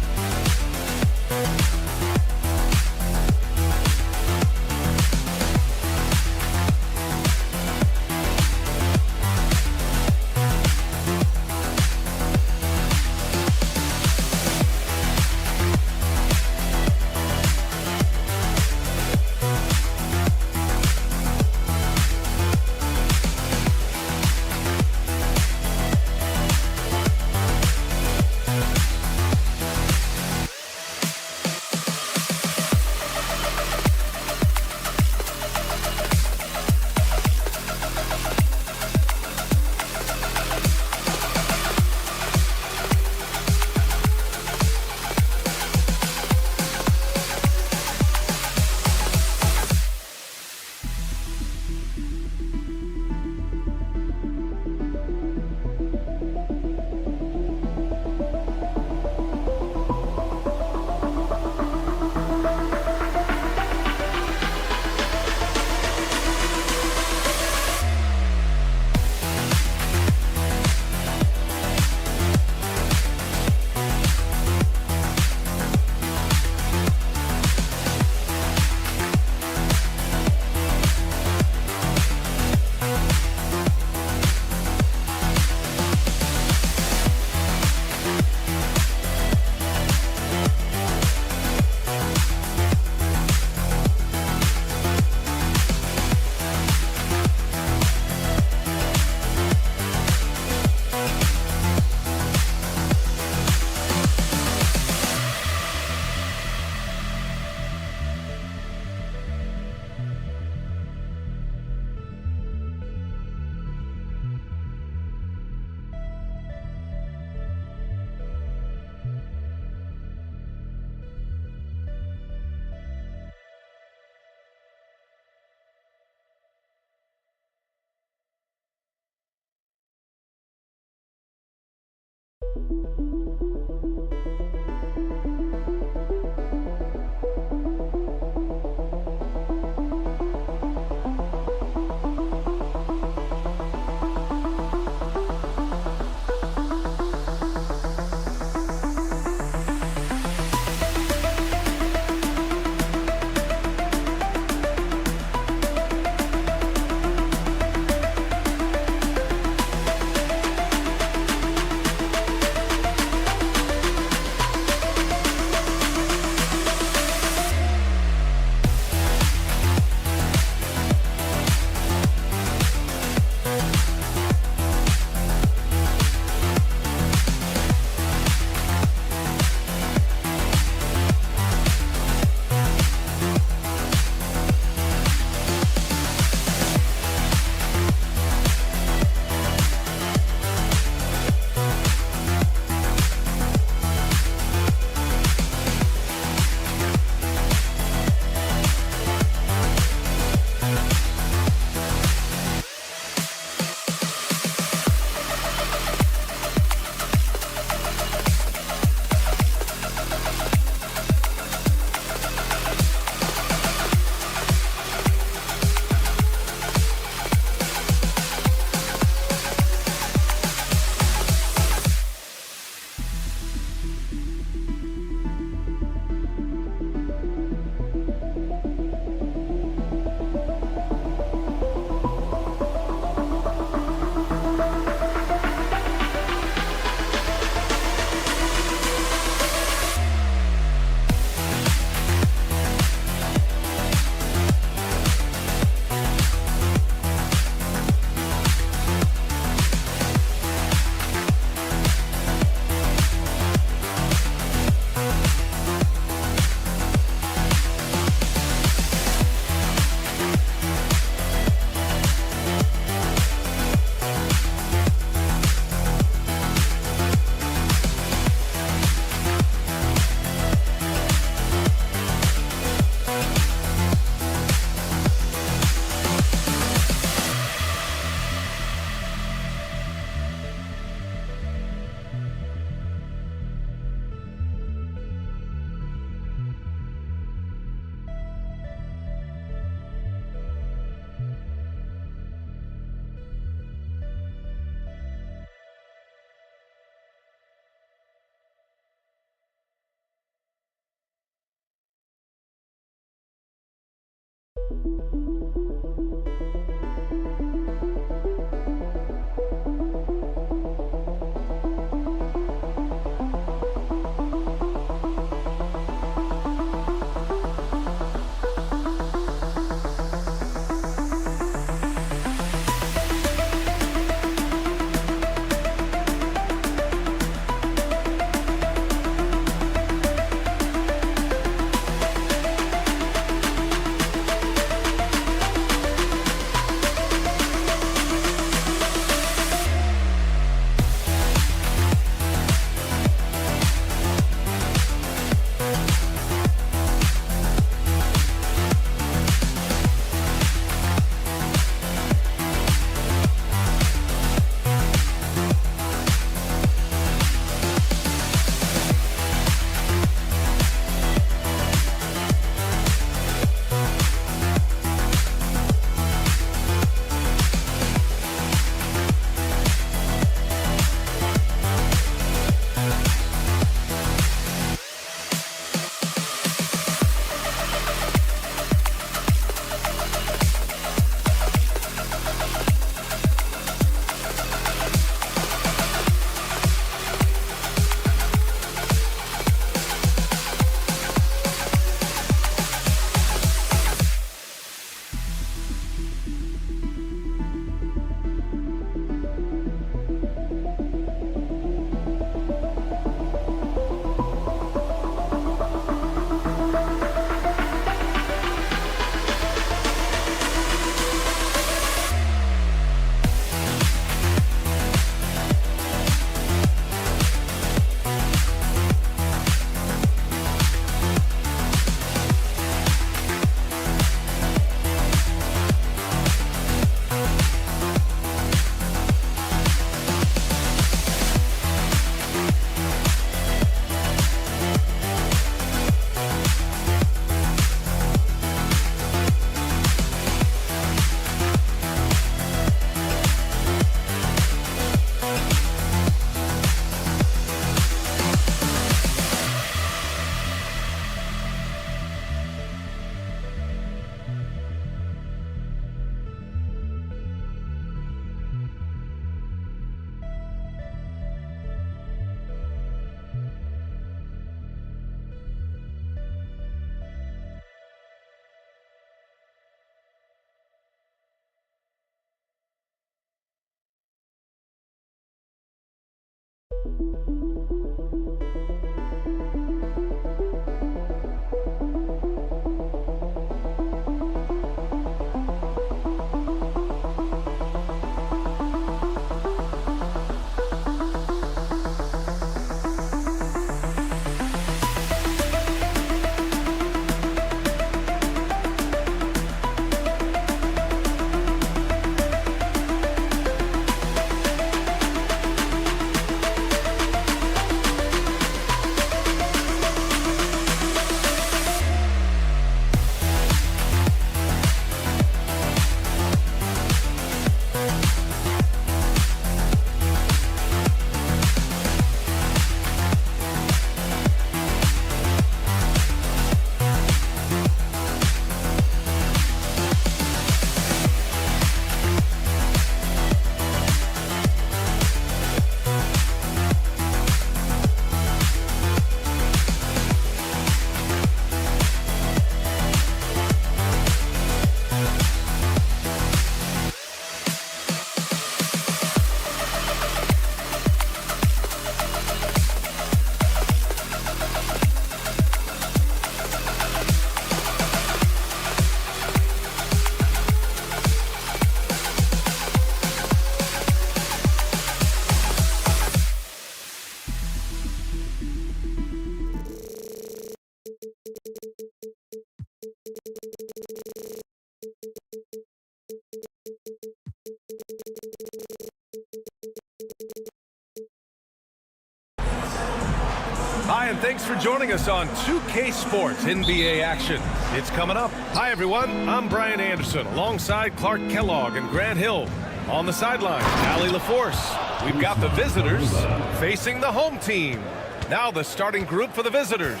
Hi, and thanks for joining us on 2K Sports NBA action. It's coming up. Hi, everyone. I'm Brian Anderson alongside Clark Kellogg and Grant Hill. On the sideline, Allie LaForce. We've got the visitors facing the home team. Now the starting group for the visitors.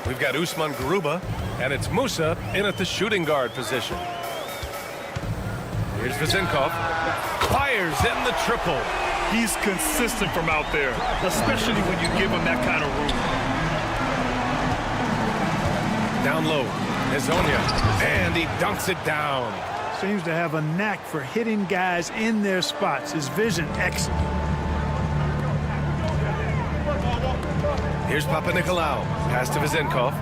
We've got Usman Garuba, and it's Musa in at the shooting guard position. Here's Vezinkov. Fires in the triple. He's consistent from out there, especially when you give him that kind of room. Down low, Hazonia, and he dunks it down. Seems to have a knack for hitting guys in their spots. His vision excellent. Here's Papanikolaou. Pass to Vezinkov.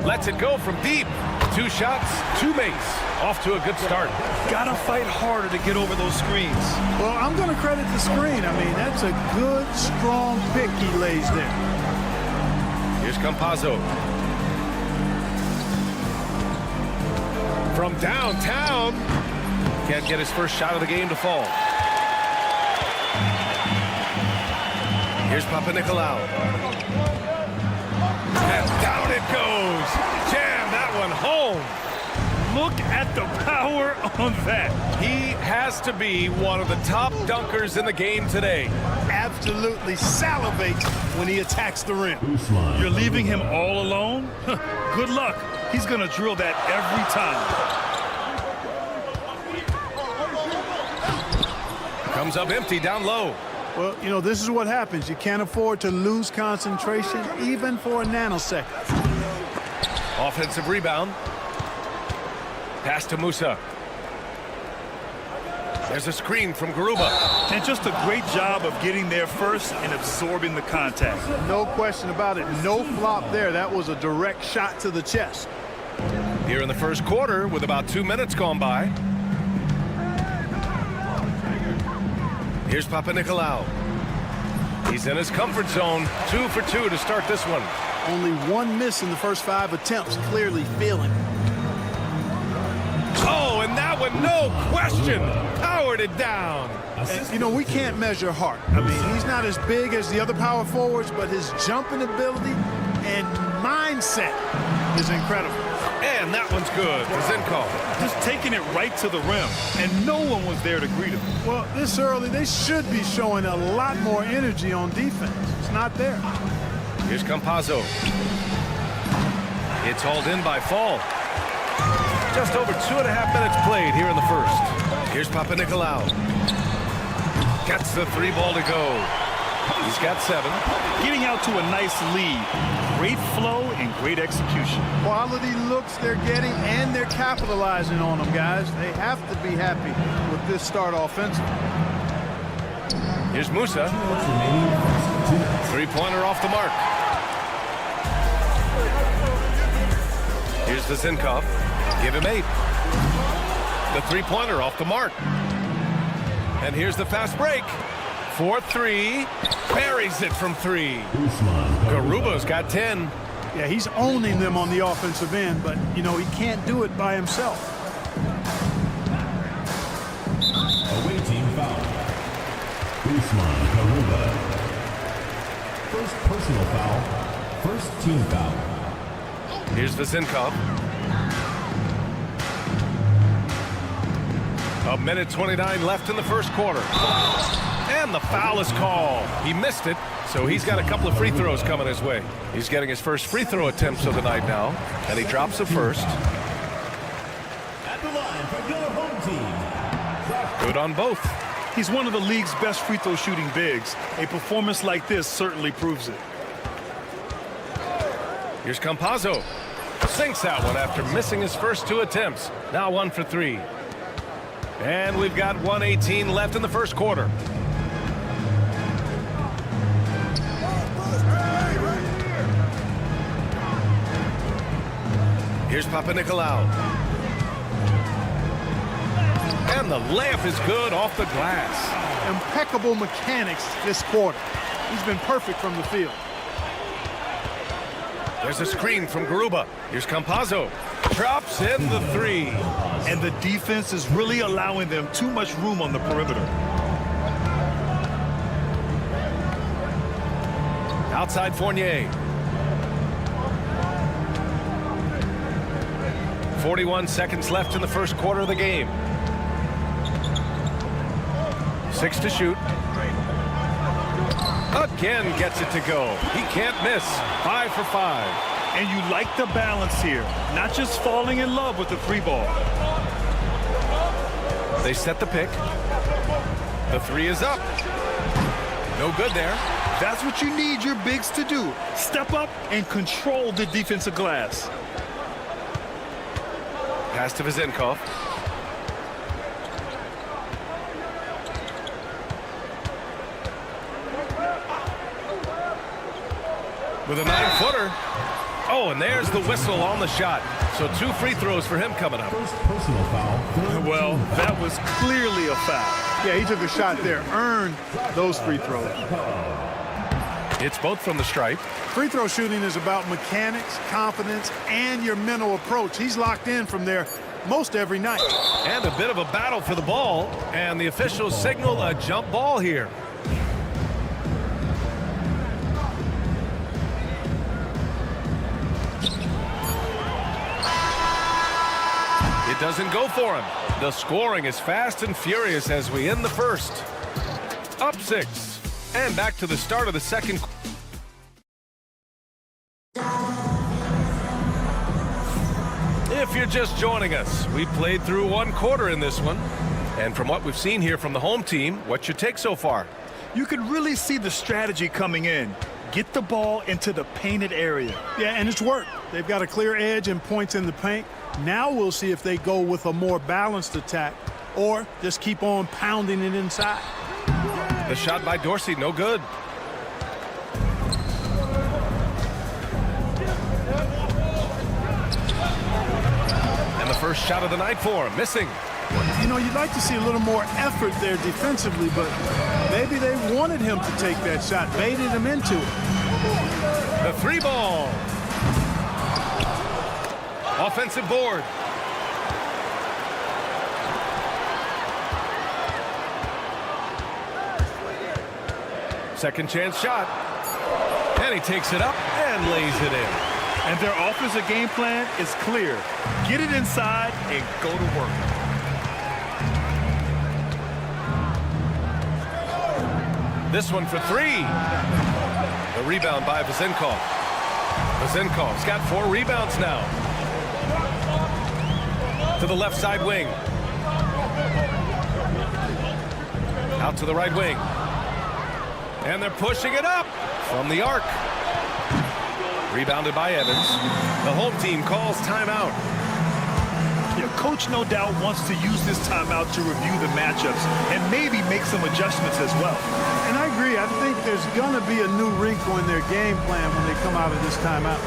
Lets it go from deep. 2 shots, 2 makes. Off to a good start. Gotta fight harder to get over those screens. Well, I'm going to credit the screen. I mean, that's a good, strong pick he lays there. Here's Campazzo. From downtown. Can't get his first shot of the game to fall. Here's Papanikolaou. And down it goes. Jam that one home. Look at the power on that. He has to be one of the top dunkers in the game today. Absolutely salivates when he attacks the rim. You're leaving him all alone? Good luck. He's going to drill that every time. Comes up empty down low. Well, you know, this is what happens. You can't afford to lose concentration even for a nanosecond. Offensive rebound. Pass to Musa. There's a screen from Garuba. And just a great job of getting there first and absorbing the contact. No question about it. No flop there. That was a direct shot to the chest. Here in the first quarter with about 2 minutes gone by. Here's Papanikolaou. He's in his comfort zone. 2 for 2 to start this one. Only 1 miss in the first 5 attempts. Clearly feeling it. Oh, and that one, no question, powered it down. And, you know, we can't measure heart. I mean, he's not as big as the other power forwards, but his jumping ability and mindset is incredible. And that one's good. Vezinkov. Just taking it right to the rim, and no one was there to greet him. Well, this early, they should be showing a lot more energy on defense. It's not there. Here's Campazzo. It's hauled in by Fall. Just over 2.5 minutes played here in the first. Here's Papanikolaou. Gets the 3 ball to go. He's got 7. Getting out to a nice lead. Great flow and great execution. Quality looks they're getting, and they're capitalizing on them, guys. They have to be happy with this start offensively. Here's Musa. Three-pointer off the mark. Here's Vezinkov. Give him 8. The three-pointer off the mark. And here's the fast break. 4-3. Buries it from 3. Garuba's got 10. Yeah, he's owning them on the offensive end, but, you know, he can't do it by himself. Away team foul. Usman Garuba. First personal foul. First team foul. Here's Vezinkov. 1:29 left in the first quarter. And the foul is called. He missed it, so he's got a couple of free throws coming his way. He's getting his first free throw attempts of the night now, and he drops the first. At the line for your home team. Good on both. He's one of the league's best free throw shooting bigs. A performance like this certainly proves it. Here's Campazzo. Sinks that one after missing his first 2 attempts. Now 1 for 3. And we've got 1:18 left in the first quarter. Here's Papanikolaou. And the layup is good off the glass. Impeccable mechanics this quarter. He's been perfect from the field. There's a screen from Garuba. Here's Campazzo. Drops in the 3. And the defense is really allowing them too much room on the perimeter. Outside Fournier. 41 seconds left in the first quarter of the game. 6 to shoot. Again gets it to go. He can't miss. 5 for 5. And you like the balance here. Not just falling in love with the 3 ball. They set the pick. The 3 is up. No good there. That's what you need your bigs to do. Step up and control the defensive glass. Pass to Vezinkov. With a 9-footer. Oh, and there's the whistle on the shot. So 2 free throws for him coming up. First personal foul. Well, that was clearly a foul. Yeah, he took a shot there, earned those free throws. It's both from the stripe. Free throw shooting is about mechanics, confidence, and your mental approach. He's locked in from there most every night. And a bit of a battle for the ball. And the officials signal a jump ball here. It doesn't go for him. The scoring is fast and furious as we end the first. Up 6. And back to the start of the second. If you're just joining us, we played through 1 quarter in this one. And from what we've seen here from the home team, what's your take so far? You can really see the strategy coming in. Get the ball into the painted area. Yeah, and it's worked. They've got a clear edge and points in the paint. Now we'll see if they go with a more balanced attack or just keep on pounding it inside. The shot by Dorsey, no good. And the first shot of the night for him, missing. You know, you'd like to see a little more effort there defensively, but maybe they wanted him to take that shot, baited him into it. The 3 ball. Offensive board. Second chance shot. And he takes it up and lays it in. And their offensive game plan is clear. Get it inside and go to work. This one for 3. The rebound by Vezinkov. Vezinkov's got 4 rebounds now. To the left side wing. Out to the right wing. And they're pushing it up from the arc. Rebounded by Evans. The home team calls timeout. Yeah, coach no doubt wants to use this timeout to review the matchups and maybe make some adjustments as well. And I agree. I think there's going to be a new wrinkle in their game plan when they come out of this timeout.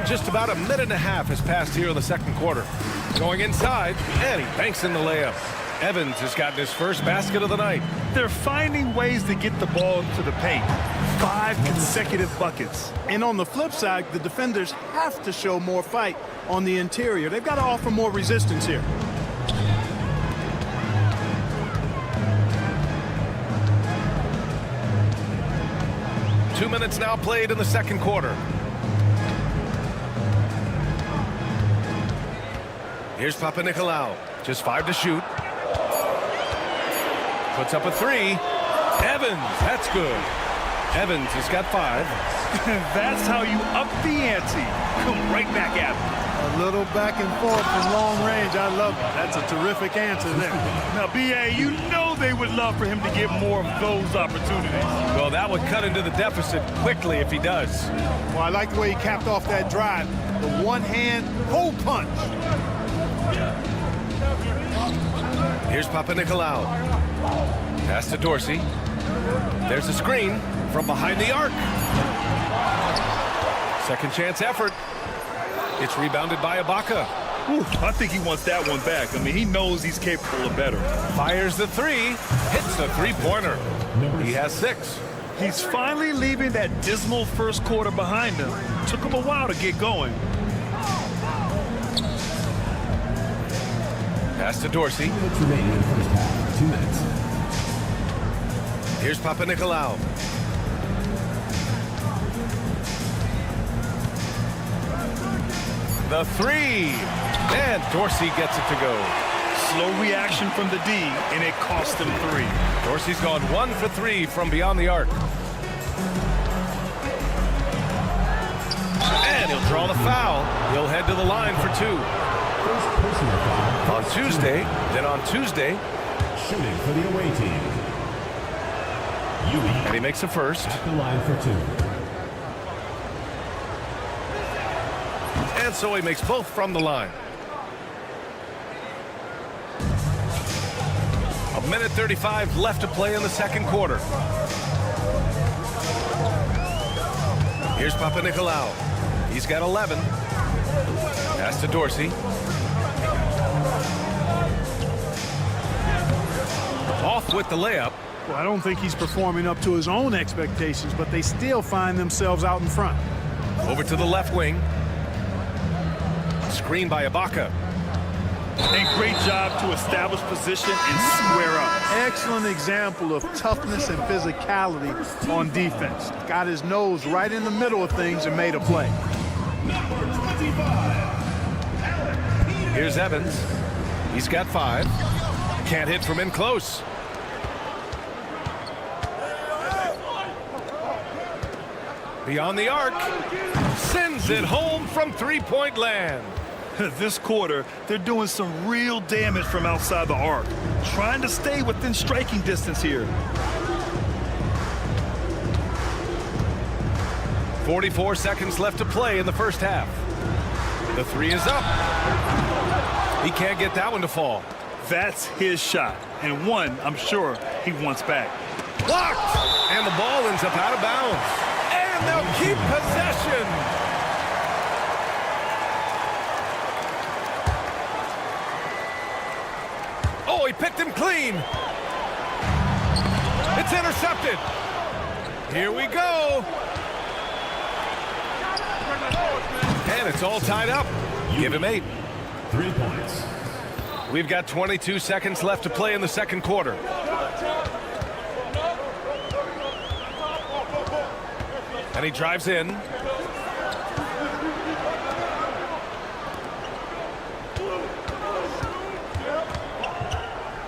Just about a minute and a half has passed here in the second quarter. Going inside, and he banks in the layup. Evans has gotten his first basket of the night. They're finding ways to get the ball to the paint. 5 consecutive buckets. And on the flip side, the defenders have to show more fight on the interior. They've got to offer more resistance here. Two minutes now played in the second quarter. Here's Papanikolaou. Just 5 to shoot. Puts up a 3. Evans, that's good. Evans has got 5. That's how you up the ante. Come right back at him. A little back and forth from long range. I love it. That's a terrific answer there. Now, B.A., you know they would love for him to get more of those opportunities. Well, that would cut into the deficit quickly if he does. Well, I like the way he capped off that drive. The one-hand hole punch. Here's Papanikolaou. Pass to Dorsey. There's a screen from behind the arc. Second chance effort. It's rebounded by Ibaka. Ooh, I think he wants that one back. I mean, he knows he's capable of better. Fires the 3. Hits the three-pointer. He has 6. He's finally leaving that dismal first quarter behind him. Took him a while to get going. Pass to Dorsey. Remaining in the first half. 2 minutes. Here's Papanikolaou. The 3. And Dorsey gets it to go. Slow reaction from the D, and it cost him 3. Dorsey's gone 1 for 3 from beyond the arc. And he'll draw the foul. He'll head to the line for 2. On Tuesday, shooting for the away team. And he makes a first. At the line for 2. And so he makes both from the line. A minute 35 left to play in the second quarter. Here's Papanikolaou. He's got 11. Pass to Dorsey. Off with the layup. Well, I don't think he's performing up to his own expectations, but they still find themselves out in front. Over to the left wing. Screen by Ibaka. And great job to establish position and square up. Excellent example of toughness and physicality on defense. Got his nose right in the middle of things and made a play. Here's Evans. He's got 5. Can't hit from in close. Beyond the arc. Sends it home from three-point land. This quarter, they're doing some real damage from outside the arc. Trying to stay within striking distance here. 44 seconds left to play in the first half. The 3 is up. He can't get that one to fall. That's his shot, and one I'm sure he wants back. Blocked! And the ball ends up out of bounds. And they'll keep possession. Oh, he picked him clean. It's intercepted. Here we go. And it's all tied up. Give him 8. 3 points. We've got 22 seconds left to play in the second quarter. And he drives in.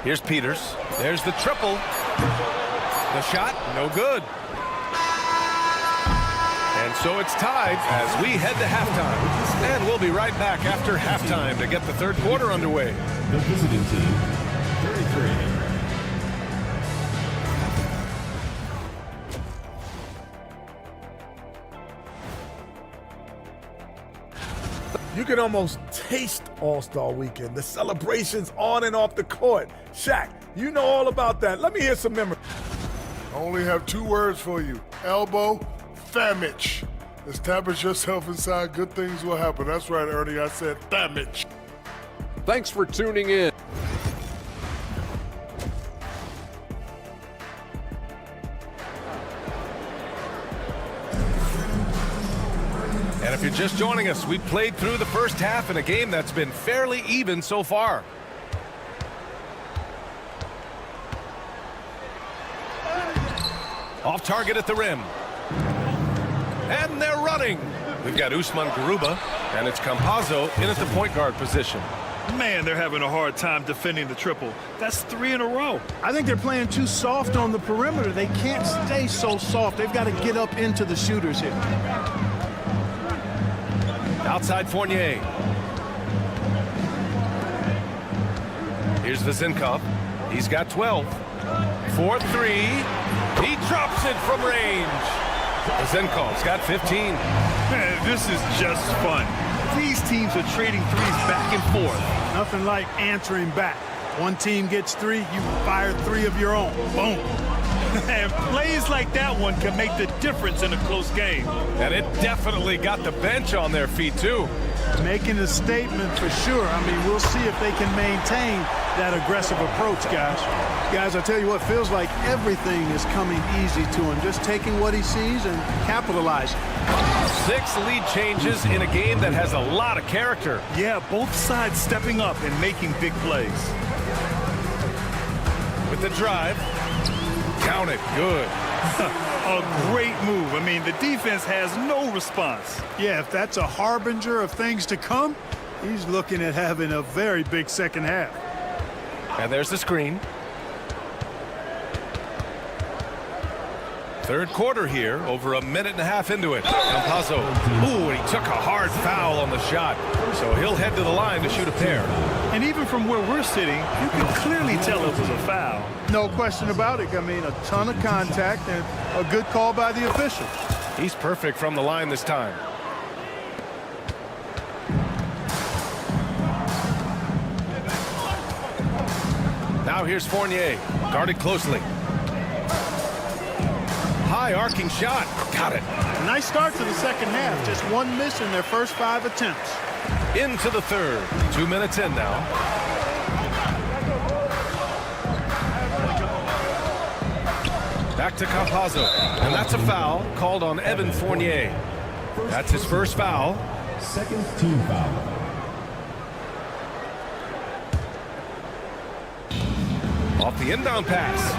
Here's Peters. There's the triple. The shot, no good. And so it's tied as we head to halftime. And we'll be right back after halftime to get the third quarter underway. The visiting team, 33. You can almost taste All-Star Weekend, the celebrations on and off the court. Shaq, you know all about that. Let me hear some memories. I only have 2 words for you. Elbow, famage. Establish yourself inside, good things will happen. That's right, Ernie, I said famage. Thanks for tuning in. And if you're just joining us, we played through the first half in a game that's been fairly even so far. Off target at the rim. And they're running. We've got Usman Garuba, and it's Campazzo in at the point guard position. Man, they're having a hard time defending the triple. That's 3 in a row. I think they're playing too soft on the perimeter. They can't stay so soft. They've got to get up into the shooters here. Outside Fournier. Here's Vezenkov. He's got 12. 4-3. He drops it from range. Vezenkov's got 15. Man, this is just fun. These teams are trading threes back and forth. Nothing like answering back. One team gets 3, you fire 3 of your own. Boom. And plays like that one can make the difference in a close game. And it definitely got the bench on their feet, too. Making a statement for sure. I mean, we'll see if they can maintain that aggressive approach, guys. Guys, I tell you what, feels like everything is coming easy to him. Just taking what he sees and capitalizing. 6 lead changes in a game that has a lot of character. Yeah, both sides stepping up and making big plays. With the drive. Count it. Good. A great move. I mean, the defense has no response. Yeah, if that's a harbinger of things to come, he's looking at having a very big second half. And there's the screen. Third quarter here, over a minute and a half into it. Campazzo. Ooh, and he took a hard foul on the shot. So he'll head to the line to shoot a pair. And even from where we're sitting, you can clearly tell it was a foul. No question about it. I mean, a ton of contact and a good call by the official. He's perfect from the line this time. Now here's Fournier, guarded closely. High arcing shot. Got it. Nice start to the second half. Just 1 miss in their first 5 attempts. Into the third. 2 minutes in now. Back to Campazzo. And that's a foul called on Evan Fournier. That's his first foul. Second team foul. Off the inbound pass.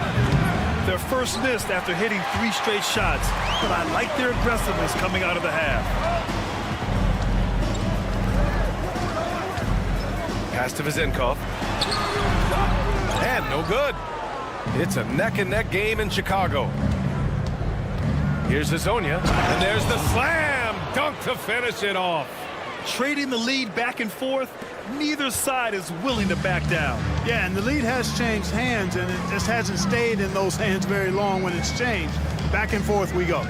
Their first miss after hitting 3 straight shots, but I like their aggressiveness coming out of the half. Pass to Vezenkov. And no good. It's a neck-and-neck game in Chicago. Here's Hazonia, and there's the slam dunk to finish it off. Trading the lead back and forth, neither side is willing to back down. Yeah, and the lead has changed hands, and it just hasn't stayed in those hands very long when it's changed. Back and forth we go.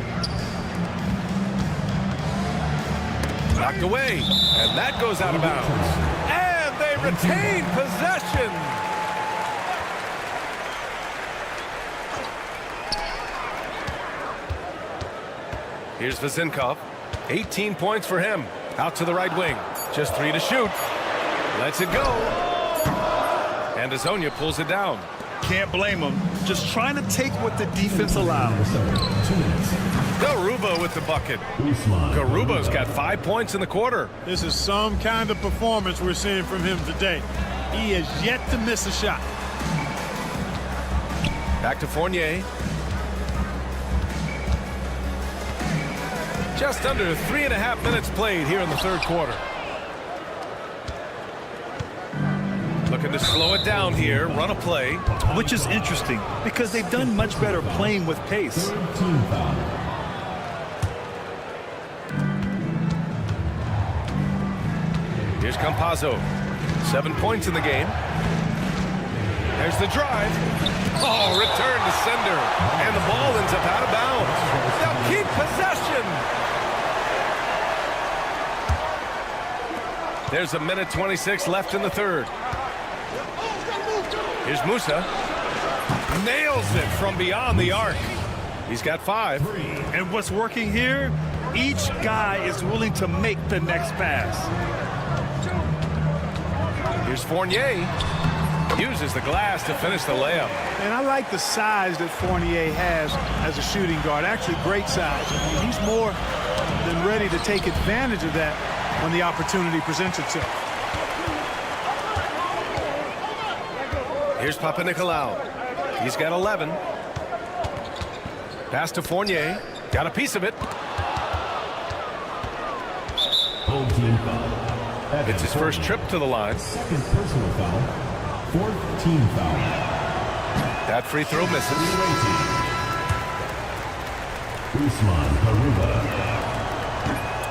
Knocked away, and that goes out of bounds. And they retain possession. Here's Vezenkov. 18 points for him. Out to the right wing. Just 3 to shoot. Lets it go. And Hazonia pulls it down. Can't blame him. Just trying to take what the defense allows. Garuba with the bucket. Garuba's got 5 points in the quarter. This is some kind of performance we're seeing from him today. He has yet to miss a shot. Back to Fournier. Just under 3.5 minutes played here in the third quarter. Looking to slow it down here, run a play. Which is interesting because they've done much better playing with pace. Team foul. Here's Campazzo. 7 points in the game. There's the drive. Oh, return to sender. And the ball ends up out of bounds. They'll keep possession. There's 1:26 left in the third. Here's Musa. Nails it from beyond the arc. He's got 5. And what's working here? Each guy is willing to make the next pass. Here's Fournier. Uses the glass to finish the layup. And I like the size that Fournier has as a shooting guard. Actually, great size. I mean, he's more than ready to take advantage of that when the opportunity presents itself. Here's Papanikolaou. He's got 11. Pass to Fournier. Got a piece of it. Full team foul. It's his first trip to the line. Second personal foul. Fourth team foul. That free throw misses. Usman Garuba.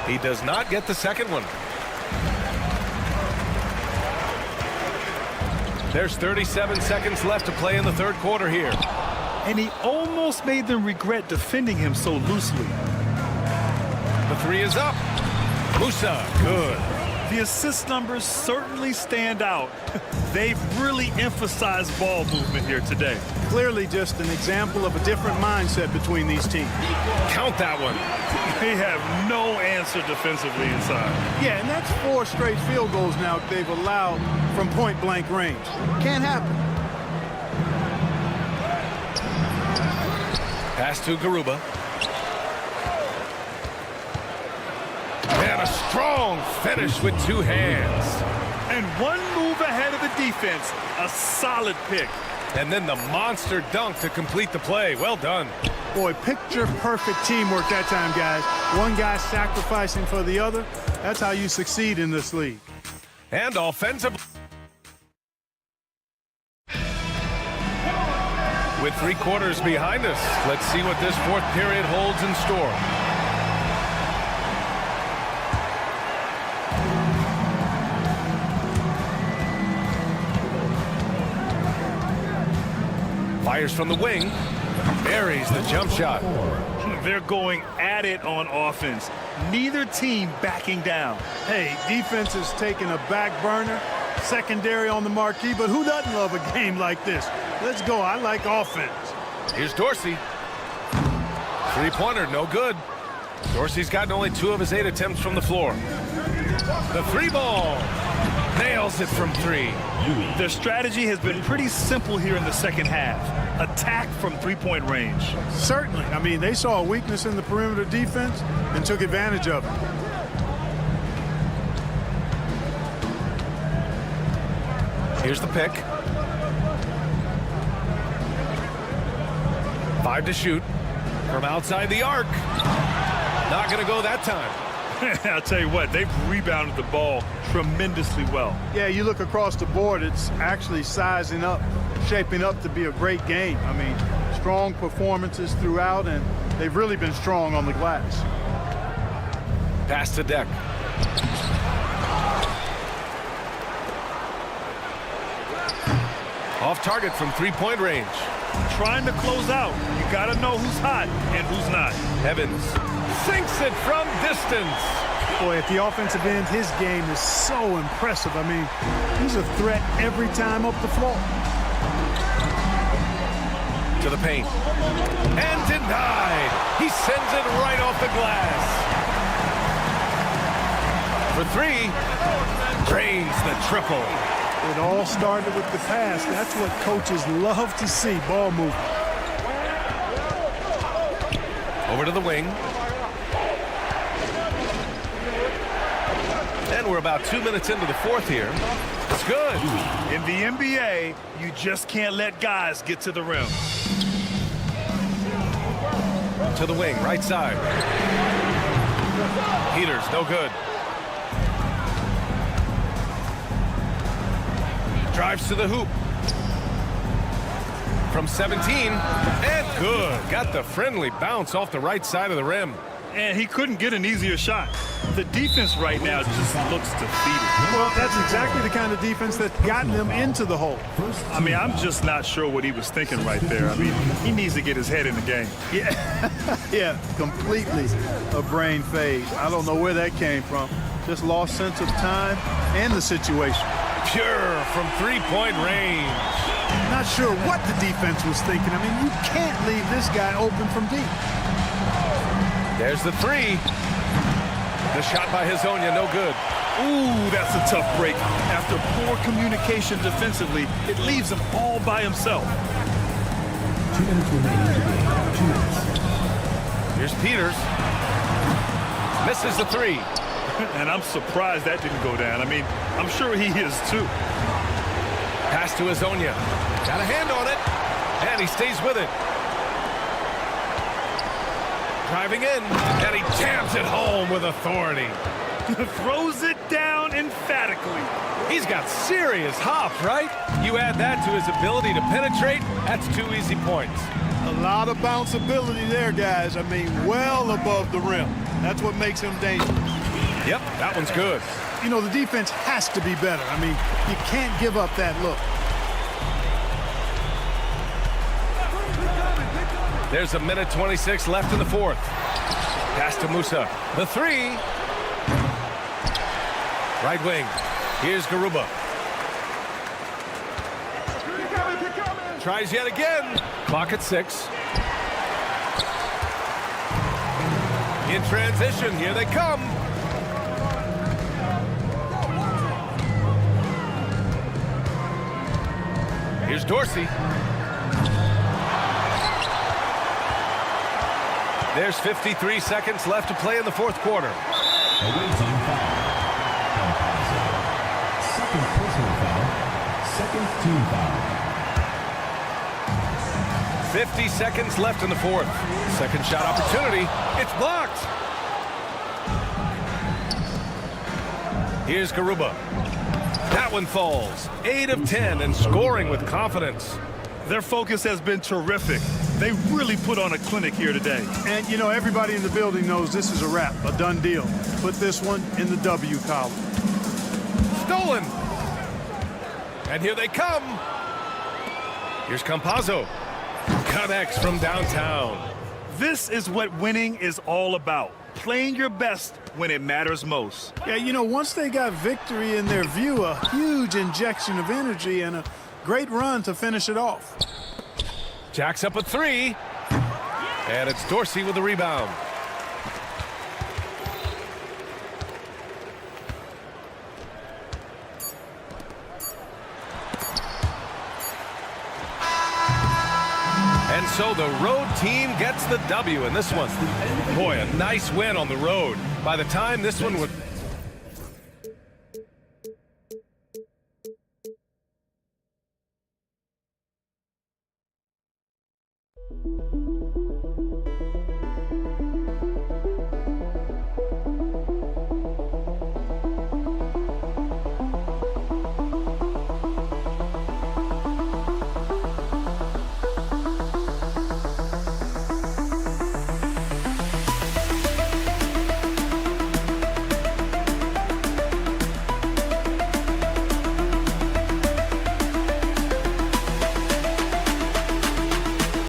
He does not get the second one. There's 37 seconds left to play in the third quarter here. And he almost made them regret defending him so loosely. The three is up. Musa, good. The assist numbers certainly stand out. They've really emphasized ball movement here today. Clearly just an example of a different mindset between these teams. Count that one. They have no answer defensively inside. Yeah, and that's 4 straight field goals now they've allowed from point-blank range. Can't happen. Pass to Garuba. And a strong finish with 2 hands. And one move ahead of the defense. A solid pick. And then the monster dunk to complete the play. Well done. Boy, picture-perfect teamwork that time, guys. One guy sacrificing for the other. That's how you succeed in this league. And offensive. With 3 quarters behind us, let's see what this fourth period holds in store. Fires from the wing. Buries the jump shot. They're going at it on offense. Neither team backing down. Hey, defense is taking a back burner. Secondary on the marquee, but who doesn't love a game like this? Let's go. I like offense. Here's Dorsey. 3-pointer, no good. Dorsey's gotten only 2 of his 8 attempts from the floor. The 3-ball. Nails it from 3. Their strategy has been pretty simple here in the second half. Attack from 3-point range. Certainly. I mean, they saw a weakness in the perimeter defense and took advantage of it. Here's the pick. 5 to shoot from outside the arc. Not going to go that time. I'll tell you what, they've rebounded the ball tremendously well. Yeah, you look across the board, it's actually sizing up, shaping up to be a great game. I mean, strong performances throughout, and they've really been strong on the glass. Pass to Deck. Off target from 3-point range. Trying to close out. You got to know who's hot and who's not. Evans sinks it from distance. Boy, at the offensive end, his game is so impressive. I mean, he's a threat every time up the floor. To the paint. And denied. He sends it right off the glass. For 3. Drains the triple. It all started with the pass. That's what coaches love to see, ball movement. Over to the wing. And we're about 2 minutes into the fourth here. It's good. In the NBA, you just can't let guys get to the rim. To the wing, right side. Heaters, no good. Drives to the hoop. From 17, and good. Got the friendly bounce off the right side of the rim. And he couldn't get an easier shot. The defense right now just looks defeated. Well, that's exactly the kind of defense that's gotten them into the hole. I mean, I'm just not sure what he was thinking right there. I mean, he needs to get his head in the game. Yeah, completely a brain fade. I don't know where that came from. Just lost sense of time and the situation. Pure from three-point range. Not sure what the defense was thinking. I mean, you can't leave this guy open from deep. There's the three. The shot by Hezonja, no good. Ooh, that's a tough break. After poor communication defensively, it leaves him all by himself. 2 minutes remaining in the game. 2 minutes. Here's Peters. Misses the three. And I'm surprised that didn't go down. I mean, I'm sure he is too. Pass to Hezonja. Got a hand on it. And he stays with it. Driving in. And he jams it home with authority. Throws it down emphatically. He's got serious hop, right? You add that to his ability to penetrate, that's 2 easy points. A lot of bounce ability there, guys. I mean, well above the rim. That's what makes him dangerous. Yep, that one's good. You know, the defense has to be better. I mean, you can't give up that look. There's 1:26 left in the fourth. Pass to Musa. The three. Right wing. Here's Garuba. Tries yet again. Clock at 6. In transition, here they come. Here's Dorsey. There's 53 seconds left to play in the fourth quarter. Away team foul. Second personal foul. Second team foul. 50 seconds left in the fourth. Second shot opportunity. It's blocked. Here's Garuba. That one falls. 8 of 10 and scoring with confidence. Their focus has been terrific. They really put on a clinic here today. And, you know, everybody in the building knows this is a wrap, a done deal. Put this one in the W column. Stolen. And here they come. Here's Campazzo. Connects from downtown. This is what winning is all about. Playing your best when it matters most. Yeah, you know, once they got victory in their view, a huge injection of energy and a great run to finish it off. Jacks up a three. And it's Dorsey with the rebound. And so the road team gets the W in this one. Boy, a nice win on the road. By the time this one would